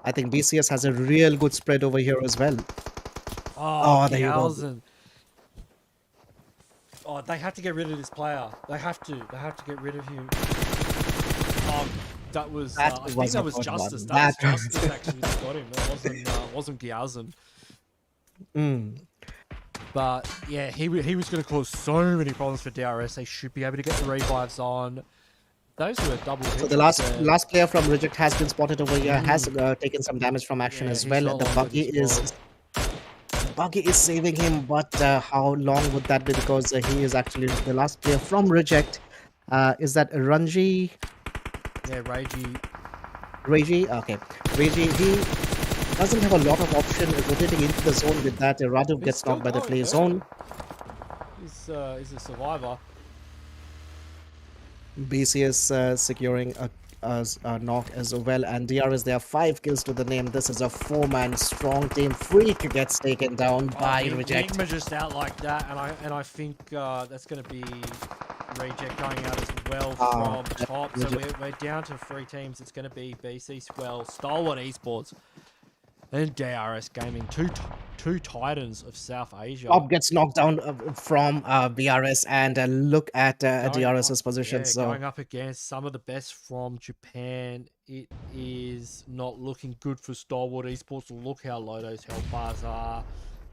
I think BCS has a real good spread over here as well. Oh, there you go. Oh, they have to get rid of this player. They have to get rid of him. Oh, I think that was Justice. That was Justice actually that got him. That wasn't Gyazin. But yeah, he was going to cause so many problems for DRS. They should be able to get the revives on. Those were double hits. So the last player from Reject has been spotted over here. Has taken some damage from action as well. The buggy is saving him, but how long would that be? Because he is actually the last player from Reject. Is that Ranji? Yeah, Reiji? Okay. Reiji, he doesn't have a lot of option rotating into the zone with that. Radu gets knocked by the play zone. He's a survivor. BCS securing a knock as well, and DRS, there are 5 kills to the name. This is a 4-man strong team. Freak gets taken down by Reject. NIGMA just out like that, and I think that's going to be Reject going out as well from top. So we're down to 3 teams. It's going to be BC Swell, Stalwart Esports, and DRS Gaming. Two titans of South Asia. Top gets knocked down from BRS, and look at DRS's position. Yeah, so going up against some of the best from Japan. It is not looking good for Stalwart Esports. Look how low those health bars are.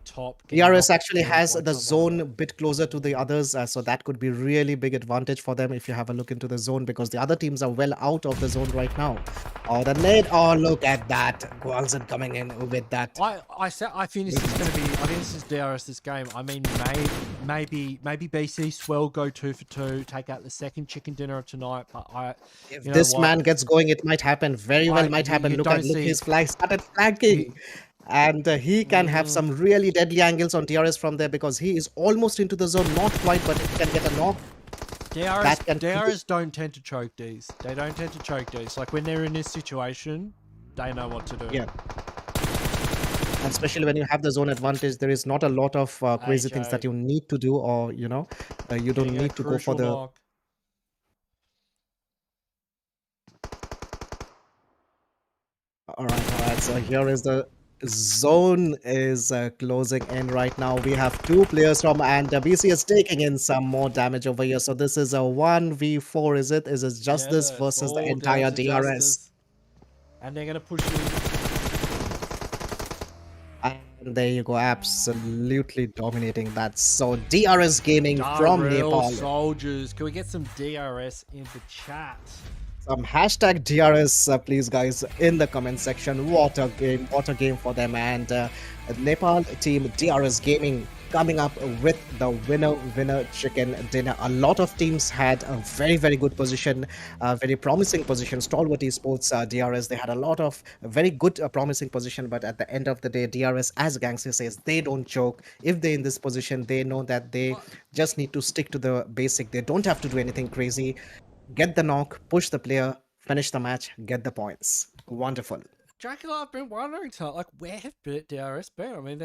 top, getting DRS knocked actually down has by the someone. zone a bit closer to the others, so that could be really big advantage for them if you have a look into the zone, because the other teams are well out of the zone right now. Oh, the nade! Oh, look at that! Guanzin coming in with that. I think this is going to be. I think this is DRS this game. I mean, maybe BC Swell go 2 for 2, take out the second chicken dinner of tonight. But If you know this what? man gets going, it might happen. Very well might happen. You Look don't at see. his flag started flanking. And he can have some really deadly angles on DRS from there, because he is almost into the zone. Not quite, but if he can get a knock, DRS don't tend to choke these. They don't tend to choke these. Like when they're in this situation, they know what to do. Yeah. And especially when you have the zone advantage, there is not a lot of crazy things that you need to do, or you don't need to go for the. Knock. All right. So here is the zone is closing in right now. We have two players from, and BC is taking in some more damage over here. So this is a 1v4, is it? Is it Justice versus the entire DRS? And they're going to push you. And there you go, absolutely dominating that. So DRS Gaming from Nepal. Soldiers. Can we get some DRS in the chat? Some hashtag DRS, please, guys, in the comment section. What a game for them. And Nepal team DRS Gaming coming up with the winner chicken dinner. A lot of teams had a very good position, very promising position. Stalwart Esports, DRS, they had a lot of very good promising position, but at the end of the day, DRS, as Gangster says, they don't choke. If they're in this position, they know that they just need to stick to the basic. They don't have to do anything crazy. Get the knock, push the player, finish the match, get the points. Wonderful. Dracula, I've been wondering, like, where have DRS been? I mean,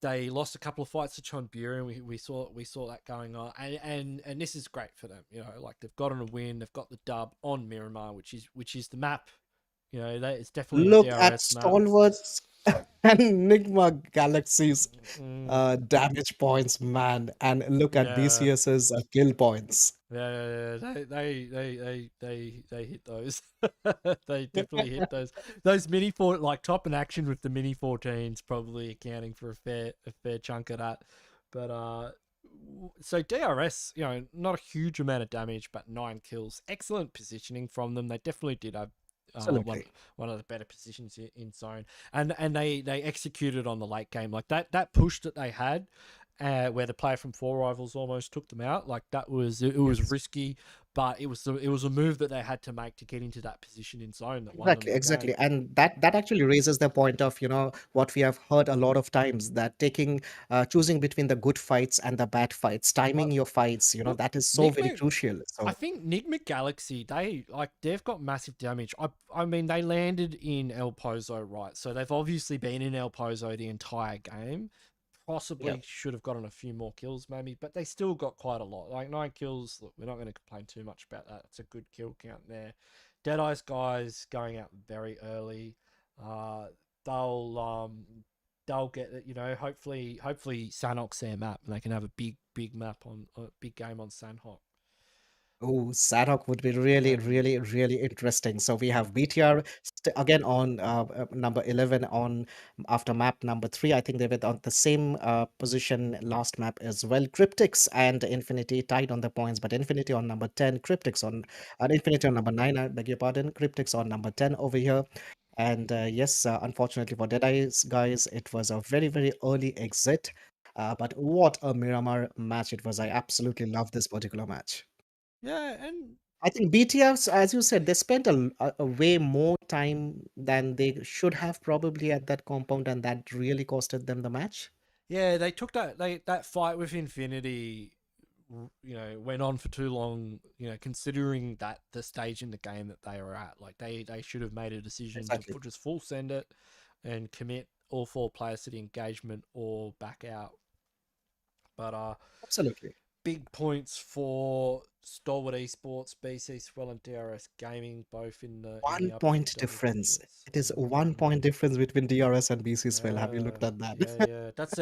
they lost a couple of fights to Chonburi, and we saw that going on, and this is great for them. Like they've gotten a win, they've got the dub on Miramar, which is the map. It's definitely look a DRS at map. Stalwarts and NIGMA Galaxy's damage points, man, and look at BCS's kill points. Yeah, they hit those. They definitely hit those. Those mini like top in action with the mini 14s probably accounting for a fair chunk of that. But so DRS, not a huge amount of damage, but 9 kills. Excellent positioning from them. They definitely did have one of the better positions in zone, and they executed on the late game, like that push that they had, where the player from 4 Rivals almost took them out. Like it was risky, but it was a move that they had to make to get into that position in zone. That exactly, and that actually raises the point of what we have heard a lot of times, that choosing between the good fights and the bad fights, timing your fights, that is so very crucial. So I think NIGMA Galaxy, they've got massive damage. I mean, they landed in El Pozo, right? So they've obviously been in El Pozo the entire game. Possibly should have gotten a few more kills, maybe, but they still got quite a lot. Like 9 kills. Look, we're not going to complain too much about that. It's a good kill count there. Deadeye's guys going out very early. They'll get it. Hopefully Sanhok's their map, and they can have a big map on a big game on Sanhok. Oh, Sanhok would be really interesting. So we have BTR again on number 11 on after map number 3. I think they were on the same position last map as well. CRYPTICS and Infinity tied on the points, but Infinity on number 10, CRYPTICS on Infinity on number 9. I beg your pardon. CRYPTICS on number 10 over here. And yes, unfortunately for Deadeye's guys, it was a very early exit. But what a Miramar match it was. I absolutely love this particular match. Yeah, and I think BTS, as you said, they spent a way more time than they should have probably at that compound, and that really costed them the match. Yeah, they took that fight with Infinity, went on for too long, considering that the stage in the game that they were at. Like they should have made a decision to just full send it and commit all 4 players to the engagement or back out. But absolutely. Big points for Stalwart Esports, BC Swell, and DRS Gaming, both in the 1 point difference. It is 1 point difference between DRS and BC Swell. Have you looked at that? Yeah. That's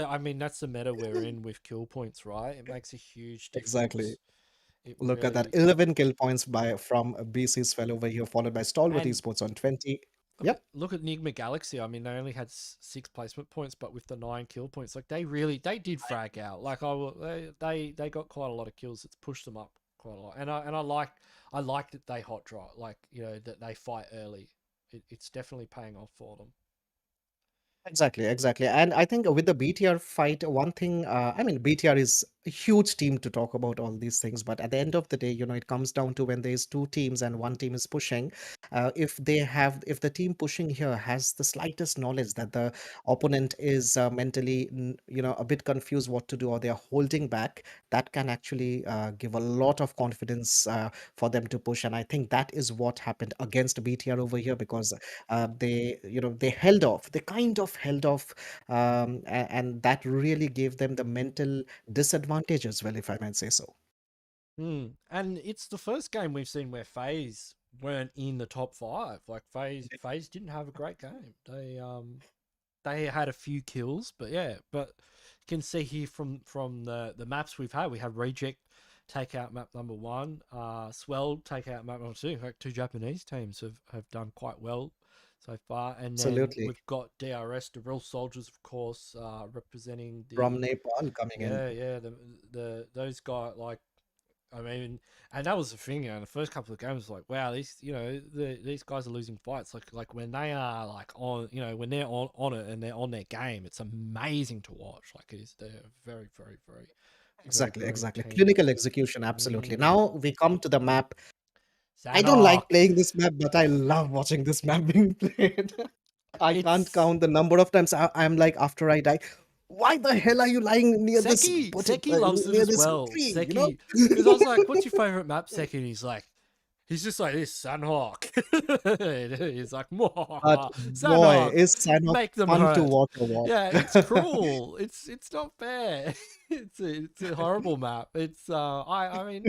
the meta we're in with kill points, right? It makes a huge difference. Exactly. Look at that, 11 kill points from BC Swell over here, followed by Stalwart Esports on 20. Yep. Look at NIGMA Galaxy. I mean, they only had 6 placement points, but with the 9 kill points, like they did frag out. Like they got quite a lot of kills. It's pushed them up quite a lot. And I like that they hot draw. Like that they fight early. It's definitely paying off for them. Exactly, exactly. And I think with the BTR fight, one thing, I mean, BTR is a huge team to talk about all these things, but at the end of the day, it comes down to when there's two teams and one team is pushing. If the team pushing here has the slightest knowledge that the opponent is mentally, a bit confused what to do, or they're holding back, that can actually give a lot of confidence for them to push. And I think that is what happened against BTR over here, because they held off, they kind of held off, and that really gave them the mental disadvantage as well, if I might say so. And it's the first game we've seen where FaZe weren't in the top 5. Like FaZe didn't have a great game. They had a few kills, but you can see here from the maps we've had. We have Reject take out map number 1, SWELL take out map number 2. In fact, 2 Japanese teams have done quite well so far. And then Absolutely. we've got DRS, the Real Soldiers, of course, representing From the Nepal coming in. the those guys. Like, I mean, and that was the thing. The first couple of games, like, wow, these guys are losing fights. Like when they are like on, when they're on it and they're on their game, it's amazing to watch. Like they're very, very, very, very, Exactly, very exactly. team. Clinical execution, absolutely. Mm. Now we come to the map. I don't like Sanhok. playing this map, but I love watching this map being played. I can't It's count the number of times I'm like, after I die, why the hell are you lying near this Seki loves it near as this well. tree? Seki, because I was like, "What's your favorite map, Seki?" And he's just like this Sanhok. He's like, But boy, Sanhok, is Sanhok make them fun to hurt. watch or what? Yeah, it's cruel. It's not fair. It's a horrible map. I mean,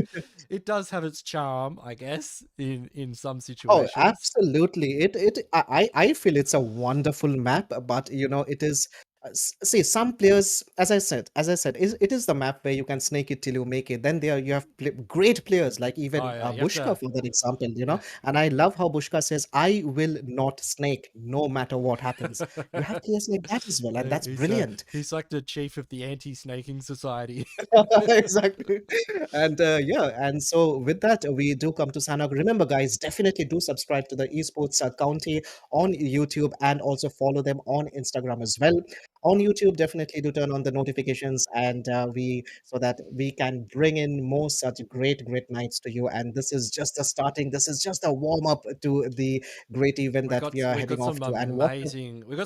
it does have its charm, I guess, in some Oh, situations. absolutely. I feel it's a wonderful map, but it is. See, some players, as I said, it is the map where you can snake it till you make it. Then there you have great players like Oh even yeah, you have Bushka to. for that example. Yeah. And I love how Bushka says, "I will not snake, no matter what happens." You have players like that as well, and that's He's brilliant. he's like the chief of the anti-snaking society. Exactly. And yeah, and so with that, we do come to Sanok. Remember, guys, definitely do subscribe to the Esports County on YouTube and also follow them on Instagram as well. On YouTube, definitely do turn on the notifications, and we so that we can bring in more such great nights to you. And this is just the starting. This is just a warm up to the great event that we are We heading got off some to. And what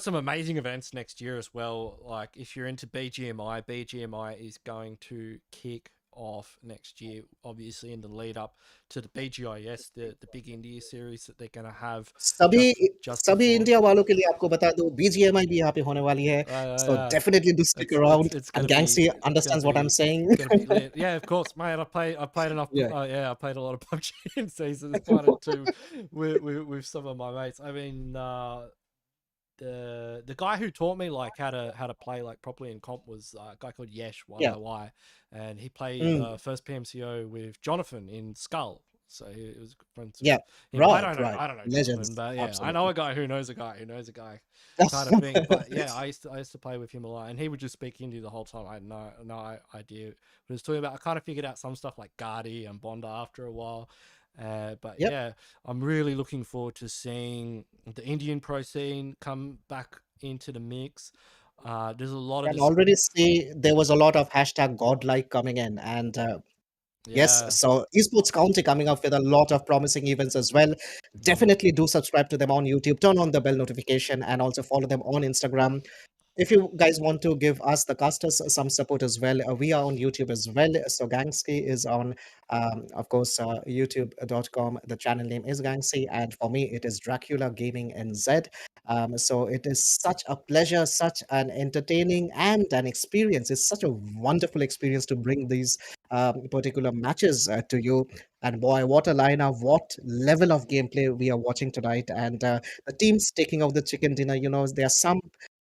amazing events next year as well. Like if you're into BGMI is going to kick off next year, obviously in the lead up to the BGIS, the big India series that they're going to have सभी just सभी before. India वालों के लिए आपको बता दूं BGMI भी यहाँ पे होने वाली है. So Yeah, definitely do stick around, it's and gonna Gangster be understands what I'm saying. it's gonna be lit. Yeah, of course, mate. I played enough. Yeah. I played a lot of PUBG in seasons 1 and 2 with some of my mates. I mean, the guy who taught me like how to play like properly in comp was a guy called Yesh Yeah. YYY, and he played Mm. first PMCO with Jonathan in Skull. So he was friends with Yeah. him. Right, right. I don't know Jonathan, Legends. but yeah, I know Absolutely. a guy who knows a guy who knows a guy, kind of thing. But yeah, I used to play with him a lot, and he would just speak Hindi the whole time. I had no idea what he was talking about. I kind of figured out some stuff like Guardi and Bonda after a while. But Yep. yeah, I'm really looking forward to seeing the Indian pro scene come back into the mix. There's a lot of Can this. already see there was a lot of hashtag godlike coming in, and yes, Yeah. so Esports County coming up with a lot of promising events as well. Mm. Definitely do subscribe to them on YouTube, turn on the bell notification, and also follow them on Instagram. If you guys want to give us the casters some support as well, we are on YouTube as well. So Gangsky is on, of course, youtube.com. The channel name is Gangsky, and for me, it is Dracula Gaming NZ. So it is such a pleasure, such an entertaining and an experience. It's such a wonderful experience to bring these particular matches to you. And boy, what a lineup, what level of gameplay we are watching tonight. And the teams taking out the chicken dinner, there are some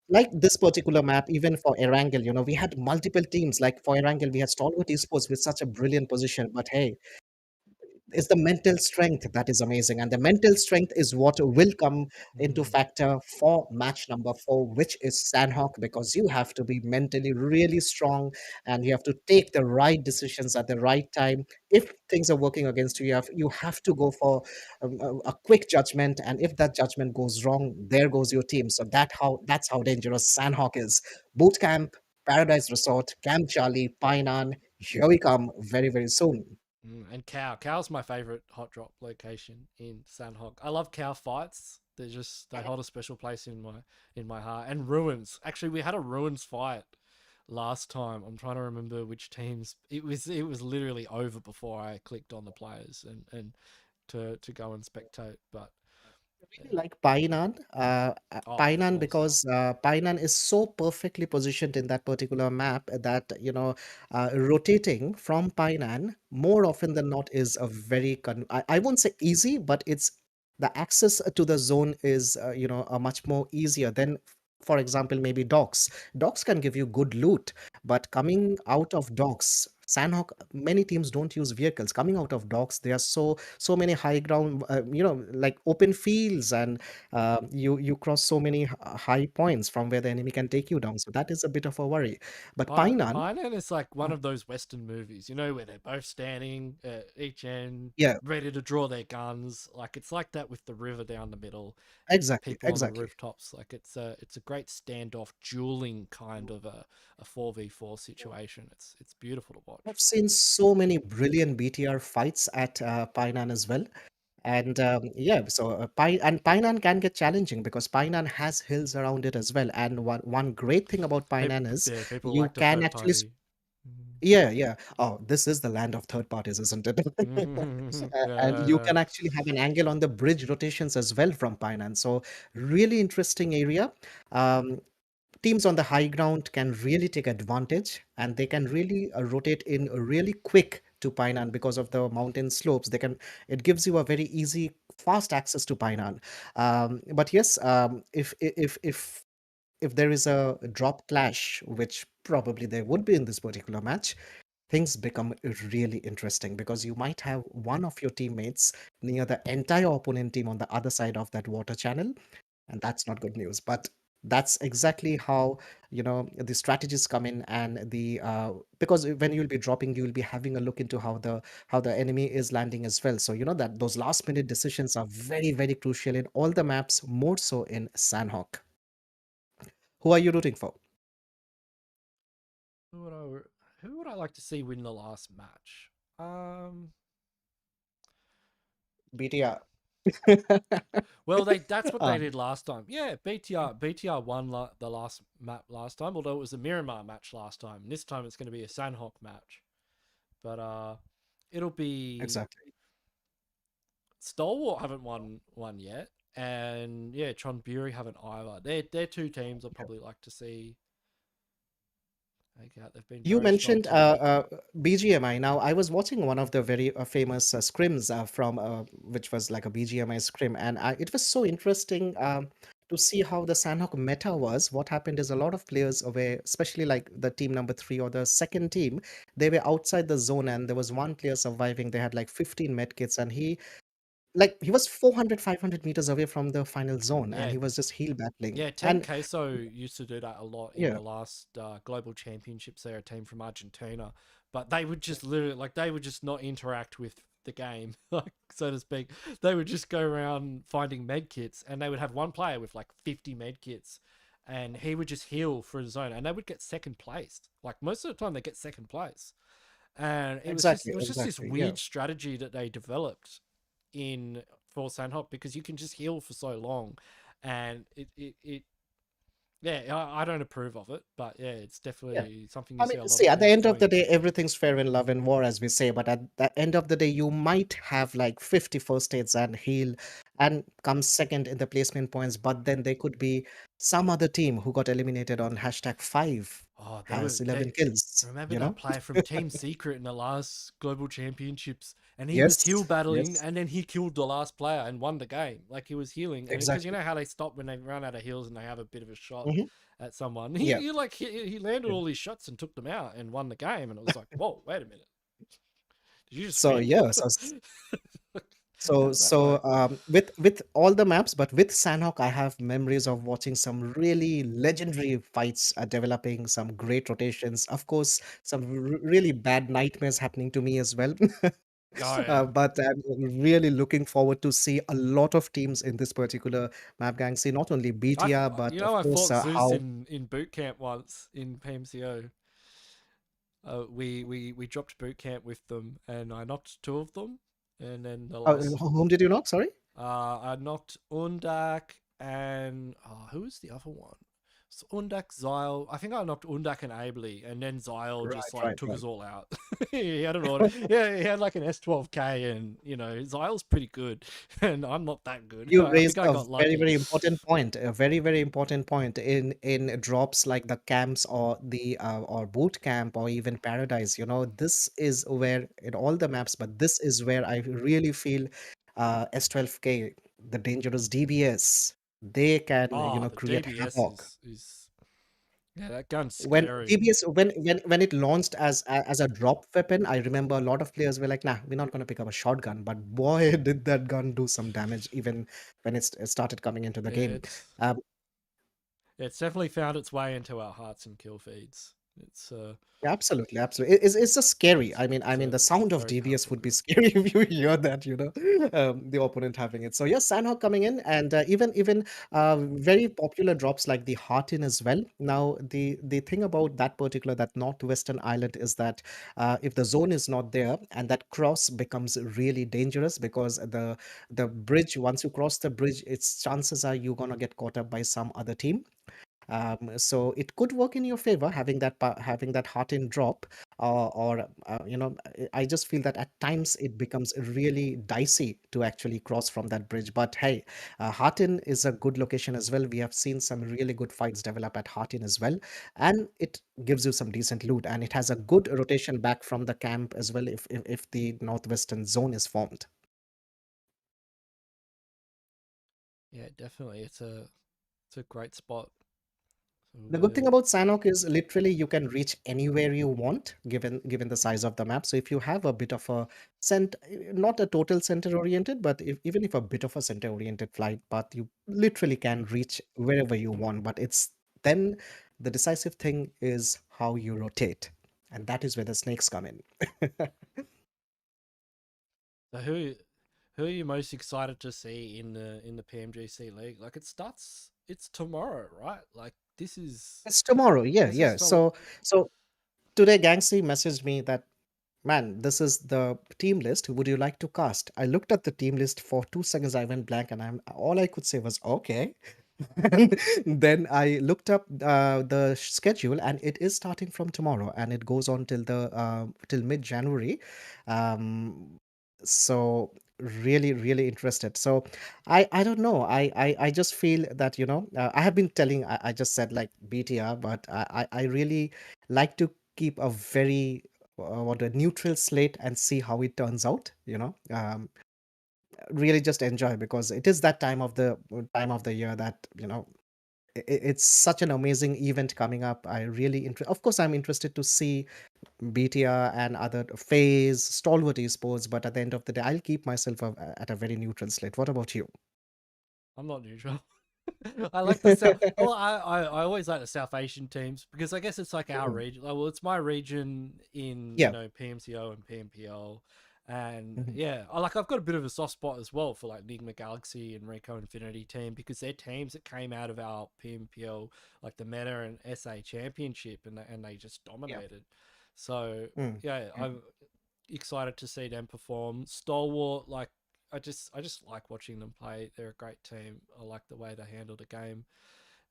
like this particular map, even for Erangel, we had multiple teams. Like for Erangel, we had Stalwart Esports with such a brilliant position. But hey, It's the mental strength that is amazing, and the mental strength is what will come into Mm. factor for match number 4, which is Sanhok, because you have to be mentally really strong and you have to take the right decisions at the right time. If things are working against you, you have to go for a quick judgment, and if that judgment goes wrong, there goes your team. So that's how dangerous Sanhok is. Boot camp, Paradise Resort, Camp Charlie, Painan. Here we come very very soon. And Cow's my favorite hot drop location in Sanhok. I love cow fights. They hold a special place in my heart. And ruins. Actually, we had a ruins fight last time. I'm trying to remember which teams. It was literally over before I clicked on the players and to go and spectate. But Really like Painan. oh, of Painan, course. because Painan is so perfectly positioned in that particular map that rotating from Painan more often than not is a very I won't say easy, but it's the access to the zone is a much more easier than, for example, maybe docks. Docks can give you good loot, but coming out of docks, Sanhok, many teams don't use vehicles. Coming out of docks, there are so many high ground, like open fields, and you cross so many high points from where the enemy can take you down. So that is a bit of a worry. But Painan, Pioneer is like one of those Western movies, where they're both standing at each end, yeah, ready to draw their guns. Like it's like that with the river down the middle and exactly, people on the exactly. rooftops. Like it's a great standoff, dueling kind of a 4v4 situation. It's beautiful to I've watch. seen so many brilliant BTR fights at Painan as well. And yeah, so Painan can get challenging because Painan has hills around it as well. And one great thing about People, Painan is yeah, people you like to can third actually party. yeah, yeah. Oh, this is the land of third parties, isn't it? And you Yeah. can actually have an angle on the bridge rotations as well from Painan. So really interesting area. Um, Teams on the high ground can really take advantage, and they can really rotate in really quick to Painan because of the mountain slopes. It gives you a very easy, fast access to Painan. But yes, if there is a drop clash, which probably there would be in this particular match, things become really interesting because you might have one of your teammates near the entire opponent team on the other side of that water channel, and that's not good news. But that's exactly how the strategies come in, and the because when you'll be dropping, you'll be having a look into how the enemy is landing as well. So that those last minute decisions are very very crucial in all the maps, more so in Sanhok. Who are you rooting for? Who would I who would I like to see win the last match? Um BTR. Well, that's what they um, did last time. Yeah, BTR won the last map last time, although it was a Miramar match last time. This time it's going to be a Sanhok match. But it'll be exactly. Stalwart haven't won yet, and yeah, CHONBURI haven't either. They're two teams I'd probably like to see take out. They've been You very strong mentioned to date. BGMI. Now, I was watching one of the very scrims from which was like a BGMI scrim, and it was so interesting to see how the Sanhok meta was. What happened is a lot of players were, especially like the team number 3 or the second team, they were outside the zone, and there was one player surviving. They had like 15 medkits, and he was 400, 500 meters away from the final zone, and Yeah, he was just heal battling. yeah, Team And Queso used to do that a lot in yeah, the last global championships. They're a team from Argentina, but they would just literally they would just not interact with the game, like so to speak. They would just go around finding med kits, and they would have one player with like 50 med kits, and he would just heal for his own, and they would get second place. Like most of the time, they get second place, and exactly, it was just this exactly. Yeah. weird strategy that they developed in for Sanhok because you can just heal for so long, and it yeah, I don't approve of it, but yeah, it's Yeah. definitely something you I see mean, a lot see, of at the teams end of the doing. day, everything's fair in love and war, as we say. But at the end of the day, you might have like 50 first aids and heal and come second in the placement points. But then there could be some other team who got eliminated on hashtag 5, Oh, has they 11 kills, remember you know? that player from Team Secret in the last global championships, and he was heal Yes, battling, yes, and then he killed the last player and won the game. Like he was healing, and because you exactly. know how they stop when they run out of heals and they have a bit of a shot Hmm. at someone. Yeah. He landed Yeah. all these shots and took them out and won the game, and it was like, whoa, wait a minute, Did you just So win? yeah, How did that work? with all the maps, but with Sanhok, I have memories of watching some really legendary fights developing, some great rotations. Of course, some really bad nightmares happening to me as well. Oh yeah. But I'm really looking forward to see a lot of teams in this particular map gang. See not only BTR, but of I course fought Zeus how. in boot camp once in Pmco. We dropped boot camp with them, and I knocked two of them, and then the last Whom did you knock? Sorry. I knocked Undak and who was the other one? So Undak, Zyle. I think I knocked Undak and Abley, and then Zyle Right, just like right, took right. us all out. He had an order. Yeah, he had like an S12K, and Zyle's pretty good, and I'm not that good. You I think raised I a got very, lucky. very important point. A very, very important point in drops like the camps or the or boot camp or even paradise. This is where in all the maps, but this is where I really feel S12K, the dangerous DBS, they can Oh, the create DBS havoc. is yeah, that gun's When scary. DBS when it launched as a drop weapon, I remember a lot of players were like, "Nah, we're not gonna pick up a shotgun." But boy, did that gun do some damage even when it started coming into the game. It's Um, it's definitely found its way into our hearts and kill feeds. Absolutely, absolutely. It's just scary. I mean, the It's a sound of very DBS powerful would be gun. scary if you hear that, the opponent having it. So yes, Sanhok coming in, and even very popular drops like the Heartin as well. Now, the thing about that northwestern island is that if the zone is not there, and that cross becomes really dangerous because the bridge, once you cross the bridge, its chances are you're gonna get caught up by some other team. So it could work in your favor having having that heart in drop, or I just feel that at times it becomes really dicey to actually cross from that bridge. But hey, Hartin is a good location as well. We have seen some really good fights develop at Hartin as well, and it gives you some decent loot, and it has a good rotation back from the camp as well if the northwestern zone is formed. Yeah, definitely. It's a great spot. So The good thing about Sanhok is literally you can reach anywhere you want, given the size of the map. So if you have a bit of a not a total center oriented, but even if a bit of a center oriented flight path, you literally can reach wherever you want. But it's then the decisive thing is how you rotate, and that is where the snakes come in. so who are you most excited to see in the PMGC league? Like it's tomorrow, right? Like It's tomorrow, yeah, this is yeah. the So today, Gangsy messaged me that, man, this is the team list. Would you like to cast? I looked at the team list for 2 seconds. I went blank, and all I could say was okay. And then I looked up the schedule, and it is starting from tomorrow, and it goes on till mid January. Um, so really, really interested. So I don't know. I just feel that I have been telling. I just said like BTR, but I really like to keep a very what a neutral slate and see how it turns out. Really just enjoy because it is that time of the year that it's such an amazing event coming up. Of course, I'm interested to see BTR and other phase stalwart esports, but at the end of the day, I'll keep myself at a very neutral slate. What about you? I'm not neutral. I like the South. Well, I always like the South Asian teams because I guess it's like our Mm, region. Well, it's my region in yeah. PMCO and PMPL, and Mhm. yeah, I've got a bit of a soft spot as well for like NIGMA Galaxy and Rico Infinity team because they're teams that came out of our PMPL like the Meta and SA Championship and they just Yeah. dominated. So Mm. yeah, Mm. I'm excited to see them perform. Stalwart, like I just like watching them play. They're a great team. I like the way they handle the game,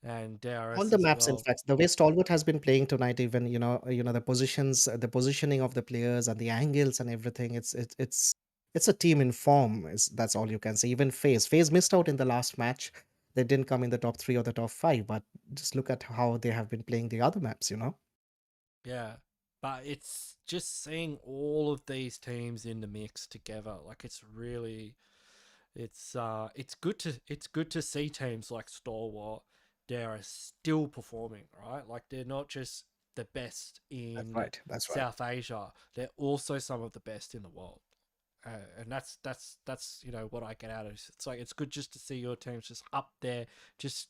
and All DRS the as maps, in well. fact, the way Stalwart has been playing tonight, even the positions, the positioning of the players and the angles and everything. It's a team in form. That's all you can say. Even FaZe missed out in the last match. They didn't come in the top three or the top five. But just look at how they have been playing the other maps. Yeah, but it's just seeing all of these teams in the mix together. Like it's good to see teams like Stalwart. They're still performing, right? Like they're not just the best That's in right. That's right. South Asia. They're also some of the best in the world. And that's what I get out of it. It's like it's good just to see your teams just up there, just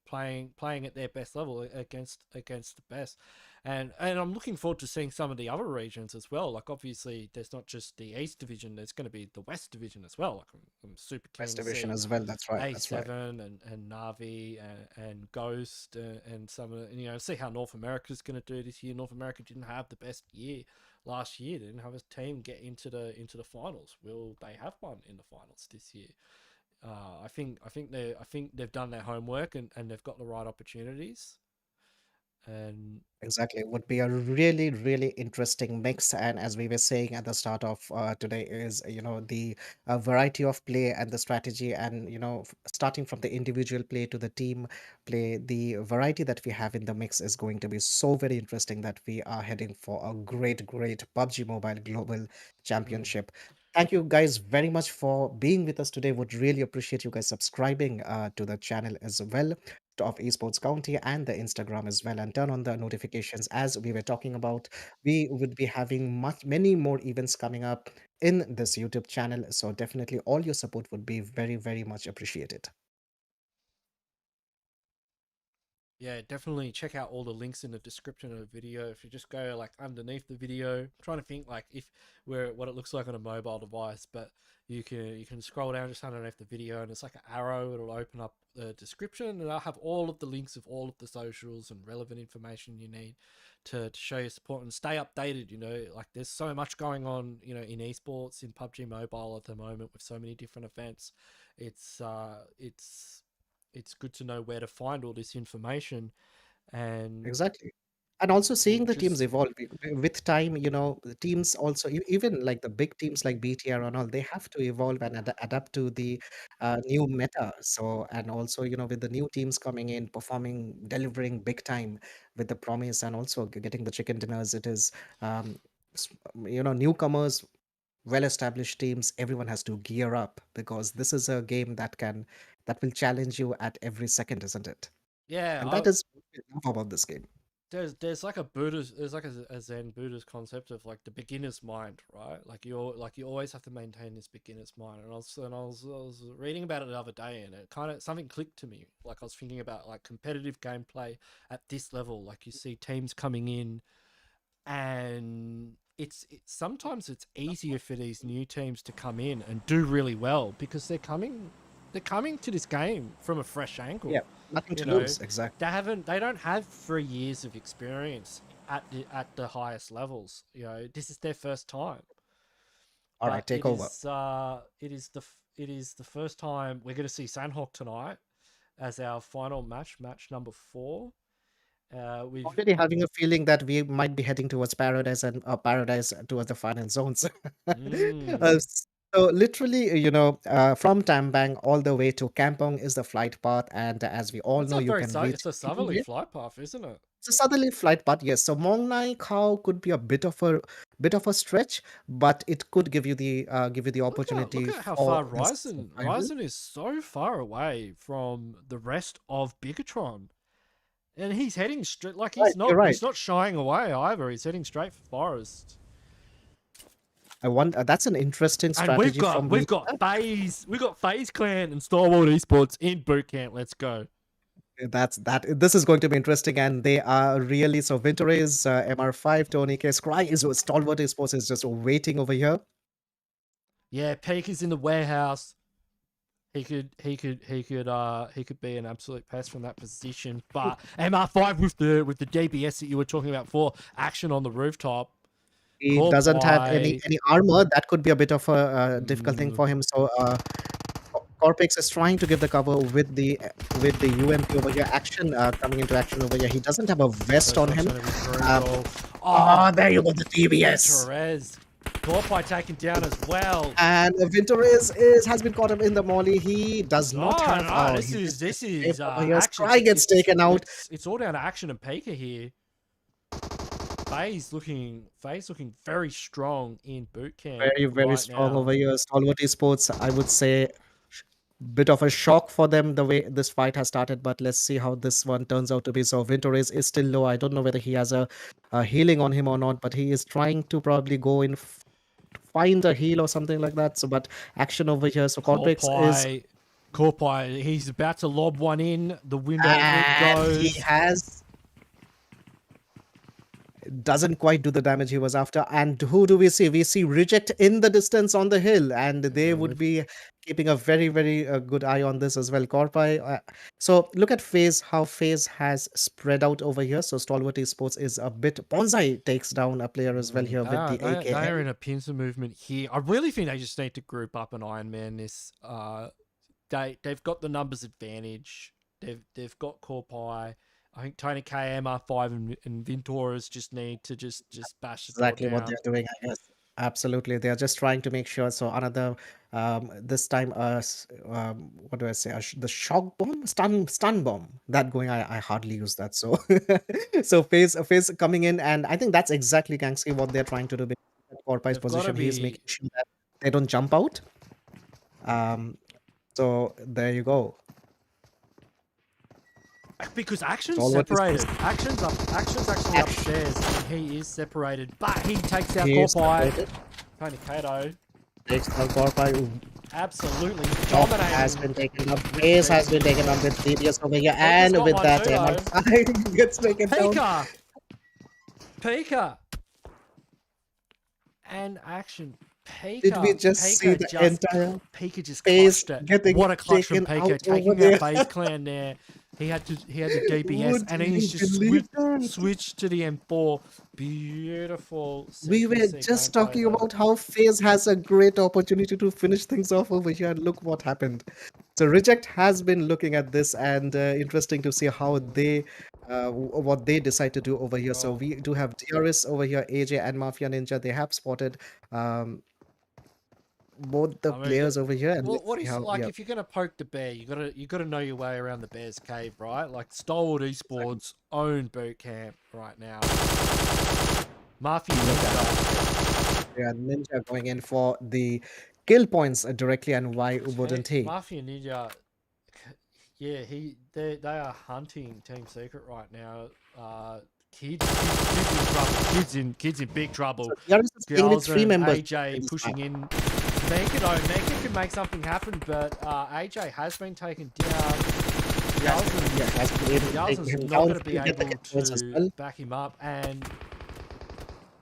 playing at their best level against the best, and I'm looking forward to seeing some of the other regions as well. Like obviously, there's not just the East Division. There's going to be the West Division as well. Like I'm super keen West to Division see as well. That's right. That's right. A7 and Navi and Ghost and some of see how North America's going to do this year. North America didn't have the best year last year. They didn't have a team get into the finals. Will they have one in the finals this year? I think they've done their homework and they've got the right opportunities. And Exactly. It would be a really, really interesting mix. And as we were saying at the start of today, is, the variety of play and the strategy, and, starting from the individual play to the team play, the variety that we have in the mix is going to be so very interesting that we are heading for a great, great PUBG Mobile Global mm, Championship. Thank you guys very much for being with us today. Would really appreciate you guys subscribing to the channel as well, of Esports County, and the Instagram as well, and turn on the notifications. As we were talking about, we would be having many more events coming up in this YouTube channel. So definitely all your support would be very, very much appreciated. yeah, definitely check out all the links in the description of the video. If you just go like underneath the video, I'm trying to think like if we're what it looks like on a mobile device, but you can scroll down just underneath the video and it's like an arrow. It'll open up the description and I'll have all of the links of all of the socials and relevant information you need to show your support and stay updated. Like there's so much going on, in esports, in PUBG Mobile at the moment with so many different events. It's good to know where to find all this information, and Exactly. And also we'll seeing the teams just evolve with time, the teams also, even like the big teams like BTR and all, they have to evolve and adapt to the new meta. So, and also, with the new teams coming in, performing, delivering big time with the promise, and also getting the chicken dinners, it is, um, s- newcomers, well established teams, everyone has to gear up because this is a game that will challenge you at every second, isn't it? yeah. And that is what I love about this game. There's like a Buddhist, there's like a Zen Buddhist concept of like the beginner's mind, right? You always have to maintain this beginner's mind. And I was reading about it the other day, and it kind of something clicked to me. Like I was thinking about like competitive gameplay at this level. Like you see teams coming in, and sometimes it's easier for these new teams to come in and do really well because they're coming to this game from a fresh Yeah, angle. nothing you to know lose. Exactly. they don't have 3 years of experience at the highest levels. This is their first time. All right, But take over. it is the first time we're going to see Sanhok tonight as our final match number 4. We've Already having a feeling that we might be heading towards paradise, and paradise towards the final zones. mm, So literally, from Tambang all the way to Kampong is the flight path, and as we all that's know, a you very can reach it's a southerly anywhere. flight path, isn't it? It's a southerly flight path, yes. So Mong Nai Khao could be a bit of a stretch, but it could give you the Look opportunity at how for far the Ryzen survival. Ryzen is so far away from the rest of Bigetron. And he's heading straight, like Right, you're he's right. not shying away either. He's heading straight for Forest. I want That's an interesting And we've strategy got from we've BT. got FaZe Clan and STALWART Esports in boot camp. Let's go. This is going to be interesting, and they are really so. Winter is MR5, Tony K. Scry is Stalwart Esports is just waiting over here. Yeah, Peak is in the warehouse. He could be an absolute pest from that position. But MR5 with the DBS that you were talking about for action on the rooftop, He caught doesn't have any by any armor. That could be a bit of a difficult thing mm, for him. So Corpix is trying to give the cover with the UMP over here. Action coming into action over here. He doesn't have a vest first on shot's him. going to be Uh, brutal. Oh, there you go, the TBS. Vintorez. Caught by taken down as well. And Winter has been caught up in the molly. He does not Oh have. no, Oh, this he is just this is escaped over here. action. Scry gets taken out. It's all down to action and Pika here. FaZe looking very strong in boot camp Very, very right strong over now. here. Stalwart Esports, I would say, bit of a shock for them the way this fight has started, but let's see how this one turns out to be. So Winter is still low. I don't know whether he has a healing on him or not, but he is trying to probably go in, find a heal or something like that. So, but action over here. So CRYPTICS is, Corpy, he's about to lob one in. The window it and he goes. has, doesn't quite do the damage he was after. And who do we see? We see Reject in the distance on the hill, and they would be keeping a very, very good eye on this as well. Corpy. So look at FaZe, how FaZe has spread out over here. So Stalwart Esports is a bit. Bonsai takes down a player as well here with the They are AKM. in a pincer movement here. I really think they just need to group up and Iron Man this. They've got the numbers advantage. They've got Corpy. I think Tony KM, R5, and Vintoras just need to just bash the Exactly door what down. they're doing, I guess. Absolutely, they are just trying to make sure. So another, this time, what do I say? The shock bomb, stun bomb. That going, I hardly use that. So, so phase coming in, and I think that's exactly Gangster what they're trying to do. Corpai's They've got to position, he is be making sure that they don't jump out. So there you go. because Action's Stalwart is separated. Action's actually upstairs. And he is separated, but he takes out He is Corpy. separated. Tony Kato Takes out Corpai. absolutely Top dominating. has been taken up. Base has been taken up with DDS over here, Pika's and got with one that, too, MI5 gets taken down. Pika, and Action. Did we just see the entire Pika just FaZe clutched it. getting What a clutch from taken Pika, out taking over out there? FaZe Clan there. He had the DPS, Would and then he's you just believe that? switched to the M4. Beautiful. We were CPC just gameplay talking there. about how FaZe has a great opportunity to finish things off over here, and look what happened. So Reject has been looking at this, and interesting to see how they, what they decide to do over here. So we do have DRS over here, AJ and Mafia Ninja. They have spotted both the players over here, and Well, let's what see is how. like Yeah, if you're gonna poke the bear, you gotta know your way around the bear's cave, right? Like Stalwart Esports own boot camp right now. Mafia Ninja. yeah, Ninja going in for the kill points directly, and why wouldn't he? Mafia Ninja. Yeah, they are hunting Team Secret right now. Kids in trouble. Kids in big trouble. So DRS is playing with Girls three and members in AJ this pushing map. in. Meka can make something happen, but AJ has been taken down. Yeah, has been able to take Yalzin's him not down going to be to get the able kill points as to well. back him up, and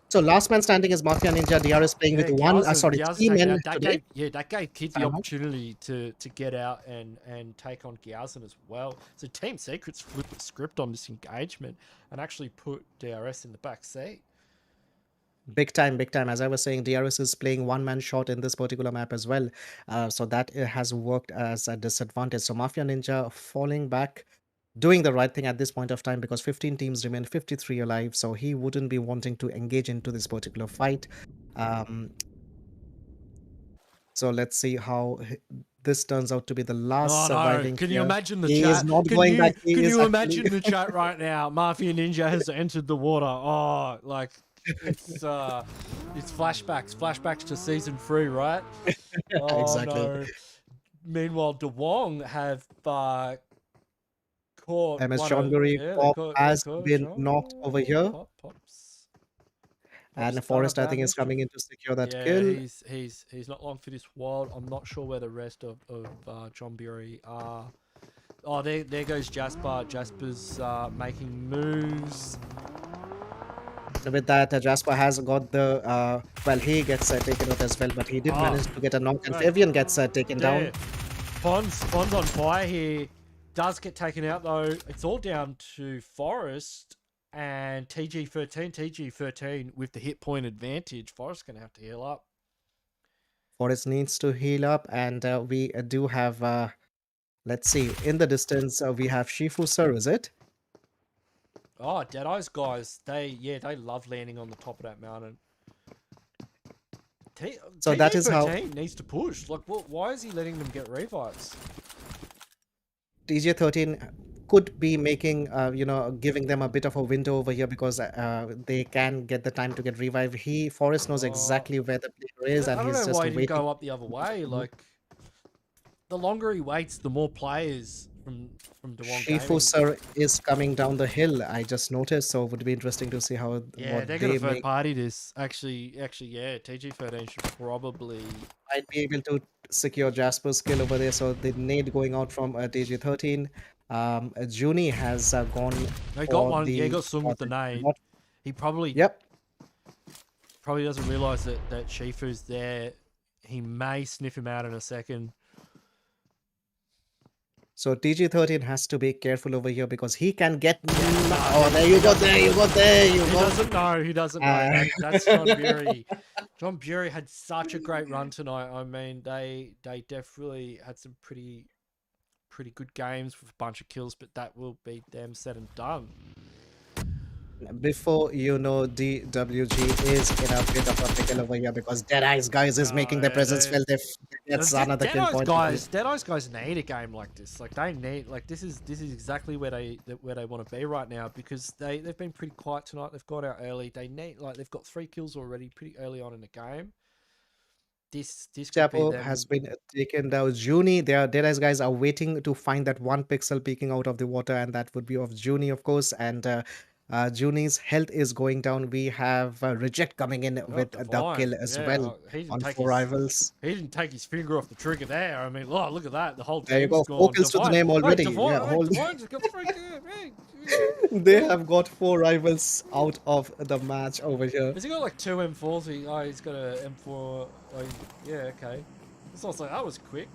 So last man standing is Mafia Ninja. DRS playing with one, sorry, Yalzin three taken men out. today. That gave kids the Sanhok. opportunity to get out and take on Gyalzin as well. So Team Secrets flipped the script on this engagement and actually put DRS in the back seat. Big time, big time. As I was saying, DRS is playing one man shot in this particular map as well. So that has worked as a disadvantage. So Mafia Ninja falling back, doing the right thing at this point of time, because 15 teams remain, 53 alive. So he wouldn't be wanting to engage into this particular fight. So let's see how this turns out to be the last surviving Can you player. imagine the He chat? is not going back. He Can is you actually- imagine the chat right now? Mafia Ninja has entered the water. Oh, like it's flashbacks to season 3, right? Oh, Exactly. no. Meanwhile, DeWong have caught MS one of- CHONBURI yeah, they Pop caught- has they caught been Chon- knocked over here. Pops And done Forest, a I think, is damage. coming in to secure that Yeah, kill. he's not long for this world. I'm not sure where the rest of CHONBURI are. Oh, there goes Jasper. Jasper's making moves. With that, Jasper has got the, well, he gets taken out as well, but he did manage to get a knock, and no. Fabian gets taken down. Pond's on fire here. Does get taken out, though. It's all down to Forest and TG13 with the hit point advantage. Forest's going to have to heal up. Forest needs to heal up, and we do have, let's see, in the distance, we have Shifu Sir, is it? Oh, Deadeye's guys, they love landing on the top of that mountain. So that is how needs to push. Like, why is he letting them get revives? TJ13 could be making, giving them a bit of a window over here, because they can get the time to get revived. Forest knows exactly where the player is, and I don't he's know just why he didn't waiting. go up the other way. Like, the longer he waits, the more players from Dewon Shifu Gaming. sir is coming down the hill. I just noticed, so it would be interesting to see how Yeah, they're what gonna they third make. party this. Actually, yeah, TG13 should probably. Might be able to secure Jasper's skill over there. So the nade going out from TG13. Junie has gone He got for one. Yeah, he the got swung with the nade. what? He probably Yep. doesn't realize that Shifu's there. He may sniff him out in a second. So TG13 has to be careful over here because he can get. Yeah, Oh, there you go, there you go, there you He go. doesn't know. He doesn't know. Uh, That's CHONBURI. CHONBURI had such a great run tonight. I mean, they definitely had some pretty good games with a bunch of kills, but that will be them said and done. Before you know, DWG is in a bit of a pickle over here because Deadeye's guys is making their presence felt. If that's another kill point. Deadeye's guys need a game like this. Like they need, like this is exactly where they want to be right now because they've been pretty quiet tonight. They've got out early. They need, like, they've got 3 kills already pretty early on in the game. This could be Chapo them. has been taken down. Junie, their Deadeye's guys are waiting to find that one pixel peeking out of the water, and that would be of Junie, of course. And Junie's health is going down. We have Reject coming in with the Divine. kill as Yeah, well he didn't on take 4 his rivals. he didn't take his finger off the trigger there. I mean, oh, look at that. The whole There you team's go. 4 gone. kills to the Divine. name already. Divine, Yeah, whole... Divine just got freaking. They have got 4 rivals out of the match over here. Has he got like 2 M4s? Oh, he's got a M4. Oh, yeah, okay. It's also, that was quick.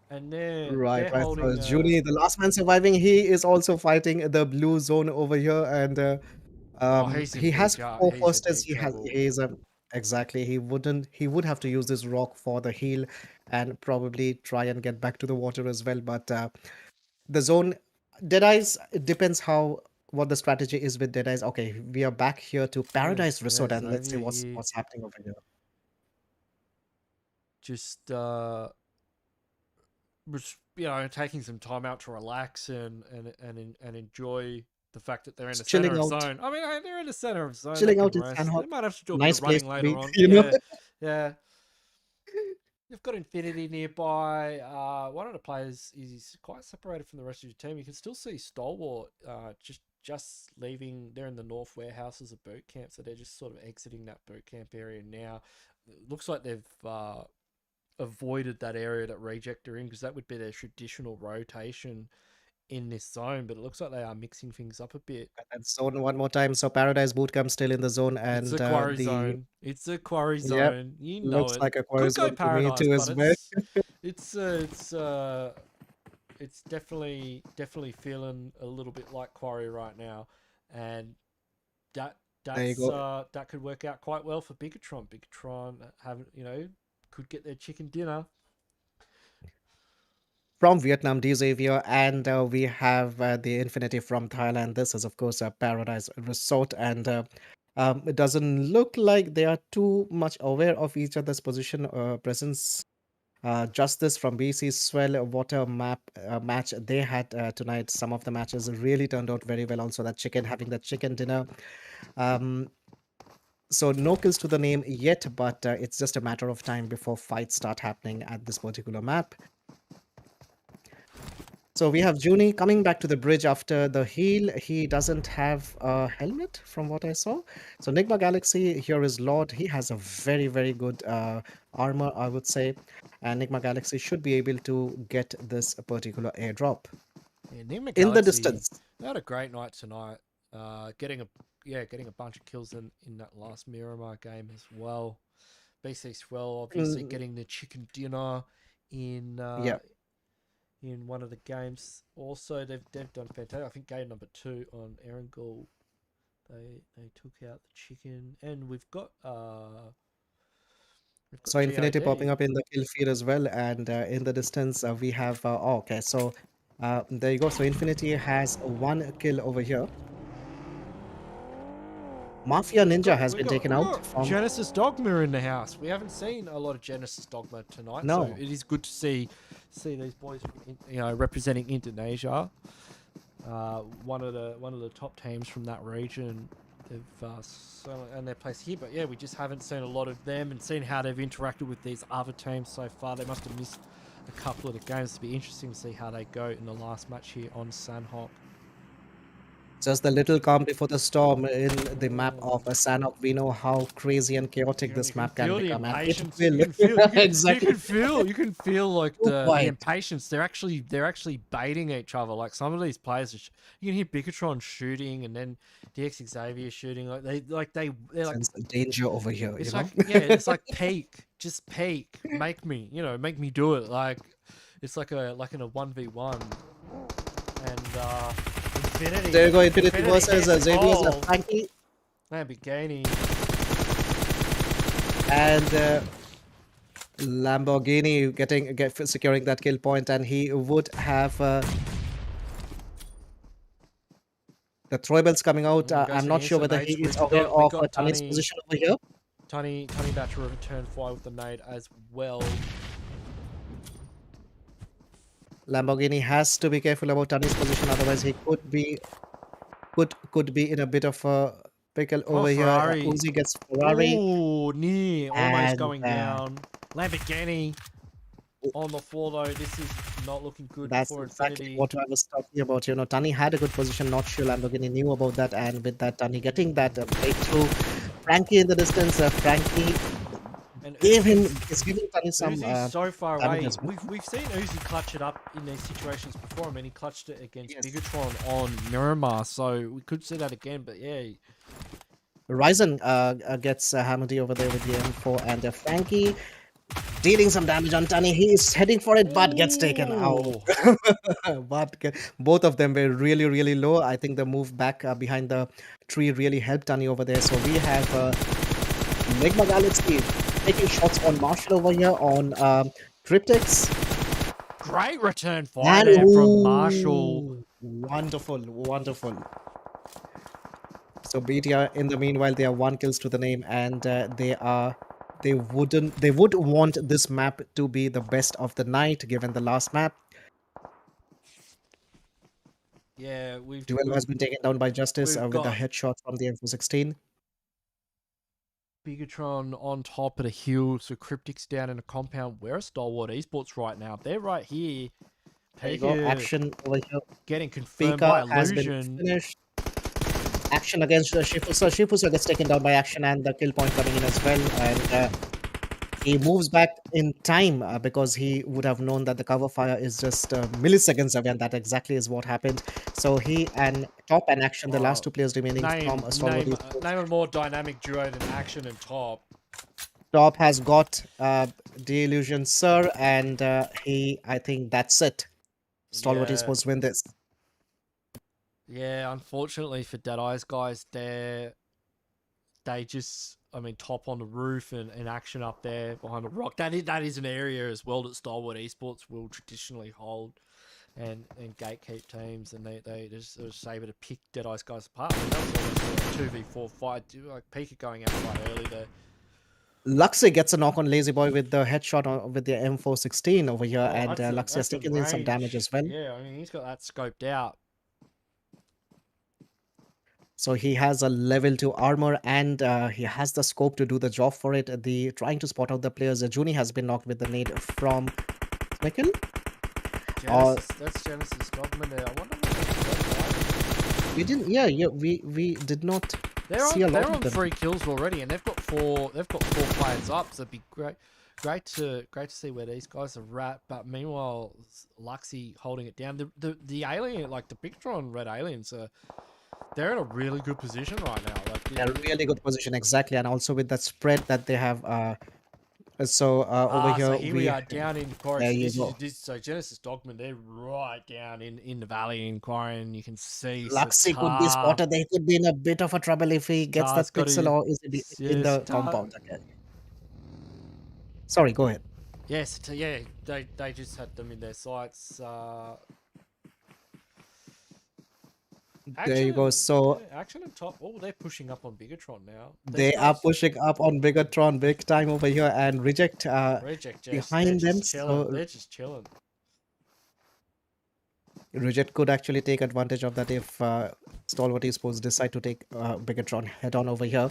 And they're Right. holding. So Junie, the last man surviving, he is also fighting the blue zone over here, and He's in he big has 4 He's in firsters. big trouble. He's exactly. He would have to use this rock for the heal and probably try and get back to the water as well. But the zone, Deadeye's, it depends how what the strategy is with Deadeye's. Okay, we are back here to Paradise Resort, and let's see Xavier here. what's happening over here. Just taking some time out to relax and enjoy the fact that they're in the Just center chilling of out, zone. I mean, they're in the center of zone. They chilling can out in rest. Sanhok. They might have to do a bit Nice of place running to later be, on. you know. Yeah. You've got Infinity nearby. One of the players is quite separated from the rest of your team. You can still see Stalwart just leaving. They're in the North Warehouse as a boot camp, so they're just sort of exiting that boot camp area now. It looks like they've avoided that area that Reject are in because that would be their traditional rotation in this zone, but it looks like they are mixing things up a bit. And zone one more time. So Paradise Bootcamp still in the zone, and It's a quarry the zone. It's a quarry yep, zone. You know looks it. like a quarry Could go zone to me Paradise, too but as well. it's definitely feeling a little bit like quarry right now, and There you go. that could work out quite well for BIGETRON. BIGETRON could get their chicken dinner. From Vietnam, D Xavier, and we have the Infinity from Thailand. This is, of course, a Paradise Resort, and it doesn't look like they are too much aware of each other's position presence. Justice from BC Swell water map match they had tonight. Some of the matches really turned out very well. Also, that chicken having that chicken dinner. Um, so no kills to the name yet, but it's just a matter of time before fights start happening at this particular map. So we have Junie coming back to the bridge after the heal. He doesn't have a helmet from what I saw. So NIGMA Galaxy, here is Lord. He has a very, very good armor, I would say. And NIGMA Galaxy should be able to get this particular airdrop. Yeah, NIGMA In the Galaxy, distance. they had a great night tonight. Getting a bunch of kills in that last Miramar game as well. BC Swell obviously getting the chicken dinner in Yeah. in one of the games. Also, they've done fantastic. I think game number 2 on Erangel, they took out the chicken, and we've got So Infinity GID. popping up in the kill feed as well. And in the distance, we have... okay, so there you go. So Infinity has 1 kill over here. Mafia Ninja has been taken out from... Genesis Dogma in the house. We haven't seen a lot of Genesis Dogma tonight, No. so it is good to see these boys, representing Indonesia. One of the top teams from that region. and their place here. But yeah, we just haven't seen a lot of them and seen how they've interacted with these other teams so far. They must have missed a couple of the games. It'll be interesting to see how they go in the last match here on Sanhok. Just the little calm before the storm in the map of Sanhok. We know how crazy and chaotic this map can feel the become, and it impatience. will. Exactly. You can feel like Too the quiet. impatience. They're actually baiting each other. Like some of these players, you can hear BIGETRON shooting, and then DX Xavier shooting. They're like Sense danger over here, it's you like know. it's like peak, just peak. Make me do it. Like it's like in a 1v1, and Infinity. There you go, Infinity versus gets Xavier's goal. Frankie Lamborghini. and Lamborghini securing that kill point, and he would have the throwables coming out. I'm not sure whether he is aware of Tani's position over here. Tani about to return fire with the nade as well. Lamborghini has to be careful about Tani's position, otherwise he could be in a bit of a pickle over Ferrari. here. Uzi gets Ferrari. Ooh, near, almost And, going down. Lamborghini on the floor though. This is not looking good That's for exactly Infinity. what I was talking about. You know, Tani had a good position. Not sure Lamborghini knew about that, and with that, Tani getting that breakthrough. Frankie in the distance. Frankie And is giving Tani some. Uzi's so far damage away. as well. We've seen Uzi clutch it up in these situations before. I mean, he clutched it against Yes. BIGETRON on Miramar, so we could see that again. But yeah, Ryzen gets Hamadi over there with the M4, and Frankie dealing some damage on Tani. He is heading for it, but gets taken out. Both of them were really, really low. I think the move back behind the tree really helped Tani over there. So we have NIGMA Galaxy taking shots on Marshall over here on CRYPTICS. great return fire there from Marshall. Wonderful, wonderful. So BTR, in the meanwhile, they are 1 kills to the name, and they would want this map to be the best of the night, given the last map. Yeah, Duel has been taken down by Justice with the got- headshot from the M416. BIGETRON on top of the hill, so CRYPTICS down in a compound. We're STALWART Esports right now. They're right here. There you go, action over here. Getting confirmed by Pika has been illusion. finished. Action against Shifusa. Shifusa gets taken down by action, and the kill point coming in as well. And he moves back in time because he would have known that the cover fire is just milliseconds away, and that exactly is what happened. So he and Top and Action, the last two players remaining from STALWART Esports. Name a more dynamic duo than Action and Top. Top has got the illusion, sir, and I think that's it. STALWART Esports win this. Yeah, unfortunately for Deadeyes, guys, Top on the roof and Action up there behind the rock. That is an area as well that STALWART Esports will traditionally hold and gatekeep teams, and they just able to pick Deadeyes guys apart. I mean, that was almost a 2v4 fight. Like Pika going out quite early there. Luxy gets a knock on Lazy Boy with the headshot with the M416 over here, and Luxy has taken in some damage as well. Yeah, I mean, he's got that scoped out. So he has a level 2 armor, and he has the scope to do the job for it. Trying to spot out the players. Juni has been knocked with the nade from Smickle. That's Genesis Dogman there. I wonder what we didn't. Yeah, we did not see a lot they're of on them. 3 kills already, and they've got four players up. So it'd be great to see where these guys are at. But meanwhile, Luxy holding it down. The alien, like the BIGETRON Red Aliens, they're in a really good position right now. Like they're in a really good position, exactly, and also with that spread that they have. Over here, so we are down in Quarry. So Genesis Dogman, they're right down in the valley in Quarry, and you can see Luxy could be spotted. They could be in a bit of a trouble if he gets that pixel, or is it in the compound again? Sorry, go ahead. Yes, yeah, they just had them in their sights. There you go. So Action and Top. Oh, they're pushing up on BIGETRON now. They are pushing up on BIGETRON big time over here, and Reject behind them. So they're just chilling. Reject could actually take advantage of that if Stalwart Esports decide to take Bigetron head on over here.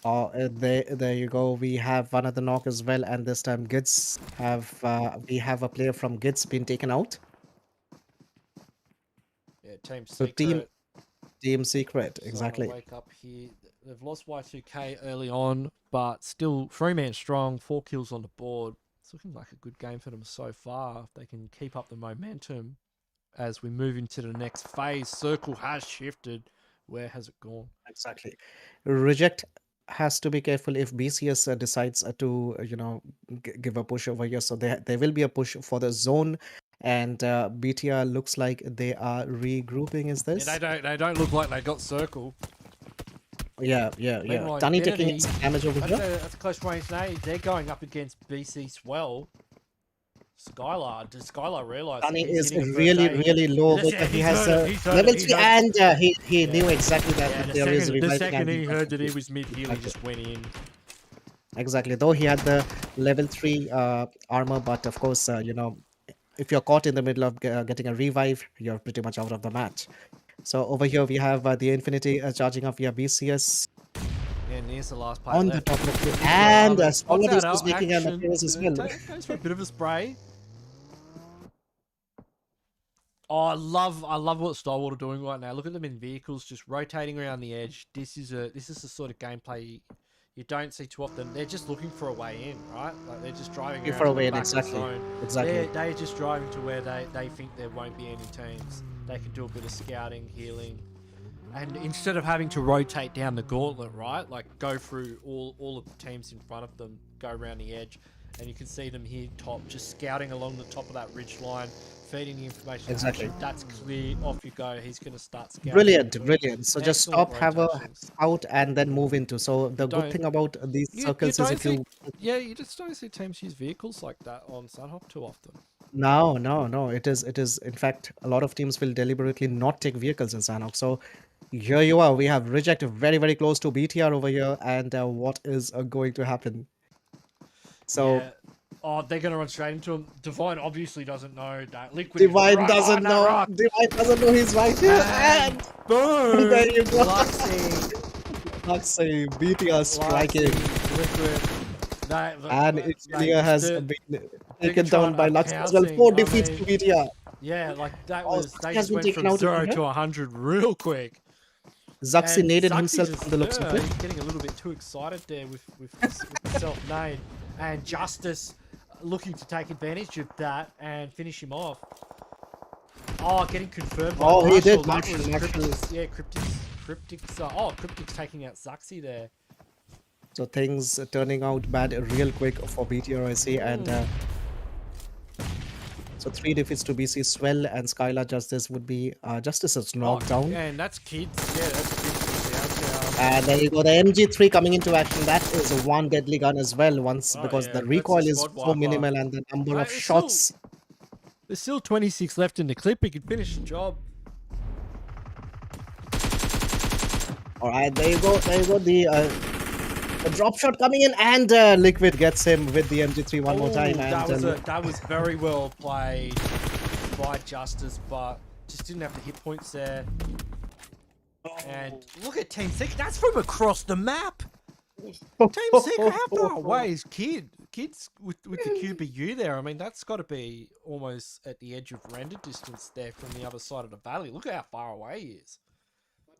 There you go. We have another knock as well, and this time GIDS we have a player from GIDS being taken out. Yeah, Team So Secret. Team Secret, Starting exactly. to wake up here. They've lost Y2K early on, but still 3-man strong, 4 kills on the board. It's looking like a good game for them so far. If they can keep up the momentum as we move into the next phase. Circle has shifted. Where has it gone? Exactly. Reject has to be careful if BCS decides to give a push over here. So there will be a push for the zone, and BTR looks like they are regrouping. Is Yeah, this? they don't look like they got circle. Yeah. Meanwhile, Tunny taking Infinity, some damage over here. that's a close range nade. They're going up against BC Swell. Skylar, does Skylar realise Tunny he's is hitting a really, birthday? really low, Yeah, but he he's has heard it, he's heard level it, 3, and he knew exactly that Yeah, there is the reviving. second and he heard got that he it. was mid-heal, he just went in. Exactly. Though he had the level 3 armor, but of course, if you're caught in the middle of getting a revive, you're pretty much out of the match. So over here we have the Infinity charging up via BCS And here's the last player on left. the top of the Watch and that Stalwart is out, making an action. appearance as well. Goes for a bit of a spray. Oh, I love what Stalwart are doing right now. Look at them in vehicles, just rotating around the edge. This is the sort of gameplay you don't see too often. They're just looking for a way in, right? Like they're just driving around For a to the way, back of the exactly. zone. Exactly. They're just driving to where they think there won't be any teams. They can do a bit of scouting, healing. And instead of having to rotate down the gauntlet, right? Like go through all of the teams in front of them, go around the edge, and you can see them here top, just scouting along the top of that ridge line, feeding the information. Exactly. Action. That's clear. Off you go. He's going to start scouting. Brilliant. So just Excellent stop, have a rotations. scout, and then move into. So the good Don't- thing about these circles is if you you just don't see teams use vehicles like that on Sanhok too often. No. It is. In fact, a lot of teams will deliberately not take vehicles in Sanhok. So here you are. We have Reject very, very close to BTR over here. And what is going to happen? So Yeah. Oh, they're going to run straight into him. Divine obviously doesn't know that. Liquid Divine right doesn't know. rock. Divine doesn't know he's right here. And boom! there you go. Luxy. BTR striking. Liquid. And Engineer has been taken down by Lux as well. pouncing. 4 defeats to BTR. Yeah, like that Oh, was. Zaxi They has just been went taken from out 0 over to here. 100 real quick. Zaxi naded Zaxi himself just- from the looks of it. He's getting a little bit too excited there with the self-nade. And Justice looking to take advantage of that and finish him off. Oh, getting confirmed by Oh, he did. Marshall. That was Marshall. CRYPTICS. Yeah, CRYPTICS. CRYPTICS taking out Zaxi there. So things turning out bad real quick for BTR, I see. And so 3 defeats to BC. Swell and Skylar Justice would be Justice is knocked down. And that's kids. Yeah, that's kids. And there you go, the MG3 coming into action. That is one deadly gun as well, because yeah, the that's recoil a is squad so wiper. minimal and the number Mate, of it's shots. There's still 26 left in the clip. He could finish the job. All right, there you go. The drop shot coming in, and Liquid gets him with the MG3 one more time. And that was very well played by Justice, but just didn't have the hit points there. And look at Team Secret. That's from across the map. Team Secret, how far away is Kids with the QBU there? I mean, that's got to be almost at the edge of render distance there from the other side of the valley. Look at how far away he is.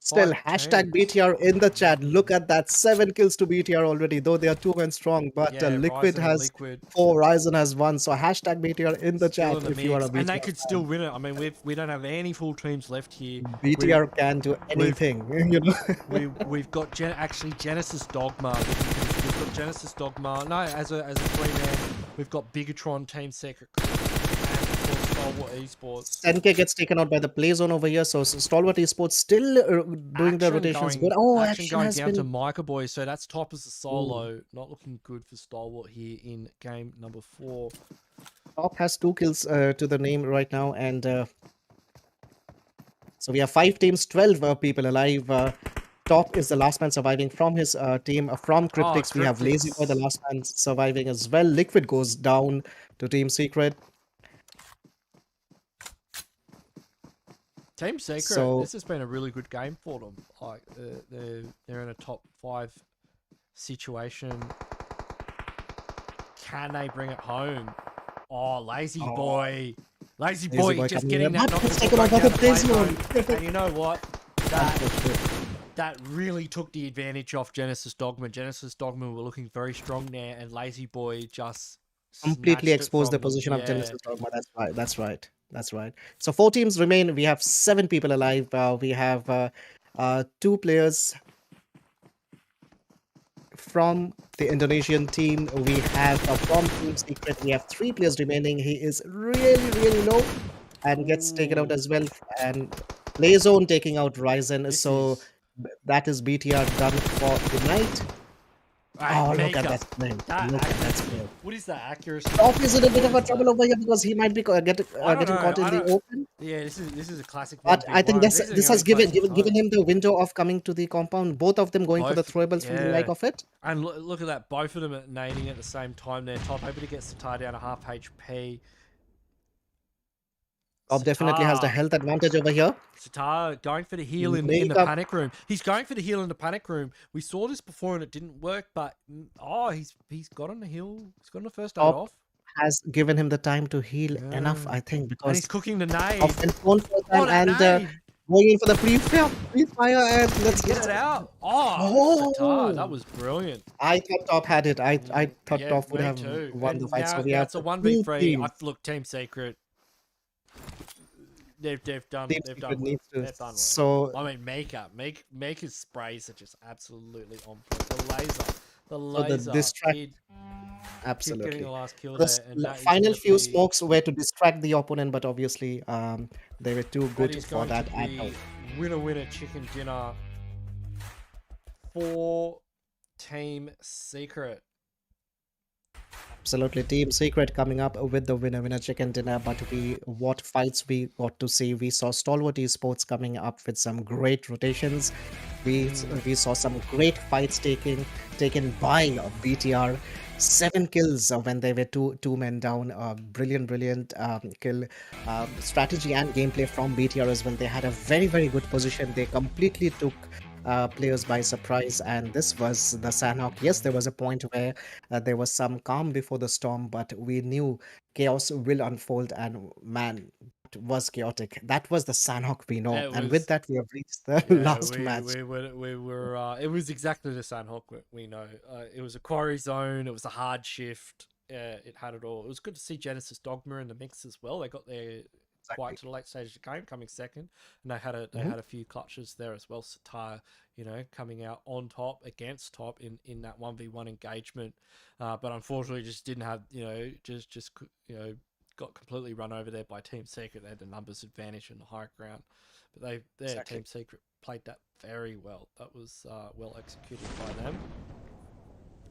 Still, 5 hashtag teams. BTR in the chat. Look at that, 7 kills to BTR already, though they are 2 men strong. But Yeah, Liquid Ryzen and has Liquid. 4, Ryzen has 1. So hashtag BTR in the Still chat in the if you are a mix. BTR And they could fan. still win it. I mean, we don't have any full teams left here. BTR can do anything, you know. We've got Genesis Dogma. We've got Genesis Dogma. No, as a 3-man. We've got Bigetron, Team Secret, and of course Stalwart Esports. 10K gets taken out by the play zone over here. So Stalwart Esports still doing the rotations good. Oh, action going has down been... to Micah Boy. So that's top as a solo. Not looking good for Stalwart here in game number 4. Top has 2 kills to the name right now. And so we have 5 teams, 12 people alive. Top is the last man surviving from his team. From CRYPTICS, we have Lazy Boy, the last man surviving as well. Liquid goes down to Team Secret. Team Secret, So this has been a really good game for them. Like they're in a top 5 situation. Can they bring it home? Oh, lazy boy. Lazy boy just getting that knocked the ball right down the play zone. And you know what? That really took the advantage off Genesis Dogma. Genesis Dogma were looking very strong there, and Lazy Boy just completely exposed the position of Genesis Dogma. That's right. So 4 teams remain. We have 7 people alive. We have 2 players from the Indonesian team. We have from Team Secret. We have 3 players remaining. He is really low and gets taken out as well. And Playzone taking out Ryzen. So that is BTR done for the night. Oh, look at that play. Look at that play. What is that accuracy? Top is in a bit of a trouble over here because he might be getting caught in the open. Yeah, this is a classic. But I think this has given him the window of coming to the compound. Both of them going for the throwables from the like of it. And look at that, both of them nading at the same time there. Top able to get Sitar down to half HP. Top definitely has the health advantage over here. Sitar going for the heal in the panic room. He's going for the heal in the panic room. We saw this before and it didn't work, but he's got on the heal. He's got on the first aid off. Has given him the time to heal enough, I think, because and he's cooking the nade. Going in for the pre-fire and let's get it out. Oh, Sitar, that was brilliant. I thought Top had it. I thought Top would have won the fight. So we have it's a 1v3. Look, Team Secret. They've done well. So I mean, Maker's sprays are just absolutely on point. The laser. Absolutely. Getting the last kill the final few smokes were to distract the opponent, but obviously they were too good for that. Winner chicken dinner for Team Secret. Absolutely, Team Secret coming up with the winner chicken dinner. But what fights we got to see? We saw Stalwart Esports coming up with some great rotations. We saw some great fights taken by BTR. 7 kills when they were two men down. Brilliant kill strategy and gameplay from BTR as well. They had a very good position. They completely took players by surprise, and this was the Sanhok. Yes, there was a point where there was some calm before the storm, but we knew chaos will unfold, and man, it was chaotic. That was the Sanhok we know, and with that we have reached the last match. We were it was exactly the Sanhok we know. It was a quarry zone, it was a hard shift, it had it all. It was good to see Genesis Dogma in the mix as well. They got their quite to the late stage of the game, coming second, and they had a few clutches there as well. Sitar, coming out on top against top in that 1v1 engagement, but unfortunately just didn't have got completely run over there by Team Secret. They had the numbers advantage in the high ground, but Team Secret played that very well. That was well executed by them.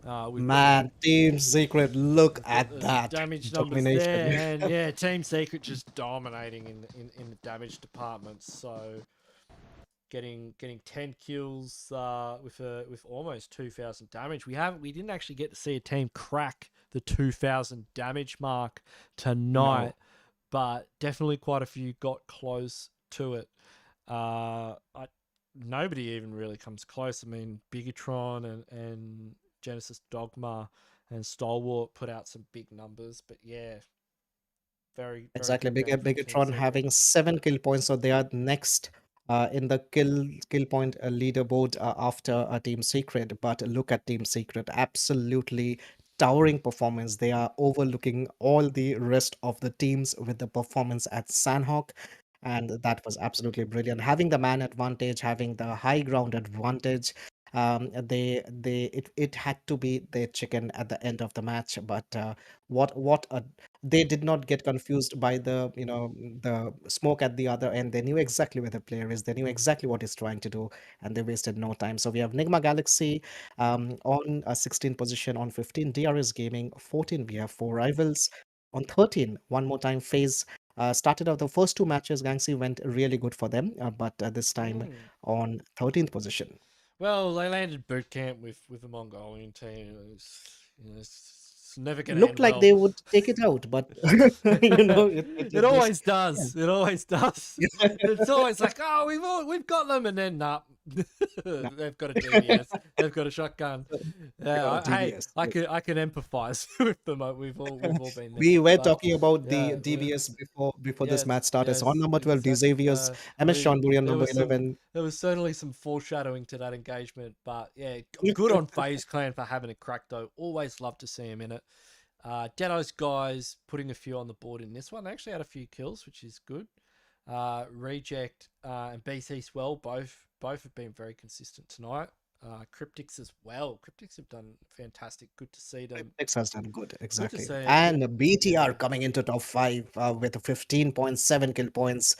Man, Team Secret, look at that damage numbers there, and Team Secret just dominating in the damage department. So getting 10 kills with almost 2,000 damage. We didn't actually get to see a team crack the 2,000 damage mark tonight, but definitely quite a few got close to it. Nobody even really comes close. I mean, BIGETRON and Genesis Dogma and Stalwart put out some big numbers, but very exactly. BIGETRON having 7 kill points, so they are next in the kill point leaderboard after Team Secret. But look at Team Secret, absolutely towering performance. They are overlooking all the rest of the teams with the performance at Sanhok. And that was absolutely brilliant. Having the man advantage, having the high ground advantage, it had to be their chicken at the end of the match. But they did not get confused by the smoke at the other end. They knew exactly where the player is. They knew exactly what he's trying to do, and they wasted no time. So we have NIGMA Galaxy on a 16th position. On 15, DRS Gaming. 14, we have 4 rivals. On 13, one more time, FAZE. Started out the first 2 matches, Gangxi went really good for them, but this time on 13th position. Well, they landed boot camp with a Mongolian team. It's never going to looked end like well. they would take it out, but It it just always does. It always does. It's always like, oh, we've got them, and then nah, no, they've got a DBS, they've got a shotgun. they got Yeah, a hey, DBS. I can empathise with them. We've all been there. We were But talking about the yeah, DBS before this match yes, started. So on yes, number 12, exactly. DEADEYES, MS CHONBURI on There number was some 11. there was certainly some foreshadowing to that engagement, but yeah, good on FaZe Clan for having a crack though. Always love to see him in it. Deadeye's guys putting a few on the board in this one. They actually had a few kills, which is good. Reject and BC SWELL both have been very consistent tonight. CRYPTICS as well. CRYPTICS have done fantastic. Good to see them. Six has done good, Good to exactly. see. And Yeah. BTR coming into top five with 15.7 kill points.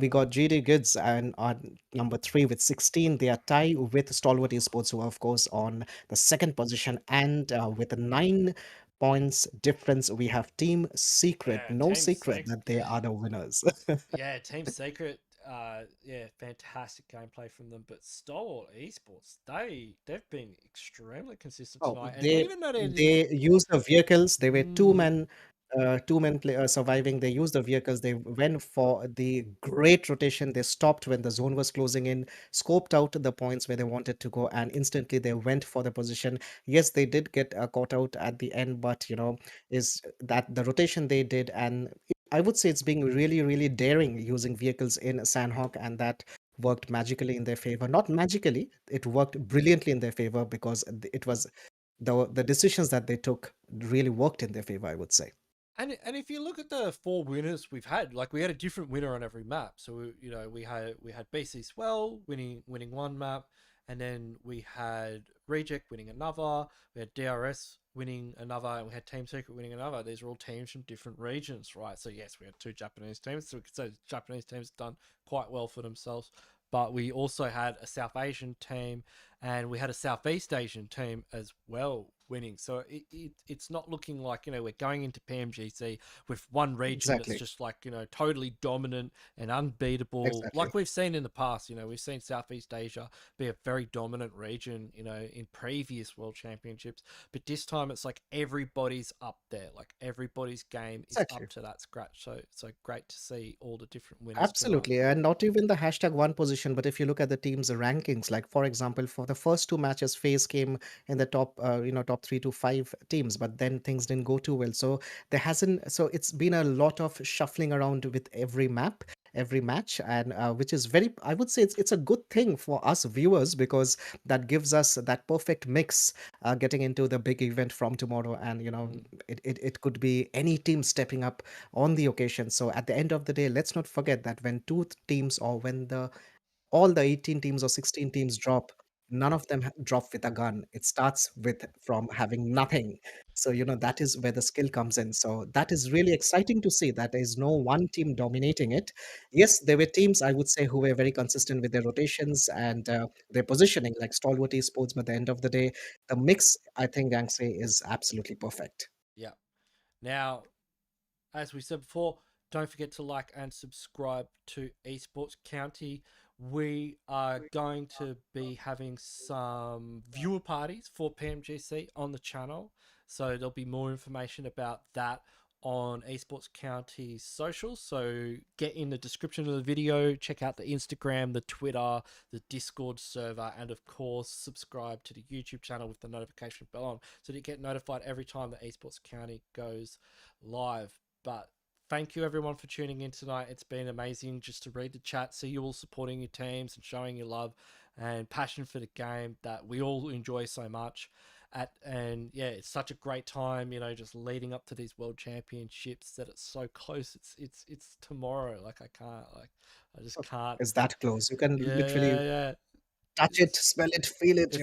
We got GIDS and on number three with 16. They are tied with Stalwart Esports, who are, of course, on the second position. And with a 9 points difference, we have Team Secret. Yeah, No secret that they are the winners. Yeah, Team Secret, yeah, fantastic gameplay from them. But Stalwart Esports, they've been extremely consistent Oh, tonight, and they even though they didn't, they used the vehicles. They were mm, two men surviving. They used the vehicles. They went for the great rotation. They stopped when the zone was closing in, scoped out the points where they wanted to go, and instantly they went for the position. Yes, they did get caught out at the end, but is that the rotation they did, and I would say it's being really, really daring using vehicles in Sanhok, and that worked magically in their favor. Not magically, it worked brilliantly in their favor because it was the decisions that they took really worked in their favor, I would say. and if you look at the four winners we've had, like we had a different winner on every map. So we had BC Swell winning one map, and then we had Reject winning another. We had DRS winning another, and we had Team Secret winning another. These are all teams from different regions, right? So yes, we had two Japanese teams, so we could say the Japanese teams done quite well for themselves. But we also had a South Asian team, and we had a Southeast Asian team as well winning. So it's not looking like we're going into Pmgc with one region that's Exactly. just like totally dominant and unbeatable, Exactly. like we've seen in the past. We've seen Southeast Asia be a very dominant region in previous world championships, but this time it's like everybody's up there, like everybody's game is Exactly. up to that scratch. So great to see all the different winners tonight. Absolutely. And not even the hashtag one position, but if you look at the team's rankings, like for example, for the first two matches, FaZe came in the top 3 to 5 teams, but then things didn't go too well. So so it's been a lot of shuffling around with every map, every match, and which is I would say it's a good thing for us viewers because that gives us that perfect mix getting into the big event from tomorrow. And, Mm. it could be any team stepping up on the occasion. So at the end of the day, let's not forget that when two teams or when the all the 18 teams or 16 teams drop, none of them drop with a gun. It starts with from having nothing. So, that is where the skill comes in. So that is really exciting to see that there is no one team dominating it. Yes, there were teams, I would say, who were very consistent with their rotations and their positioning, like Stalwart Esports. But at the end of the day, the mix, I think, Gangse, is absolutely perfect. Yeah. Now, as we said before, don't forget to like and subscribe to Esports County. We are going to be having some viewer parties for PMGC on the channel. So there'll be more information about that on Esports County's socials. So get in the description of the video, check out the Instagram, the Twitter, the Discord server, and of course, subscribe to the YouTube channel with the notification bell on so that you get notified every time that Esports County goes live. But thank you everyone for tuning in tonight. It's been amazing just to read the chat, see you all supporting your teams and showing your love and passion for the game that we all enjoy so much. And yeah, it's such a great time, just leading up to these world championships that it's so close. It's tomorrow. Like I just can't. Is that close? You can literally Yeah. touch it, It's smell it, feel it,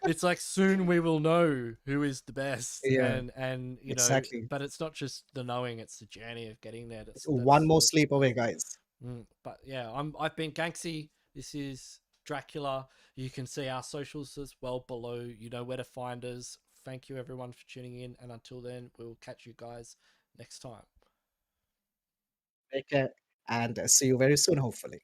it's like soon we will know who is the best, Yeah, and exactly. but it's not just the knowing, it's the journey of getting there. It's That's one that's more that's sleep away, guys. but yeah, I've been Ganksy. This is Dracula. You can see our socials as well below. You know where to find us. Thank you everyone for tuning in, and until then, we will catch you guys next time. Take care and see you very soon, hopefully.